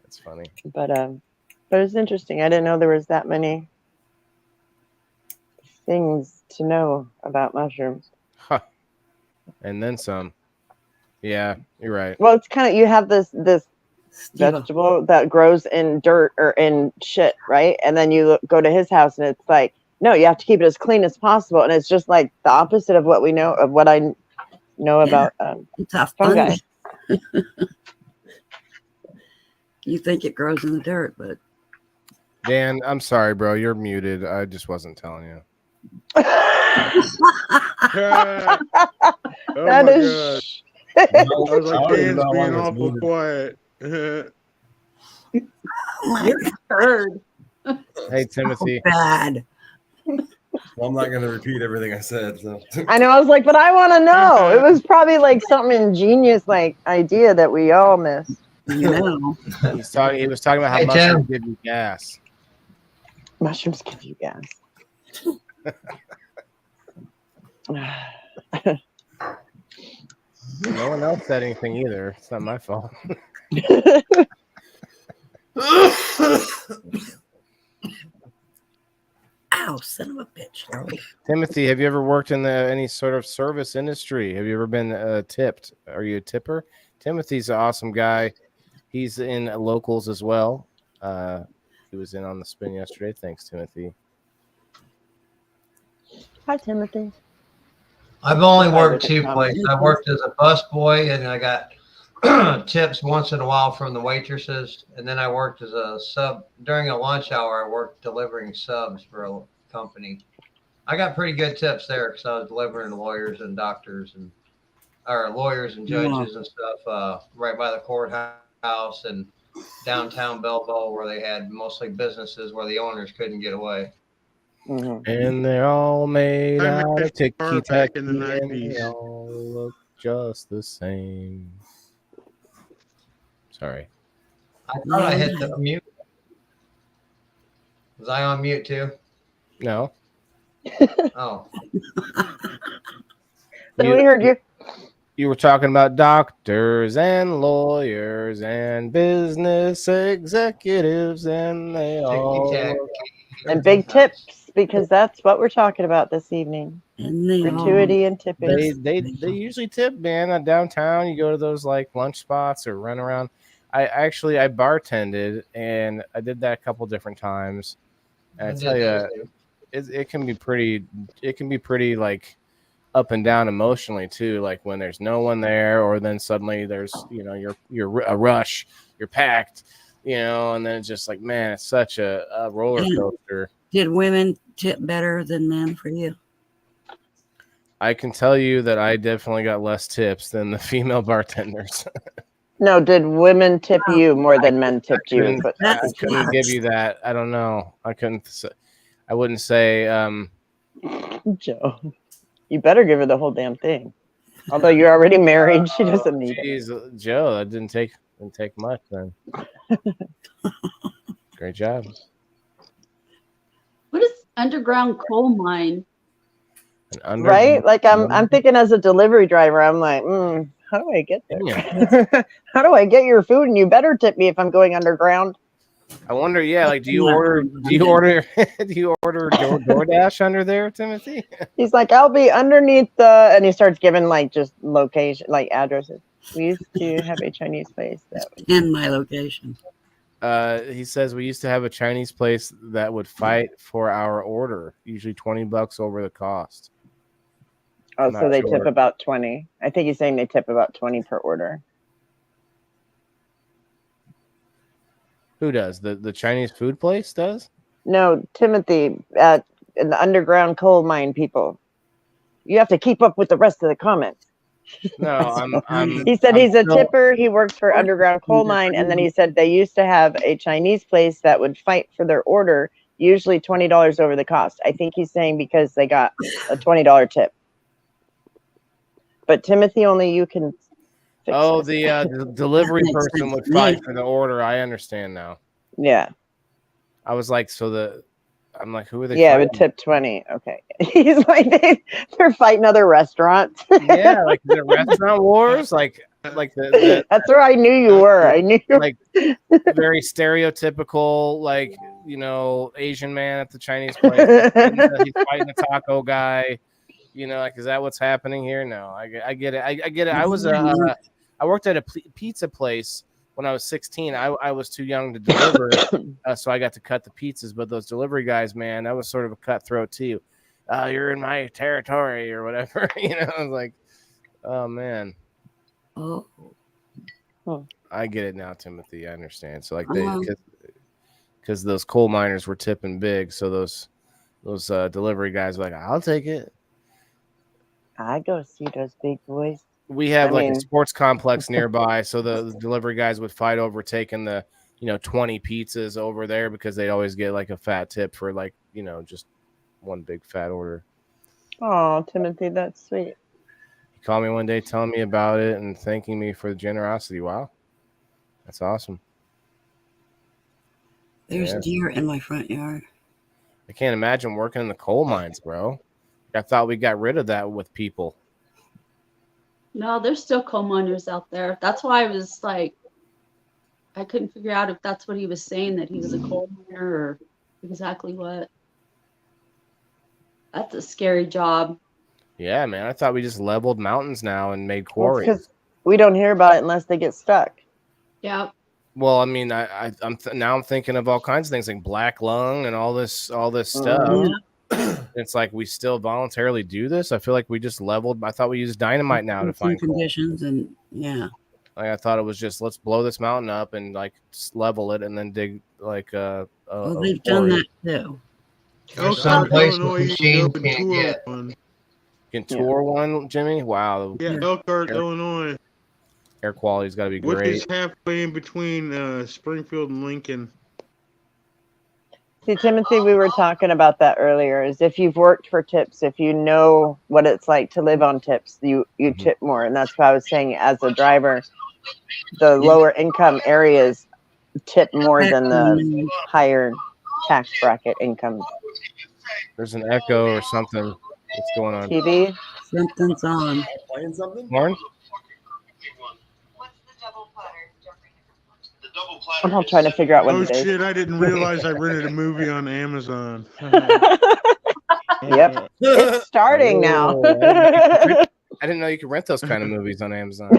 That's funny. But it was interesting. I didn't know there was that many things to know about mushrooms. Huh. And then some. Yeah, you're right. Well, it's kind of, you have this vegetable that grows in dirt or in shit, right? And then you go to his house and it's like, no, you have to keep it as clean as possible. And it's just like the opposite of what we know, of what I know about fungi. You think it grows in the dirt, but Dan, I'm sorry, bro. You're muted. I just wasn't telling you. That is. I was like, Dan's being awful quiet. Heard. Hey, Timothy. Bad. Well, I'm not going to repeat everything I said. So. I know. I was like, but I want to know. It was probably like something ingenious, like idea that we all missed. You know. He was talking about how mushrooms give you gas. Mushrooms give you gas. No one else said anything either. It's not my fault. Ow. Wow, son of a bitch. Timothy, have you ever worked in any sort of service industry? Have you ever been tipped? Are you a tipper? Timothy's an awesome guy. He's in locals as well. He was in on the spin yesterday. Thanks, Timothy. Hi, Timothy. I've only worked two places. I worked as a busboy, and I got tips once in a while from the waitresses. And then I worked as a sub during a lunch hour. I worked delivering subs for a company. I got pretty good tips there because I was delivering to lawyers and doctors and lawyers and judges and stuff right by the courthouse and downtown Belleville, where they had mostly businesses where the owners couldn't get away. And they're all made out of ticky back in the and 90s. they all look just the same. Sorry. I thought I hit the mute. Was I on mute too? No. Oh. We heard you. You were talking about doctors and lawyers and business executives, and they all and big tips, because that's what we're talking about this evening. Gratuity and tipping. They usually tip, man. Downtown, you go to those like lunch spots or run around. I bartended, and I did that a couple different times. And I tell you, it can be pretty. It can be pretty like up and down emotionally too. Like when there's no one there, or then suddenly there's you're a rush, you're packed, and then it's just like, man, it's such a roller coaster. Did women tip better than men for you? I can tell you that I definitely got less tips than the female bartenders. No, did women tip you more than men tipped you? I couldn't give you that. I don't know. I wouldn't say. Joe, you better give her the whole damn thing. Although you're already married, she doesn't need it. Joe, that didn't take much then. Great job. What is underground coal mine? Right? Like I'm thinking as a delivery driver, I'm like, how do I get there? Yeah. How do I get your food? And you better tip me if I'm going underground. I wonder, like, do you order DoorDash under there, Timothy? He's like, I'll be underneath and he starts giving like just location, like addresses. We used to have a Chinese place in my location. He says we used to have a Chinese place that would fight for our order, usually $20 over the cost. Oh, so they tip about 20. I think he's saying they tip about 20 per order. Who does? The Chinese food place does? No, Timothy, in the underground coal mine people. You have to keep up with the rest of the comments. No, he said he's a tipper. He works for underground coal mine, and then he said they used to have a Chinese place that would fight for their order, usually $20 over the cost. I think he's saying because they got a $20 tip. But Timothy, only you can. The delivery person would fight for the order. I understand now. Yeah. I was like, I'm like, who are they? Yeah, it would tip 20. Okay. He's like, they're fighting other restaurants. Yeah, like the restaurant wars, like the That's where I knew you were. I knew you like very stereotypical, like Asian man at the Chinese place. He's fighting the taco guy. Like, is that what's happening here? No, I get it. I get it. I worked at a pizza place when I was 16. I was too young to deliver, so I got to cut the pizzas. But those delivery guys, man, that was sort of a cutthroat too. You're in my territory or whatever. I was like, oh man. Oh. I get it now, Timothy. I understand. So like because those coal miners were tipping big, so those delivery guys were like, I'll take it. I go see those big boys. We have a sports complex nearby, so the delivery guys would fight over taking the 20 pizzas over there because they always get like a fat tip for just one big fat order. Oh, Timothy, that's sweet. He called me one day telling me about it and thanking me for the generosity. Wow, that's awesome. There's deer in my front yard. I can't imagine working in the coal mines, bro. I thought we got rid of that with people. No, there's still coal miners out there. That's why I was like, I couldn't figure out if that's what he was saying, that he was a coal miner or exactly what. That's a scary job. Yeah, man. I thought we just leveled mountains now and made Well, quarries. because we don't hear about it unless they get stuck. Yeah. Well, I mean, I'm thinking of all kinds of things like black lung and all this stuff. Mhm. It's like we still voluntarily do this. I feel like we just leveled. I thought we used dynamite now to find coal. conditions, and yeah. Like I thought it was just let's blow this mountain up and like level it and then dig like Well, they've done that too. There's some places Illinois, you machines can go can't tour get. one. You can tour one, Jimmy. Wow, Yeah, Elkhart, Illinois, air quality's got to be which great. is halfway in between Springfield and Lincoln. See, Timothy, we were talking about that earlier. Is if you've worked for tips, if you know what it's like to live on tips, you tip more, and that's what I was saying. As a driver, the lower income areas tip more than the higher tax bracket income. There's an echo or something. What's going on? TV? Something's on. Playing something? Lauren? I'm all trying to figure out what Oh it is. shit! I didn't realize I rented a movie on Amazon. Yep, it's starting now. Oh, I didn't know you could rent those kind of movies on Amazon.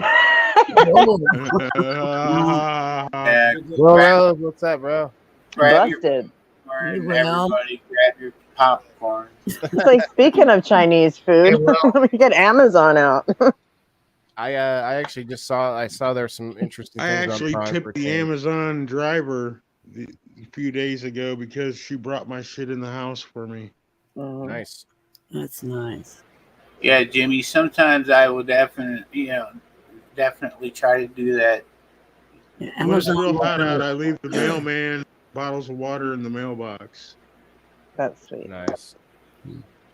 Bro, what's up, bro? Busted. Everybody grab your popcorn. It's like, speaking of Chinese food, let me get Amazon out. I actually just saw there's some interesting I things actually on Prime tipped for the change. Amazon driver a few days ago because she brought my shit in the house for me. Nice. That's nice. Yeah, Jimmy. Sometimes I will definitely try to do that. When it's real hot out, I leave the mailman bottles of water in the mailbox. That's sweet. Nice.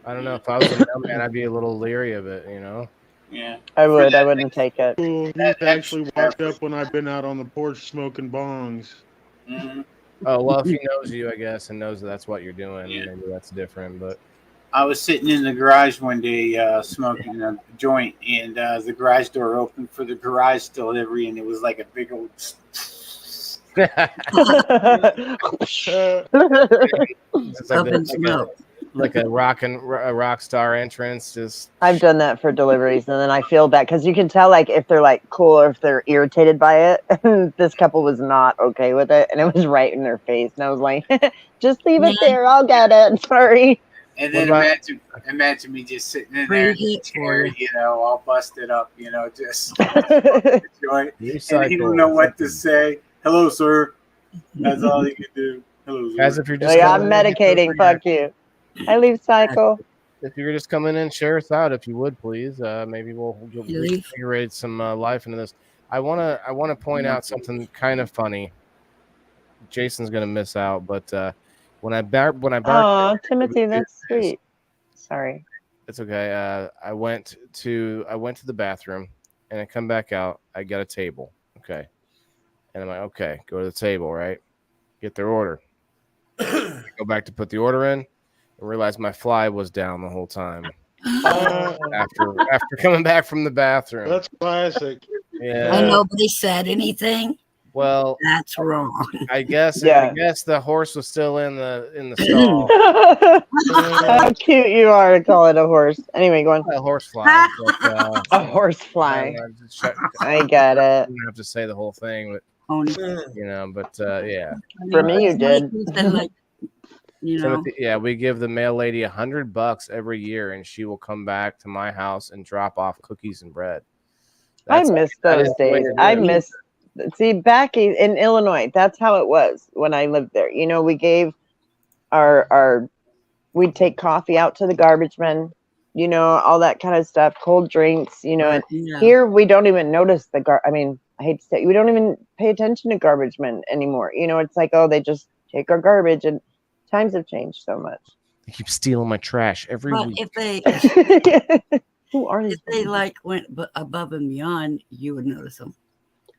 I don't know if I was a mailman, I'd be a little leery of it, you know. Yeah. I wouldn't take it. Cool. He's actually walked up when I've been out on the porch smoking bongs. Mm-hmm. Oh well, if he knows you, I guess, and knows that's what you're doing, maybe that's different. But I was sitting in the garage one day smoking a joint, and the garage door opened for the garage delivery, and it was like a big old. It's like a rock star entrance. Just I've done that for deliveries, and then I feel bad because you can tell like if they're like cool or if they're irritated by it. This couple was not okay with it, and it was right in their face, and I was like, "Just leave it there. I'll get it. Sorry." And then imagine me just sitting in there in the chair, you know, all busted up, you know, just joint, and he don't know what to say. Hello, sir. That's all he can do. Hello, sir. guys, if you're just Like, I'm medicating. Fuck you. I leave cycle. If you're just coming in, share us out if you would, please. Maybe we'll reinvigorate some life into this. I wanna point out something kind of funny. Jason's gonna miss out, but when I Oh, Timothy, that's sweet. Sorry. It's okay. I went to the bathroom and I come back out. I got a table. Okay. And I'm like, okay, go to the table, right? Get their order. Go back to put the order in and realize my fly was down the whole time. After coming back from the bathroom. That's classic. Yeah. And nobody said anything. Well, that's wrong. I guess Yeah. I guess the horse was still in the stall. How cute you are to call it a horse. Anyway, go on. A horsefly. But, A horsefly. I get I it. didn't have to say the whole thing, but you know, but yeah. For me, you did. You know. Timothy, yeah, we give the mail lady $100 every year, and she will come back to my house and drop off cookies and bread. I miss that those is the way days. to do I it. miss. See, back in Illinois, that's how it was when I lived there. You know, we gave we'd take coffee out to the garbage men, you know, all that kind of stuff, cold drinks, you know. And here we don't even notice I mean, I hate to say, we don't even pay attention to garbage men anymore. You know, it's like, oh, they just take our garbage, and times have changed so much. They keep stealing my trash every But week. if they Who are these? if they like went above and beyond, you would notice them.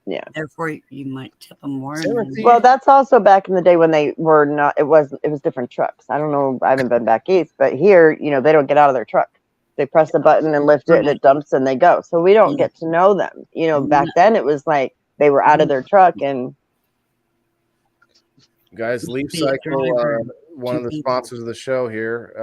Yeah. Therefore, you might tip them more. Well, that's also back in the day when they were not. It was different trucks. I don't know. I haven't been back east, but here, you know, they don't get out of their truck. They press the button and lift it, and it dumps, and they go. So we don't get to know them. You know, back then it was like they were out of their truck, and Guys, Leaf Cycle one of the sponsors of the show here.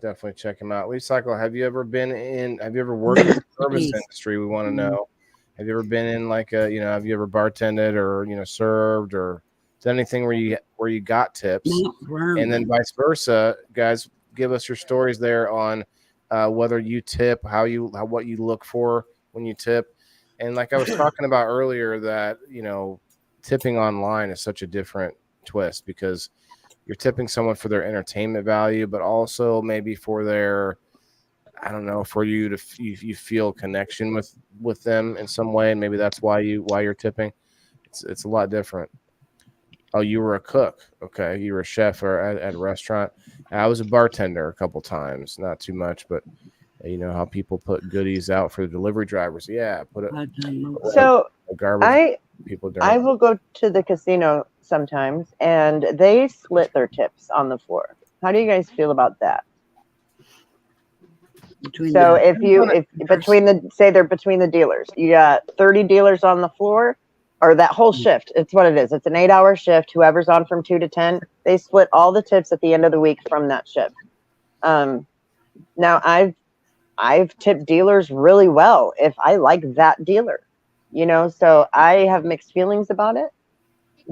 Definitely check him out. Lee Cycle, have you ever worked in the service industry? We want to know. Have you ever been in like a, have you ever bartended or, served or done anything where you got tips? And then vice versa, guys, give us your stories there on whether you tip, what you look for when you tip. And like I was talking about earlier that, tipping online is such a different twist because you're tipping someone for their entertainment value, but also maybe for their, I don't know, for you to you feel connection with them in some way, and maybe that's why you're tipping. It's a lot different. Oh, you were a cook, okay? You were a chef or at a restaurant. I was a bartender a couple times, not too much, but you know how people put goodies out for the delivery drivers. Yeah, put it. So garbage people. I will go to the casino sometimes, and they split their tips on the floor. How do you guys feel about that? So if between the dealers, you got 30 dealers on the floor, or that whole shift, it's what it is. It's an 8-hour shift. Whoever's on from 2 to 10, they split all the tips at the end of the week from that shift. Now I've tipped dealers really well if I like that dealer, so I have mixed feelings about it.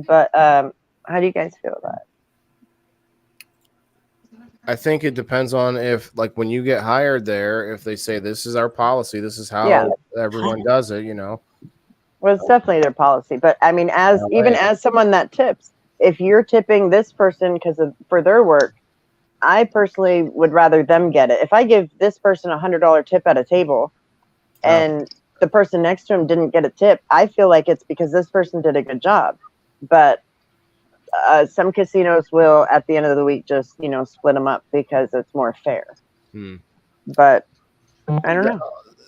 But how do you guys feel about it? I think it depends on if, like, when you get hired there, if they say this is our policy, this is how everyone does it, Well, it's definitely their policy, but I mean, as someone that tips, if you're tipping this person for their work, I personally would rather them get it. If I give this person $100 tip at a table, and the person next to him didn't get a tip, I feel like it's because this person did a good job. But some casinos will, at the end of the week, just split them up because it's more fair. But I don't know.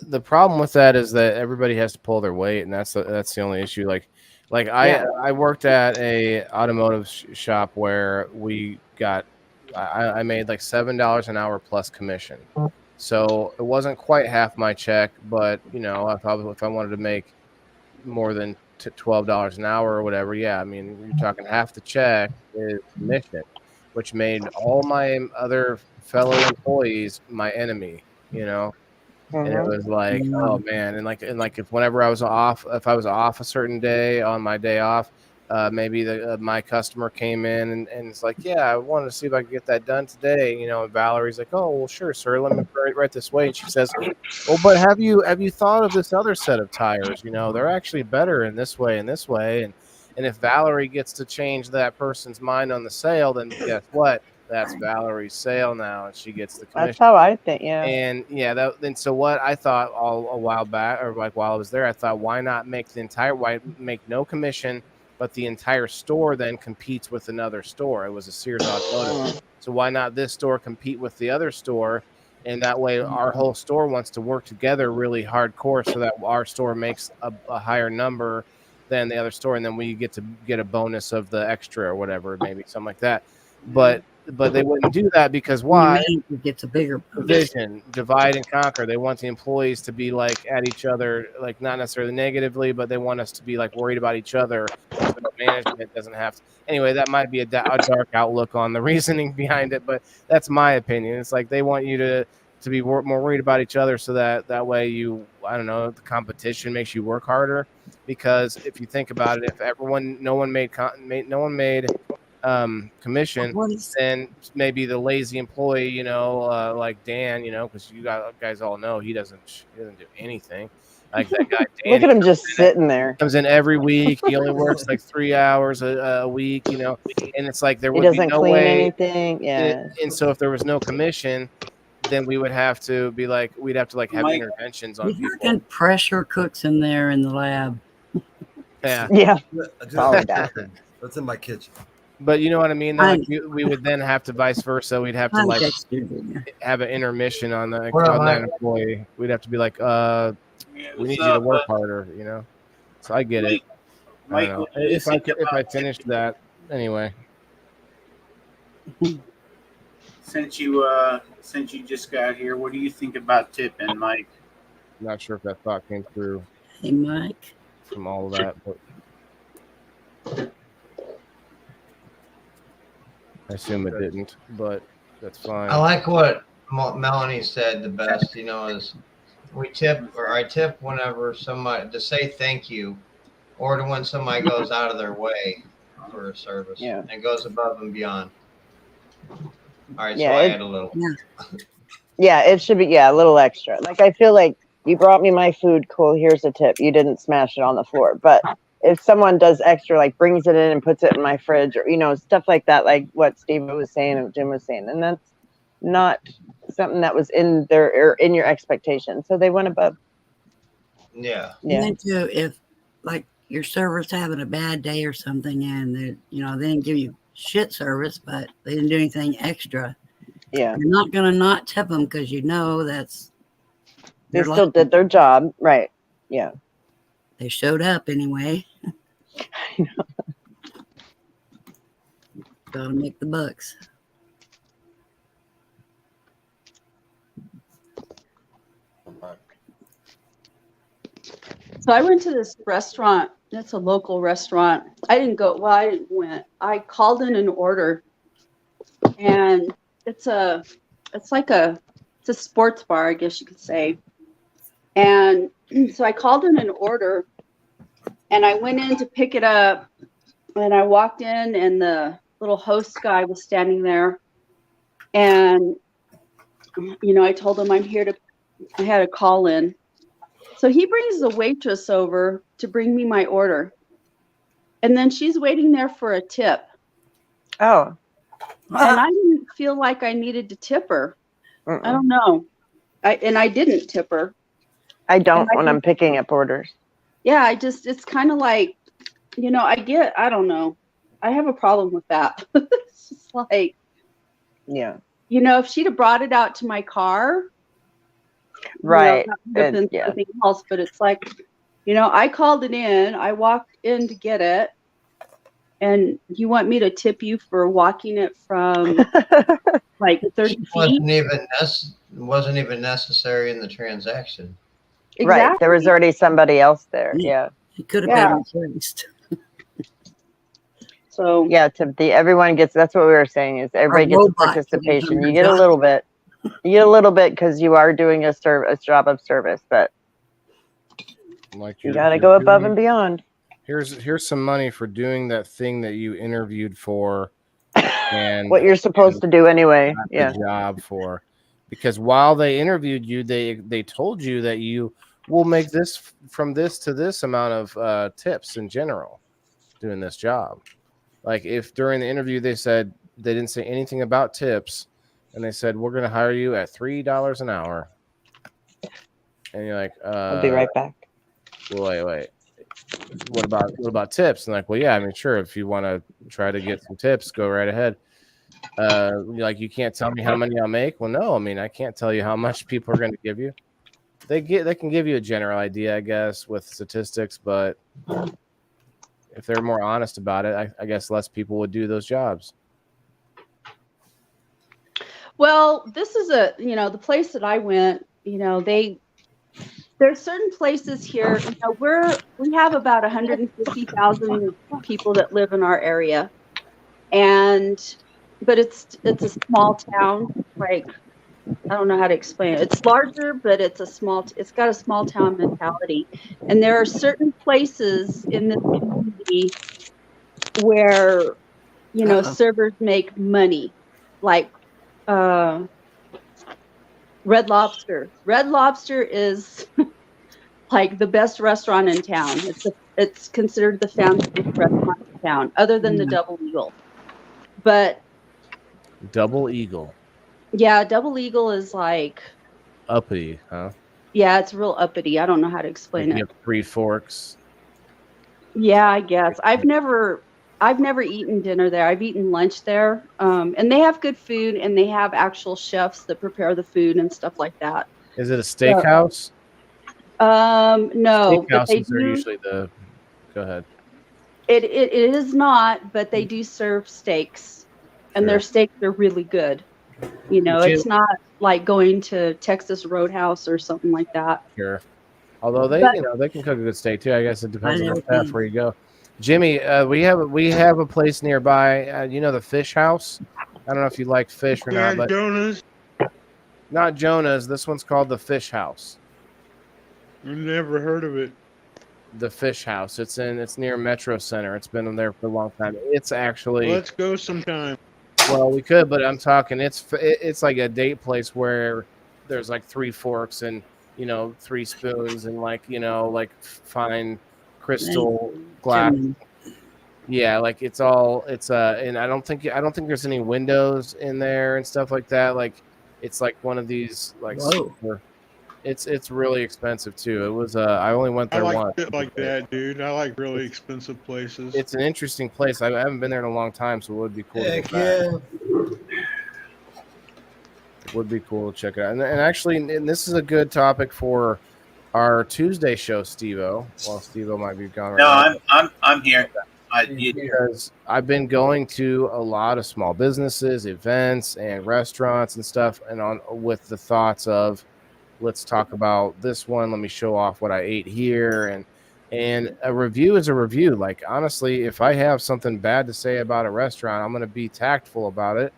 The problem with that is that everybody has to pull their weight, and that's the only issue. Like I worked at a automotive shop where I made like $7 an hour plus commission. So it wasn't quite half my check, but if I wanted to make more than $12 an hour or whatever, I mean, you're talking half the check is commission, which made all my other fellow employees my enemy, And it was like, oh man, and like if whenever I was off, if I was off a certain day on my day off, maybe my customer came in and it's like, I wanted to see if I could get that done today, and Valerie's like, oh well, sure, sir, let me right this way. And she says, well, but have you thought of this other set of tires? They're actually better in this way and this way, and if Valerie gets to change that person's mind on the sale, then guess what? That's Valerie's sale now, and she gets the commission. That's how I think, And so what I thought a while back, or like while I was there, I thought, why not make make no commission, but the entire store then competes with another store. It was a Sears Automotive, so why not this store compete with the other store, and that way our whole store wants to work together really hardcore, so that our store makes a higher number than the other store, and then we get a bonus of the extra or whatever, maybe something like that. But they wouldn't do that because why? It gets a bigger vision, divide and conquer. They want the employees to be like at each other, like not necessarily negatively, but they want us to be like worried about each other. So management doesn't have to. Anyway, that might be a dark outlook on the reasoning behind it, but that's my opinion. It's like they want you to be more worried about each other, so that way the competition makes you work harder. Because if you think about it, if no one made commission, then maybe the lazy employee, like Dan, because you guys all know he doesn't do anything. Like that guy Dan, look at him just sitting there. Comes in every week. He only works like 3 hours a week, and it's like there would be no clean way anything. And so if there was no commission, then we would have to be like, we'd have to like have interventions on people. And pressure cooks in there in the lab. Yeah. That's in my kitchen. But you know what I mean? Like we would then have to vice versa. We'd have to like have an intermission on that employee. We'd have to be like, we need you to work harder, So I get it. Michael, if I finished that anyway. Since you just got here, what do you think about tipping, Mike? I'm not sure if that thought came through. Hey, Mike. From all of that, but I assume it didn't, but that's fine. I like what Melanie said the best, is we tip, or I tip whenever somebody, to say thank you, or to when somebody goes out of their way for a service and goes above and beyond. All right, so I add a little. Yeah, it should be a little extra. Like, I feel like you brought me my food, cool, here's a tip. You didn't smash it on the floor. But if someone does extra, like brings it in and puts it in my fridge, or stuff like that, like what Steve was saying or Jim was saying, and that's not something that was in your expectation. So they went above. And then too, if like your server's having a bad day or something, and they didn't give you shit service, but they didn't do anything extra. Yeah, you're not gonna not tip them because that's they still did their job, right? Yeah, they showed up anyway. Gotta make the bucks. So I went to this restaurant. It's a local restaurant. I didn't go. Well, I didn't went. I called in an order, and it's a sports bar, I guess you could say. And so I called in an order, and I went in to pick it up, and I walked in, and the little host guy was standing there, and I told him I had a call in. So he brings the waitress over to bring me my order. And then she's waiting there for a tip. Oh. And I didn't feel like I needed to tip her. I don't know. I didn't tip her. I don't when I'm picking up orders. Yeah, it's kind of like, I don't know. I have a problem with that. It's just like, if she'd have brought it out to my car, right, something else, but it's like, I called it in, I walked in to get it, and you want me to tip you for walking it from like 30 feet? Wasn't even necessary in the transaction. Exactly. Right, there was already somebody else there. Yeah, it could have been replaced. So everyone gets. That's what we were saying, is everybody gets participation. You get a little bit. You get a little bit because you are doing a job of service, but you got to go above and beyond. Here's some money for doing that thing that you interviewed for, and what you're supposed to do anyway. The job for, because while they interviewed you, they told you that you will make this from this to this amount of tips in general, doing this job. Like if during the interview they said they didn't say anything about tips. And they said, we're going to hire you at $3 an hour. And you're like, I'll be right back. Wait. What about tips? And like, well, yeah, I mean, sure. If you want to try to get some tips, go right ahead. You can't tell me how many I'll make. Well, no, I mean, I can't tell you how much people are going to give you. They can give you a general idea, I guess, with statistics, but if they're more honest about it, I guess less people would do those jobs. Well, this is the place that I went, there's certain places here, we have about 150,000 people that live in our area. But it's a small town. Like, I don't know how to explain it. It's larger, but it's got a small town mentality. And there are certain places in this community where, servers make money, like, Red Lobster. Red Lobster is like the best restaurant in town. It's considered the fanciest restaurant in town, other than the Double Eagle. But Double Eagle. Yeah, Double Eagle is like uppity, huh? Yeah, it's real uppity. I don't know how to explain it. You have 3 forks. Yeah, I guess. I've never eaten dinner there. I've eaten lunch there. And they have good food, and they have actual chefs that prepare the food and stuff like that. Is it a steakhouse? No. Steakhouses are usually the... Go ahead. It is not, but they do serve steaks. And their steaks are really good. It's not like going to Texas Roadhouse or something like that. Sure. Although they can cook a good steak too. I guess it depends on how far you go. Jimmy, we have a place nearby. The Fish House. I don't know if you like fish or Yeah, not, but Jonas. not Jonah's. This one's called the Fish House. I've never heard of it. The Fish House. It's near Metro Center. It's been there for a long time. It's actually Let's go sometime. well, we could, but I'm talking. It's like a date place where there's like 3 forks and 3 spoons and like fine crystal glass. Yeah, like it's and I don't think there's any windows in there and stuff like that. Like it's like one of these like super, it's really expensive too. It was I only went there I like once. shit like that, dude. I like really expensive places. It's an interesting place. I haven't been there in a long time, so it would be cool. Heck to go back. It would be cool to check it out. And actually, and this is a good topic for our Tuesday show, Steve-O. Well, Steve-O might be gone right now. No, I'm here. Because I've been going to a lot of small businesses, events, and restaurants and stuff, and with the thoughts of, let's talk about this one. Let me show off what I ate here, and a review is a review. Like honestly, if I have something bad to say about a restaurant, I'm going to be tactful about it.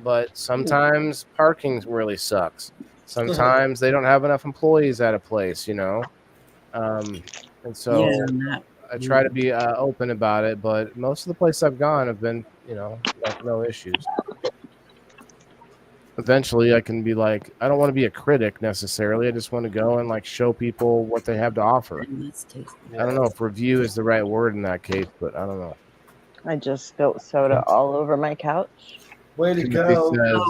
But sometimes parking really sucks. Sometimes they don't have enough employees at a place, and so. I try to be open about it, but most of the places I've gone have been, no issues. Eventually, I can be like, I don't want to be a critic necessarily. I just want to go and like show people what they have to offer. I don't know if review is the right word in that case, but I don't know. I just spilled soda all over my couch. Way to Timothy go. says,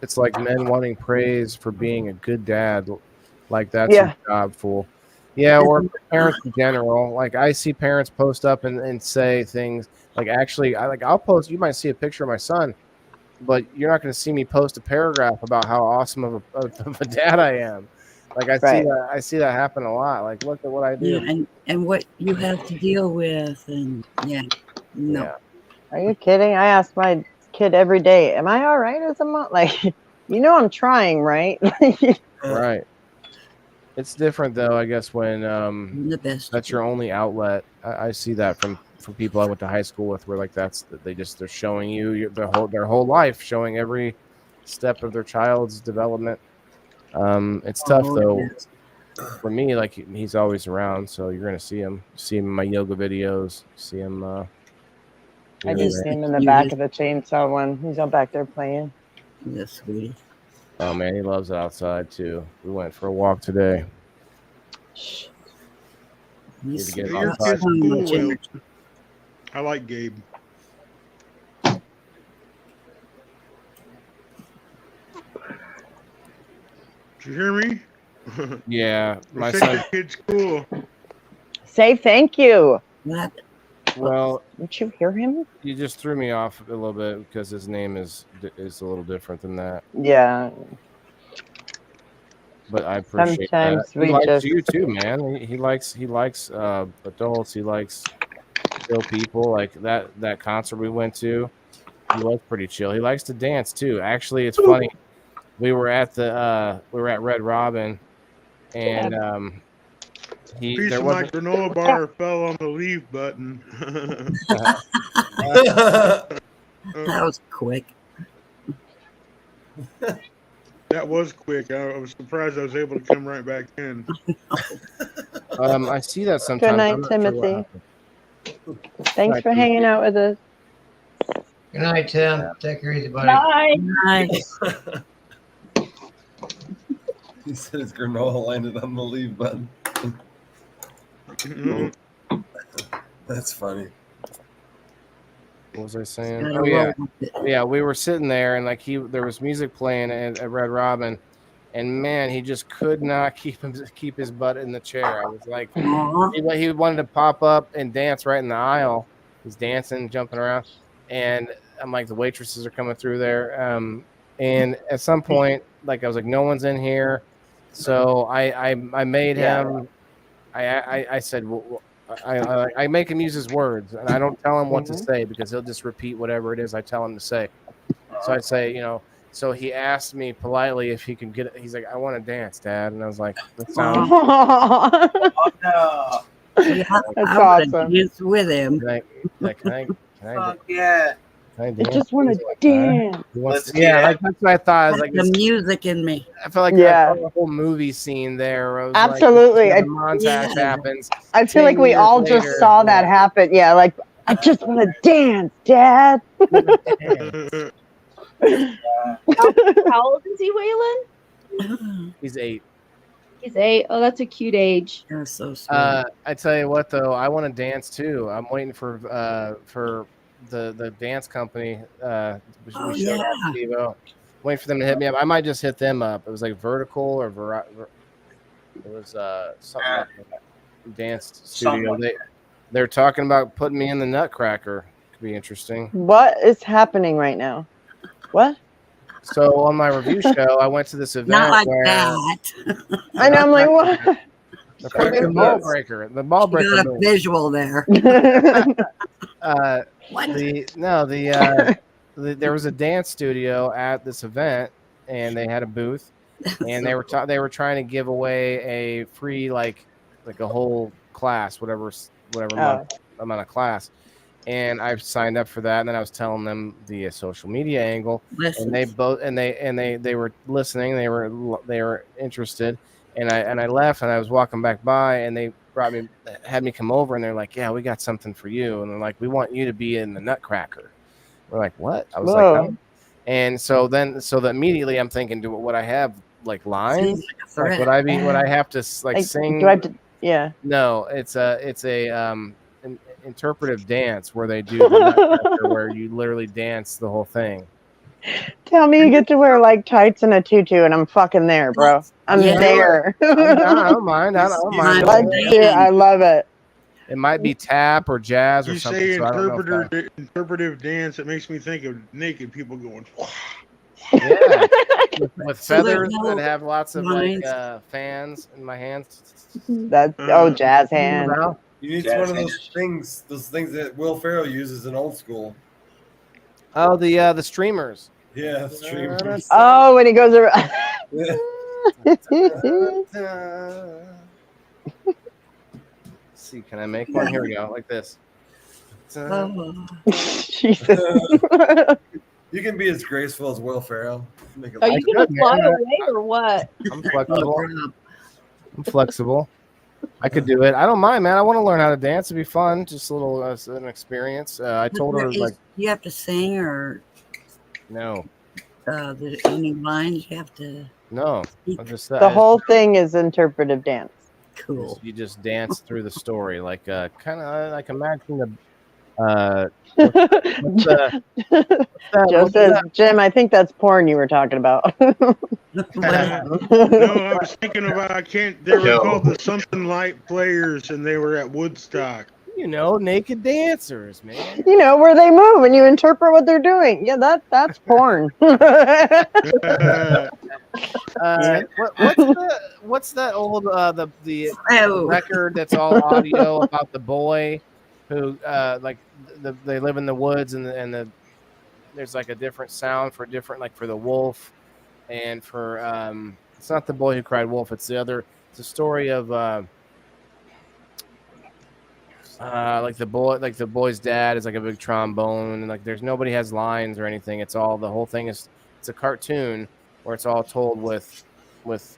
it's like men wanting praise for being a good dad. Like that's your job, fool. Yeah, or parents in general. Like I see parents post up and say things like, actually, I'll post. You might see a picture of my son, but you're not going to see me post a paragraph about how awesome of a dad I am. Like I see that happen a lot. Like, look at what I do. Yeah, and what you have to deal with, and no. Yeah. Are you kidding? I ask my kid every day, "Am I all right as a mom?" Like, I'm trying, right? Right. It's different though, I guess, when that's your only outlet. I see that from people I went to high school with, where like they're showing you their whole life, showing every step of their child's development. It's tough though. For me, like he's always around, so you're gonna see him in my yoga videos, see him. I just see him in the back of the chainsaw one. He's all back there playing. Yes, sweetie. Oh man, he loves it outside too. We went for a walk today. Need to get outside. I like Gabe. Did you hear me? Yeah, my son. son. Your kid's cool. Say thank you. Well, did you hear him? You just threw me off a little bit because his name is a little different than that. Yeah. But I appreciate Sometimes that. He likes just... you too, man. He likes adults. He likes chill people. Like that concert we went to, he was pretty chill. He likes to dance too. Actually, it's funny. We were at Red Robin, and piece of my granola bar fell on the leave button. That was quick. That was quick. I was surprised I was able to come right back in. I see that sometimes. Good night, Timothy. Thanks for hanging out with us. Good night, Tim. Take her easy, buddy. Bye. He said his granola landed on the leave button. That's funny. What was I saying? Oh yeah, we were sitting there and like there was music playing at Red Robin, and man, he just could not keep his butt in the chair. I was like, he wanted to pop up and dance right in the aisle. He's dancing, jumping around, and I'm like, the waitresses are coming through there, and at some point, like I was like, no one's in here, so I made him. I said, well, I make him use his words, and I don't tell him what to say because he'll just repeat whatever it is I tell him to say. So I say, so he asked me politely if he could get it. He's like, I want to dance, Dad. And I was like, that sounds... Oh, no. That's awesome. It's with him. Can I Yeah. I just want to dance. Yeah, that's what I thought. I was like, the music in me. I feel like Yeah. a whole movie scene there. I was Absolutely. Like, the montage happens. I feel like 10 we years all later, just saw that happen. Yeah, like I just want to dance, Dad. How old is he, Waylon? He's 8. He's 8. Oh, that's a cute age. That's so sweet. I tell you what, though, I want to dance too. I'm waiting for the dance company. We showed off Steve-O. Waiting for them to hit me up. I might just hit them up. It was like Vertical or it was something like that. Dance studio. They're talking about putting me in the Nutcracker. Could be interesting. What is happening right now? What? So on my review show, I went to this event. Not like where that. I know. I'm like, what? The fucking ball breaker. The ball breaker. You got a visual there. What? There was a dance studio at this event, and they had a booth, and they were trying to give away a free like a whole class, whatever amount of class. And I signed up for that, and then I was telling them the social media angle, and they both they were listening, they were interested, and I left, and I was walking back by, and they had me come over, and they're like, "Yeah, we got something for you," and they're like, "We want you to be in the Nutcracker." We're like, "What?" I was like, "No." And so immediately I'm thinking, would I have like lines? Like, would I have to like sing? Do I have to? Yeah. No, it's a interpretive dance where they do the Nutcracker, where you literally dance the whole thing. Tell me you get to wear like tights and a tutu, and I'm fucking there, bro. I'm there. I don't mind. I don't mind. I love it. It might be tap or jazz or You something. say So interpretive dance, it makes me think of naked people going. Yeah, with feathers that have lots of like fans in my hands. That's jazz hands. You need one of those things that Will Ferrell uses in Old School. Oh, the streamers. Yeah, the streamers. Oh, when he goes around. See, can I make one? Here we go, like this. Jesus. You can be as graceful as Will Ferrell. Are you gonna fly away or what? I'm flexible. I could do it. I don't mind, man. I want to learn how to dance. It'd be fun. Just a little an experience. I told her like you have to sing or no. Any lines you have to. No, the whole thing is interpretive dance. Cool. You just dance through the story, like kind of like imagine Joe says, Jim, I think that's porn you were talking about. No, I was thinking about they were called the Something Light Players, and they were at Woodstock. You know, naked dancers, man. You know, where they move and you interpret what they're doing. Yeah, that's porn. What's that old the record that's all audio about the boy who they live in the woods and there's like a different sound for different, like for the wolf and for it's not the boy who cried wolf, it's the story of like the boy's dad is like a big trombone, and like there's nobody has lines or anything. It's all, the whole thing is, it's a cartoon where it's all told with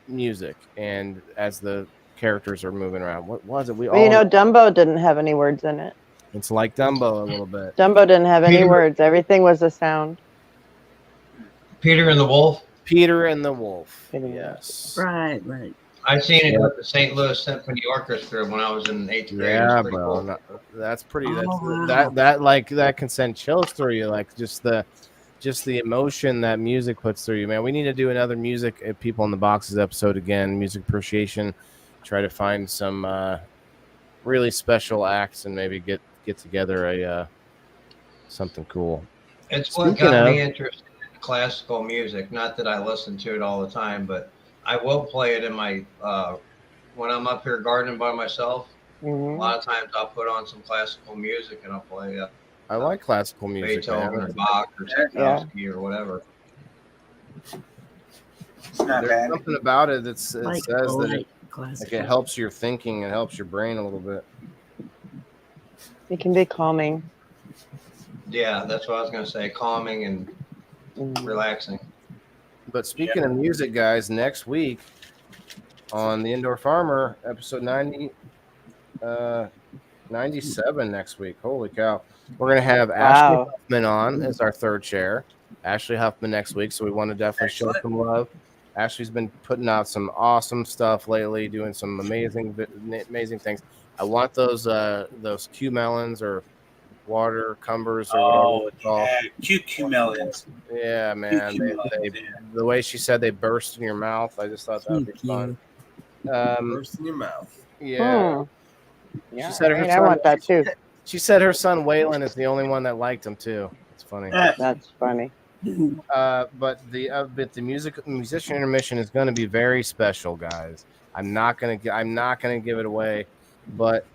music and as the characters are moving around. What was it? Dumbo didn't have any words in it. It's like Dumbo a little bit. Dumbo didn't have any words. Everything was a sound. Peter and the Wolf. Peter and the Wolf. Yes. Right. I've seen it with the St. Louis Symphony Orchestra when I was in 8th grade. Yeah, bro. Cool. That's pretty. That can send chills through you. Like just the emotion that music puts through you, man. We need to do another music at People in the Boxes episode again. Music appreciation. Try to find some really special acts and maybe get together something cool. It's what got me interested in classical music. Not that I listen to it all the time, but I will play it in my when I'm up here gardening by myself. Mm-hmm. A lot of times I'll put on some classical music and I'll play. I like classical music. Beethoven or Bach or Tchaikovsky or whatever. It's not There's bad. something about it that says that it helps your thinking and helps your brain a little bit. It can be calming. Yeah, that's what I was gonna say. Calming and relaxing. But speaking of music, guys, next week on the Indoor Farmer, episode 97 next week. Holy cow. We're going to have Ashley Huffman on as our third chair. Ashley Huffman next week, so we want to definitely show some love. Ashley's been putting out some awesome stuff lately, doing some amazing things. I want those Q melons or water cumbers or whatever it's called. QQ melons. Yeah, man. The way she said they burst in your mouth, I just thought that would be fun. Burst in your mouth. Yeah. Yeah, She said I want that too. She said her son Waylon is the only one that liked him too. It's funny. That's funny. But the musician intermission is going to be very special, guys. I'm not gonna give it away, but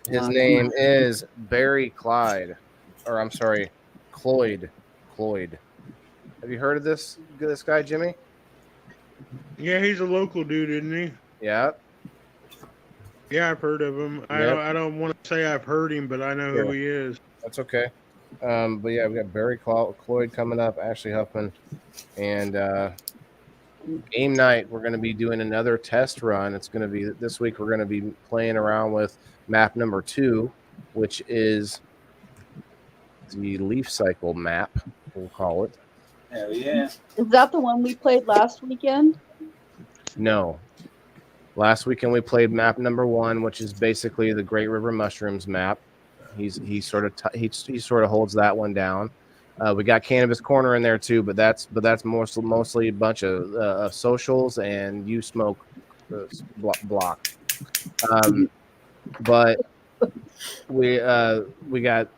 his name is Barry Clyde, or I'm sorry, Cloyd. Have you heard of this guy, Jimmy? Yeah, he's a local dude, isn't he? Yeah. Yeah, I've heard of him. I don't want to say I've heard him, but I know who he is. That's okay. But yeah, we got Barry Cloyd coming up, Ashley Huffman, and game night. We're going to be doing another test run. It's going to be this week. We're going to be playing around with map number 2, which is the leaf cycle map. We'll call it. Hell yeah! Is that the one we played last weekend? No. Last weekend we played map number 1, which is basically the Great River Mushrooms map. He sort of holds that one down. We got Cannabis Corner in there too, but that's mostly a bunch of socials and you smoke block. But we got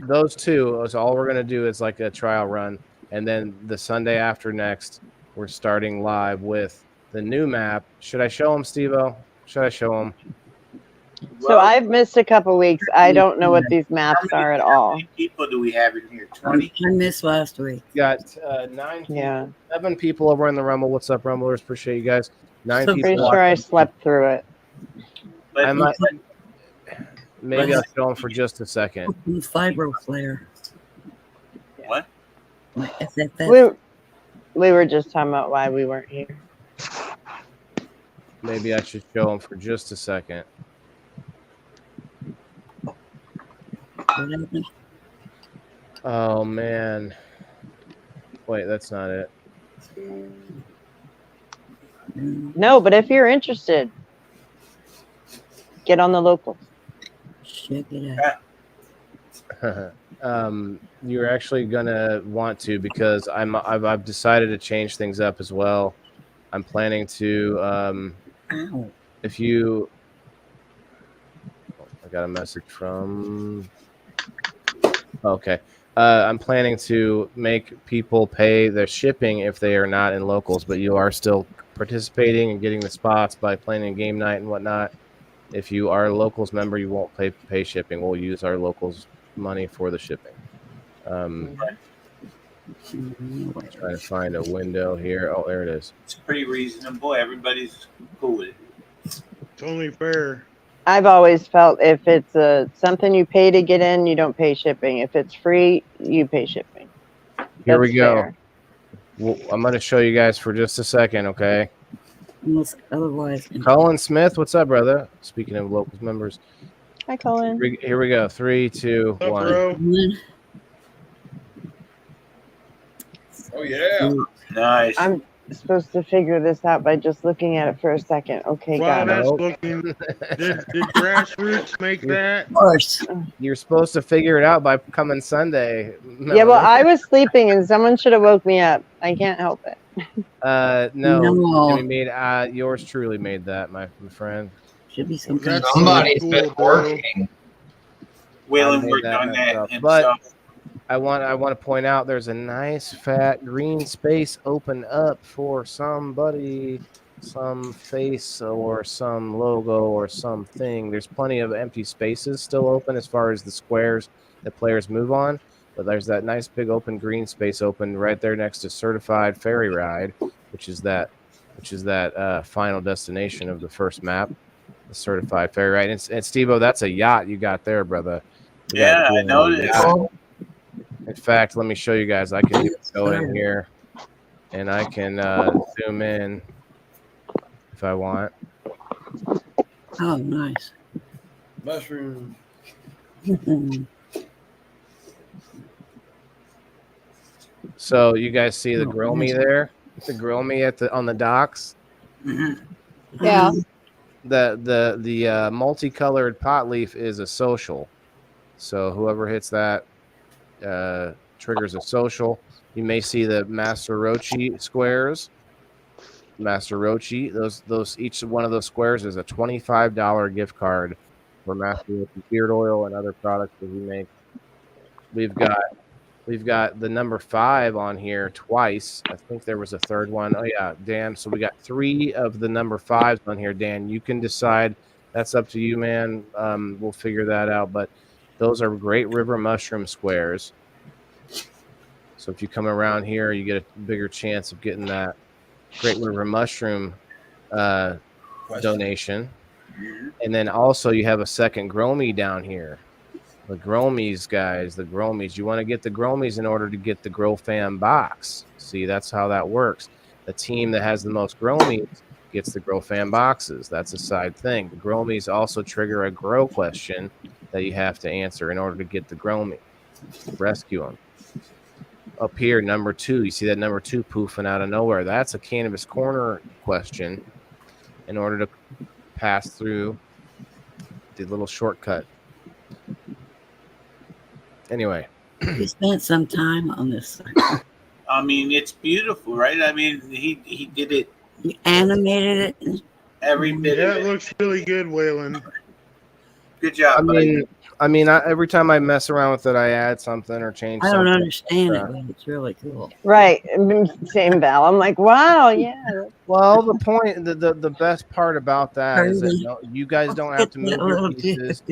those two. So all we're gonna do is like a trial run, and then the Sunday after next, we're starting live with the new map. Should I show them, Steve-O? Should I show them? So I've missed a couple weeks. I don't know what these maps are at all. How many people do we have in here? 20? I missed last week. Got 7 people over in the Rumble. What's up, Rumblers? Appreciate you guys. 9 I'm people. pretty sure I slept through it. Maybe I'll show them for just a second. Fibro flare. What? We were just talking about why we weren't here. Maybe I should show them for just a second. Oh man. Wait, that's not it. No, but if you're interested, get on the locals. Check it out. You're actually gonna want to, because I've decided to change things up as well. I'm planning to if you I got a message from okay. I'm planning to make people pay their shipping if they are not in locals, but you are still participating and getting the spots by playing in game night and whatnot. If you are a locals member, you won't pay shipping. We'll use our locals money for the shipping. Trying to find a window here. Oh, there it is. It's pretty reasonable. Everybody's cool with it. It's only fair. I've always felt if it's something you pay to get in, you don't pay shipping. If it's free, you pay shipping. Here we go. Well, I'm going to show you guys for just a second, okay? Otherwise, Colin Smith, what's up, brother? Speaking of locals members. Hi, Colin. Here we go. 3, 2, 1. Oh yeah. Nice. I'm supposed to figure this out by just looking at it for a second. Okay, Wow, got it. looking. Did Grassroots make that? Of course. You're supposed to figure it out by coming Sunday. Yeah, well, I was sleeping and someone should have woke me up. I can't help it. No. Jimmy made, yours truly made that, my friend. Should be some That's Somebody's cool, been bro. working. Waylon worked on that himself. But I want to point out there's a nice fat green space open up for somebody, some face or some logo or something. There's plenty of empty spaces still open as far as the squares that players move on, but there's that nice big open green space open right there next to Certified Ferry Ride, which is that final destination of the first map, the Certified Ferry Ride. And Steve-O, that's a yacht you got there, brother. Yeah, I noticed. In fact, let me show you guys. I can go in here and I can zoom in if I want. Oh, nice. Mushroom. So you guys see the grill me there? The grill me on the docks. Yeah. The multicolored pot leaf is a social. So whoever hits that triggers a social. You may see the Master Rochi squares. Master Rochi, those each one of those squares is a $25 gift card for Master Rochi beard oil and other products that he makes. We've got the number 5 on here twice. I think there was a third one. Oh yeah, Dan. So we got 3 of the number 5s on here. Dan, you can decide. That's up to you, man. We'll figure that out. But those are Great River mushroom squares. So if you come around here, you get a bigger chance of getting that Great River mushroom donation. And then also you have a second Grow Me down here. The Gromies, guys, the Gromies. You want to get the Gromies in order to get the Grow Fam box. See, that's how that works. The team that has the most Gromies gets the Grow Fam boxes. That's a side thing. The Gromies also trigger a Grow question that you have to answer in order to get the Gromie. Rescue them. Up here, number 2. You see that number 2 poofing out of nowhere. That's a Cannabis Corner question in order to pass through the little shortcut. Anyway, we spent some time on this. I mean, it's beautiful, right? I mean, he did it. He animated it. Every bit of it looks really good, Waylon. Good job. I mean, every time I mess around with it, I add something or change something. I don't understand it, but it's really cool. Right. Same, Val. I'm like, wow, yeah. Well, the point, the best part about that is that you guys don't have to move your pieces.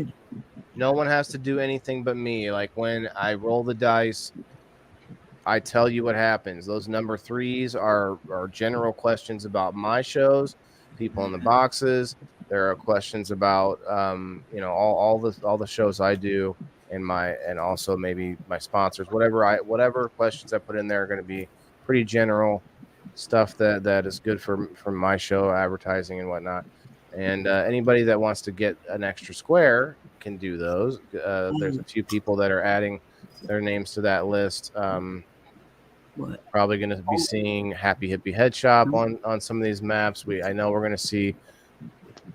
No one has to do anything but me. Like when I roll the dice, I tell you what happens. Those number 3s are general questions about my shows, people in the boxes. There are questions about all the shows I do and also maybe my sponsors. Whatever questions I put in there are going to be pretty general stuff that is good for my show, advertising and whatnot. And anybody that wants to get an extra square can do those. There's a few people that are adding their names to that list. Probably going to be seeing Happy Hippie Head Shop on some of these maps. I know we're going to see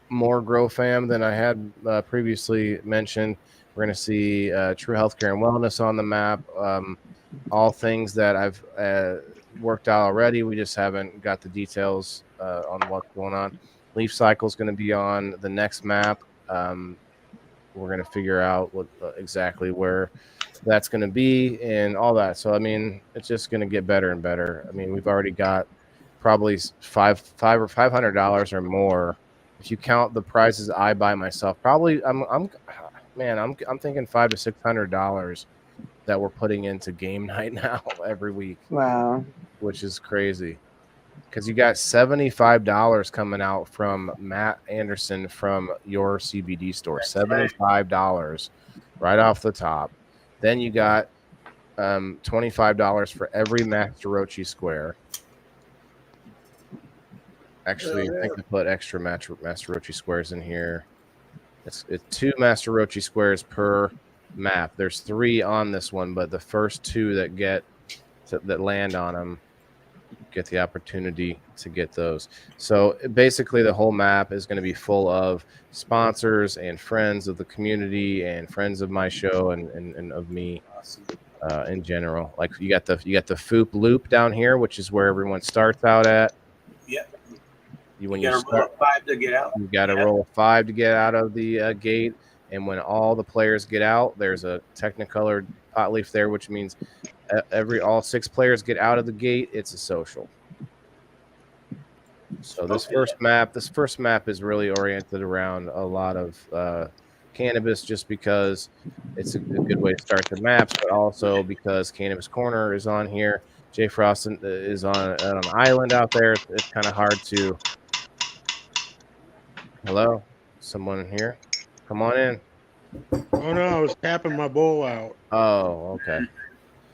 more Grow Fam than I had previously mentioned. We're going to see True Healthcare and Wellness on the map. All things that I've worked out already. We just haven't got the details on what's going on. Leaf Cycle is going to be on the next map. We're going to figure out exactly where that's going to be and all that. So, I mean, it's just going to get better and better. I mean, we've already got probably $500 or more. If you count the prizes I buy myself, probably I'm thinking $500 to $600 that we're putting into game night now every week. Wow. Which is crazy. Because you got $75 coming out from Matt Anderson from your CBD store. $75 right off the top. Then you got $25 for every Master Rochi square. Actually, I think I put extra Master Rochi squares in here. It's 2 Master Rochi squares per map. There's 3 on this one, but the first 2 that land on them get the opportunity to get those. So basically the whole map is going to be full of sponsors and friends of the community and friends of my show and of me in general. Like you got the Foop Loop down here, which is where everyone starts out at. Yeah. You got to roll a 5 to get out. You got to roll a 5 to get out of the gate. And when all the players get out, there's a Technicolored pot leaf there, which means all 6 players get out of the gate. It's a social. So this first map is really oriented around a lot of cannabis, just because it's a good way to start the maps, but also because Cannabis Corner is on here. Jay Frost is on an island out there. It's kind of hard to. Hello, someone in here? Come on in. Oh no, I was tapping my bowl out. Oh, okay.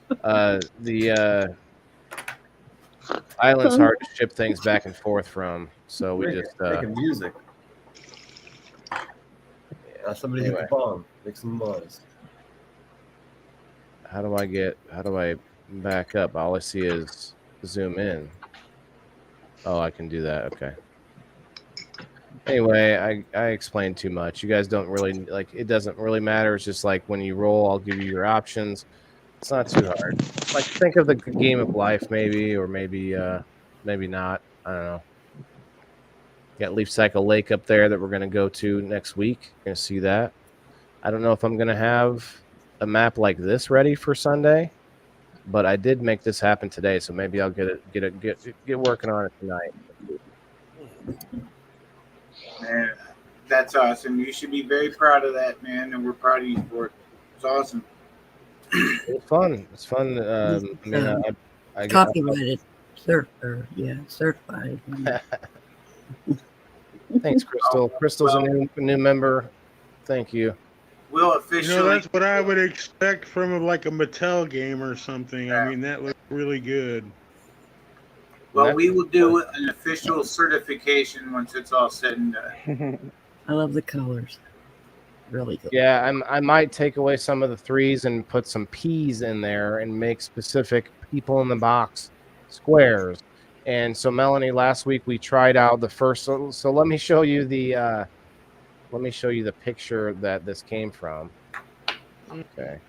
The island's hard to ship things back and forth from, so we just making music. Somebody hit the bomb. Make some noise. How do I back up? All I see is zoom in. Oh, I can do that. Okay. Anyway, I explained too much. You guys don't really like. It doesn't really matter. It's just like when you roll, I'll give you your options. It's not too hard. Like think of the game of life, maybe, or maybe not. I don't know. Got Leaf Cycle Lake up there that we're gonna go to next week. You're gonna see that. I don't know if I'm gonna have a map like this ready for Sunday, but I did make this happen today, so maybe I'll get working on it tonight. Man, that's awesome. You should be very proud of that, man, and we're proud of you for it. It's awesome. It's fun. It's fun. I Copyrighted, certified. Thanks, Crystal. Crystal's a new member. Thank you. We'll officially. You know, that's what I would expect from like a Mattel game or something. Yeah. I mean, that looks really good. Well, we will do an official certification once it's all said and done. I love the colors. Really good. Yeah, I might take away some of the 3s and put some P's in there and make specific people in the box squares. And so, Melanie, last week we tried out the first. So let me show you the picture that this came from. Okay.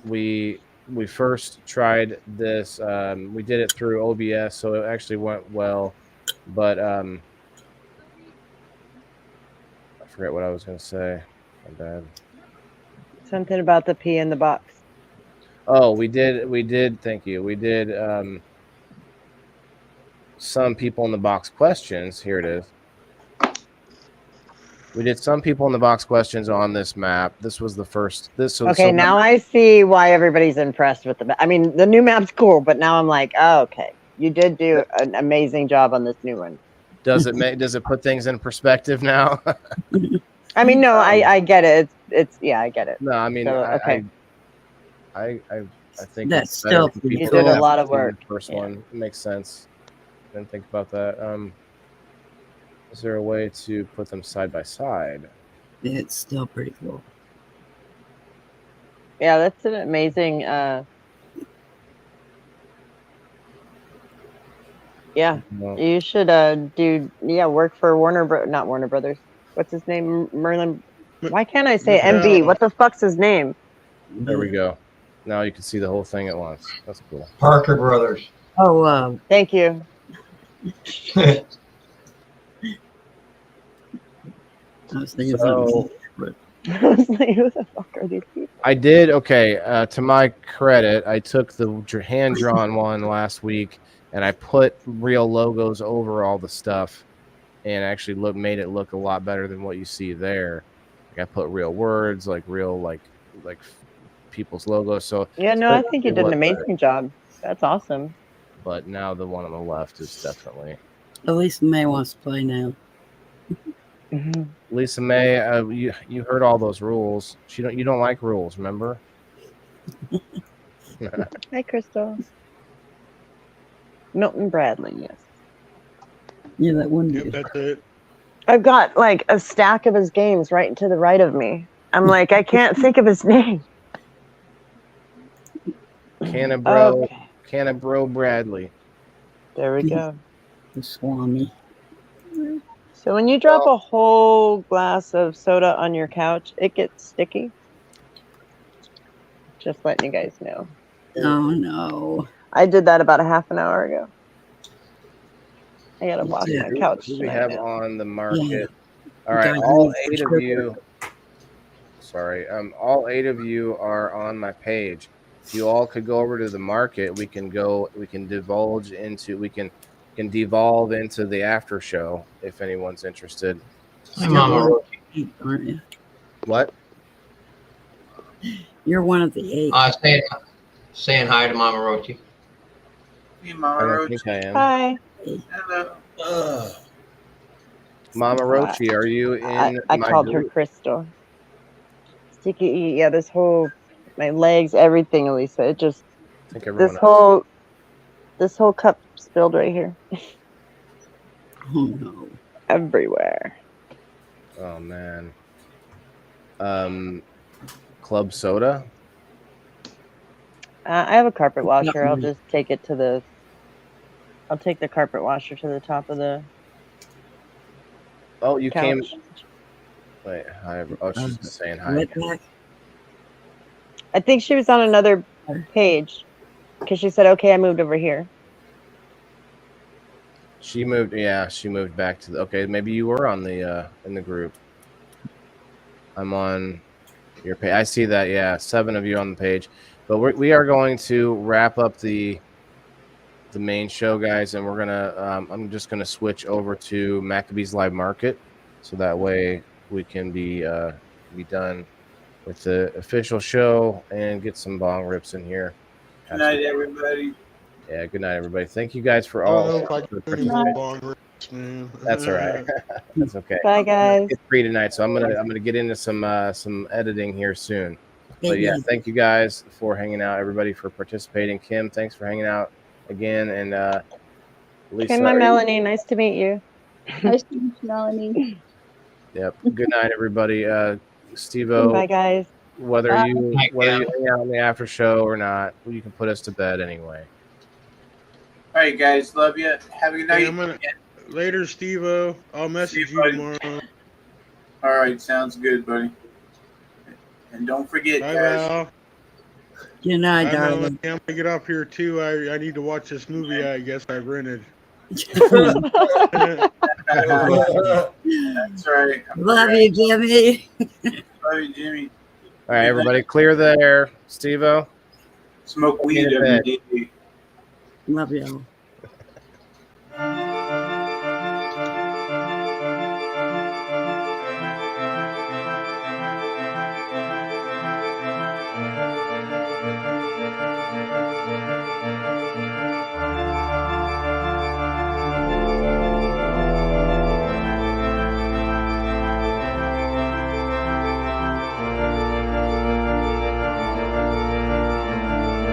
We first tried this. We did it through OBS, so it actually went well. But I forget what I was going to say. My bad. Something about the P in the box. Oh, we did. Thank you. We did some people in the box questions. Here it is. We did some people in the box questions on this map. This was the first. Okay, now I see why everybody's impressed with the. I mean, the new map's cool, but now I'm like, oh, okay, you did do an amazing job on this new one. Does it put things in perspective now? I mean, no, I get it. It's I get it. No, I mean, so, okay. I think that's still you did a lot of work. The first one it makes sense. Didn't think about that. Is there a way to put them side by side? It's still pretty cool. Yeah, that's an amazing. Yeah, you should do work for not Warner Brothers. What's his name? Merlin. Why can't I say MB? What the fuck's his name? There we go. Now you can see the whole thing at once. That's cool. Parker Brothers. Oh, thank you. I was thinking so, I was like, who the fuck are these people? I did okay. To my credit, I took the hand-drawn one last week, and I put real logos over all the stuff, and actually made it look a lot better than what you see there. Like I put real words, like real like people's logos. So yeah, no, I think you did an amazing job. That's awesome. But now the one on the left is definitely. Lisa May wants to play now. Mm-hmm. Lisa May, you heard all those rules. You don't like rules, remember? Hi, Crystal. Milton Bradley, yes. Yeah, that one. Yep, that's it. I've got like a stack of his games right to the right of me. I'm like, I can't think of his name. Cannabro Bradley. There we go. The Swami. So when you drop a whole glass of soda on your couch, it gets sticky. Just letting you guys know. Oh no. I did that about a half an hour ago. I gotta wash my couch. Who we have on the market? Yeah. All right, all 8 of you. Sorry, all 8 of you are on my page. If you all could go over to the market, we can devolve into the after show if anyone's interested. Hi, Mama Rochi. Aren't you? What? You're one of the 8. Saying hi to Mama Rochi. Hey, Mama I don't Roach. think I am. Hi. Hello. Mama Rochi, are you in? I called her Crystal. Sticky. Yeah, this whole my legs, everything, Elisa. It just I think everyone this whole cup spilled right here. Oh no. Everywhere. Oh man. Club soda. I have a carpet washer. I'll just take it to the. I'll take the carpet washer to the top of the. Oh, you couch. came. Wait, hi. Oh, she's just saying hi. I think she was on another page because she said, "Okay, I moved over here." She moved. Yeah, she moved back to the. Okay, maybe you were on the in the group. I'm on your page. I see that. Yeah, 7 of you on the page, but we are going to wrap up the main show, guys, and we're gonna. I'm just gonna switch over to Maccabee's Live Market, so that way we can be done with the official show and get some bong rips in here. Good night, everybody. Yeah, good night, everybody. Thank you guys for I don't all. know if I can do any more bong rips, man. That's all right. That's okay. Bye, guys. It's free tonight, so I'm gonna get into some editing here soon. But Thank yeah, you. thank you guys for hanging out. Everybody for participating. Kim, thanks for hanging out again, and Lisa. Hey, my Melanie. Nice to meet you. Nice to meet you, Melanie. Yep. Good night, everybody. Steve-O, Bye, guys. whether Bye. you hang out in the after show or not, you can put us to bed anyway. All right, guys. Love you. Have a good night. Hey, later, Steve-O. I'll message you tomorrow. All right. Sounds good, buddy. And don't forget, Bye, guys. Val. Good night, Bye, darling. Melanie. I'm gonna get off here too. I need to watch this movie. I guess I rented. That's right. Love you, Jimmy. Love you, Jimmy. All right, everybody, clear the air. Steve-O. Smoke weed every day. Love you.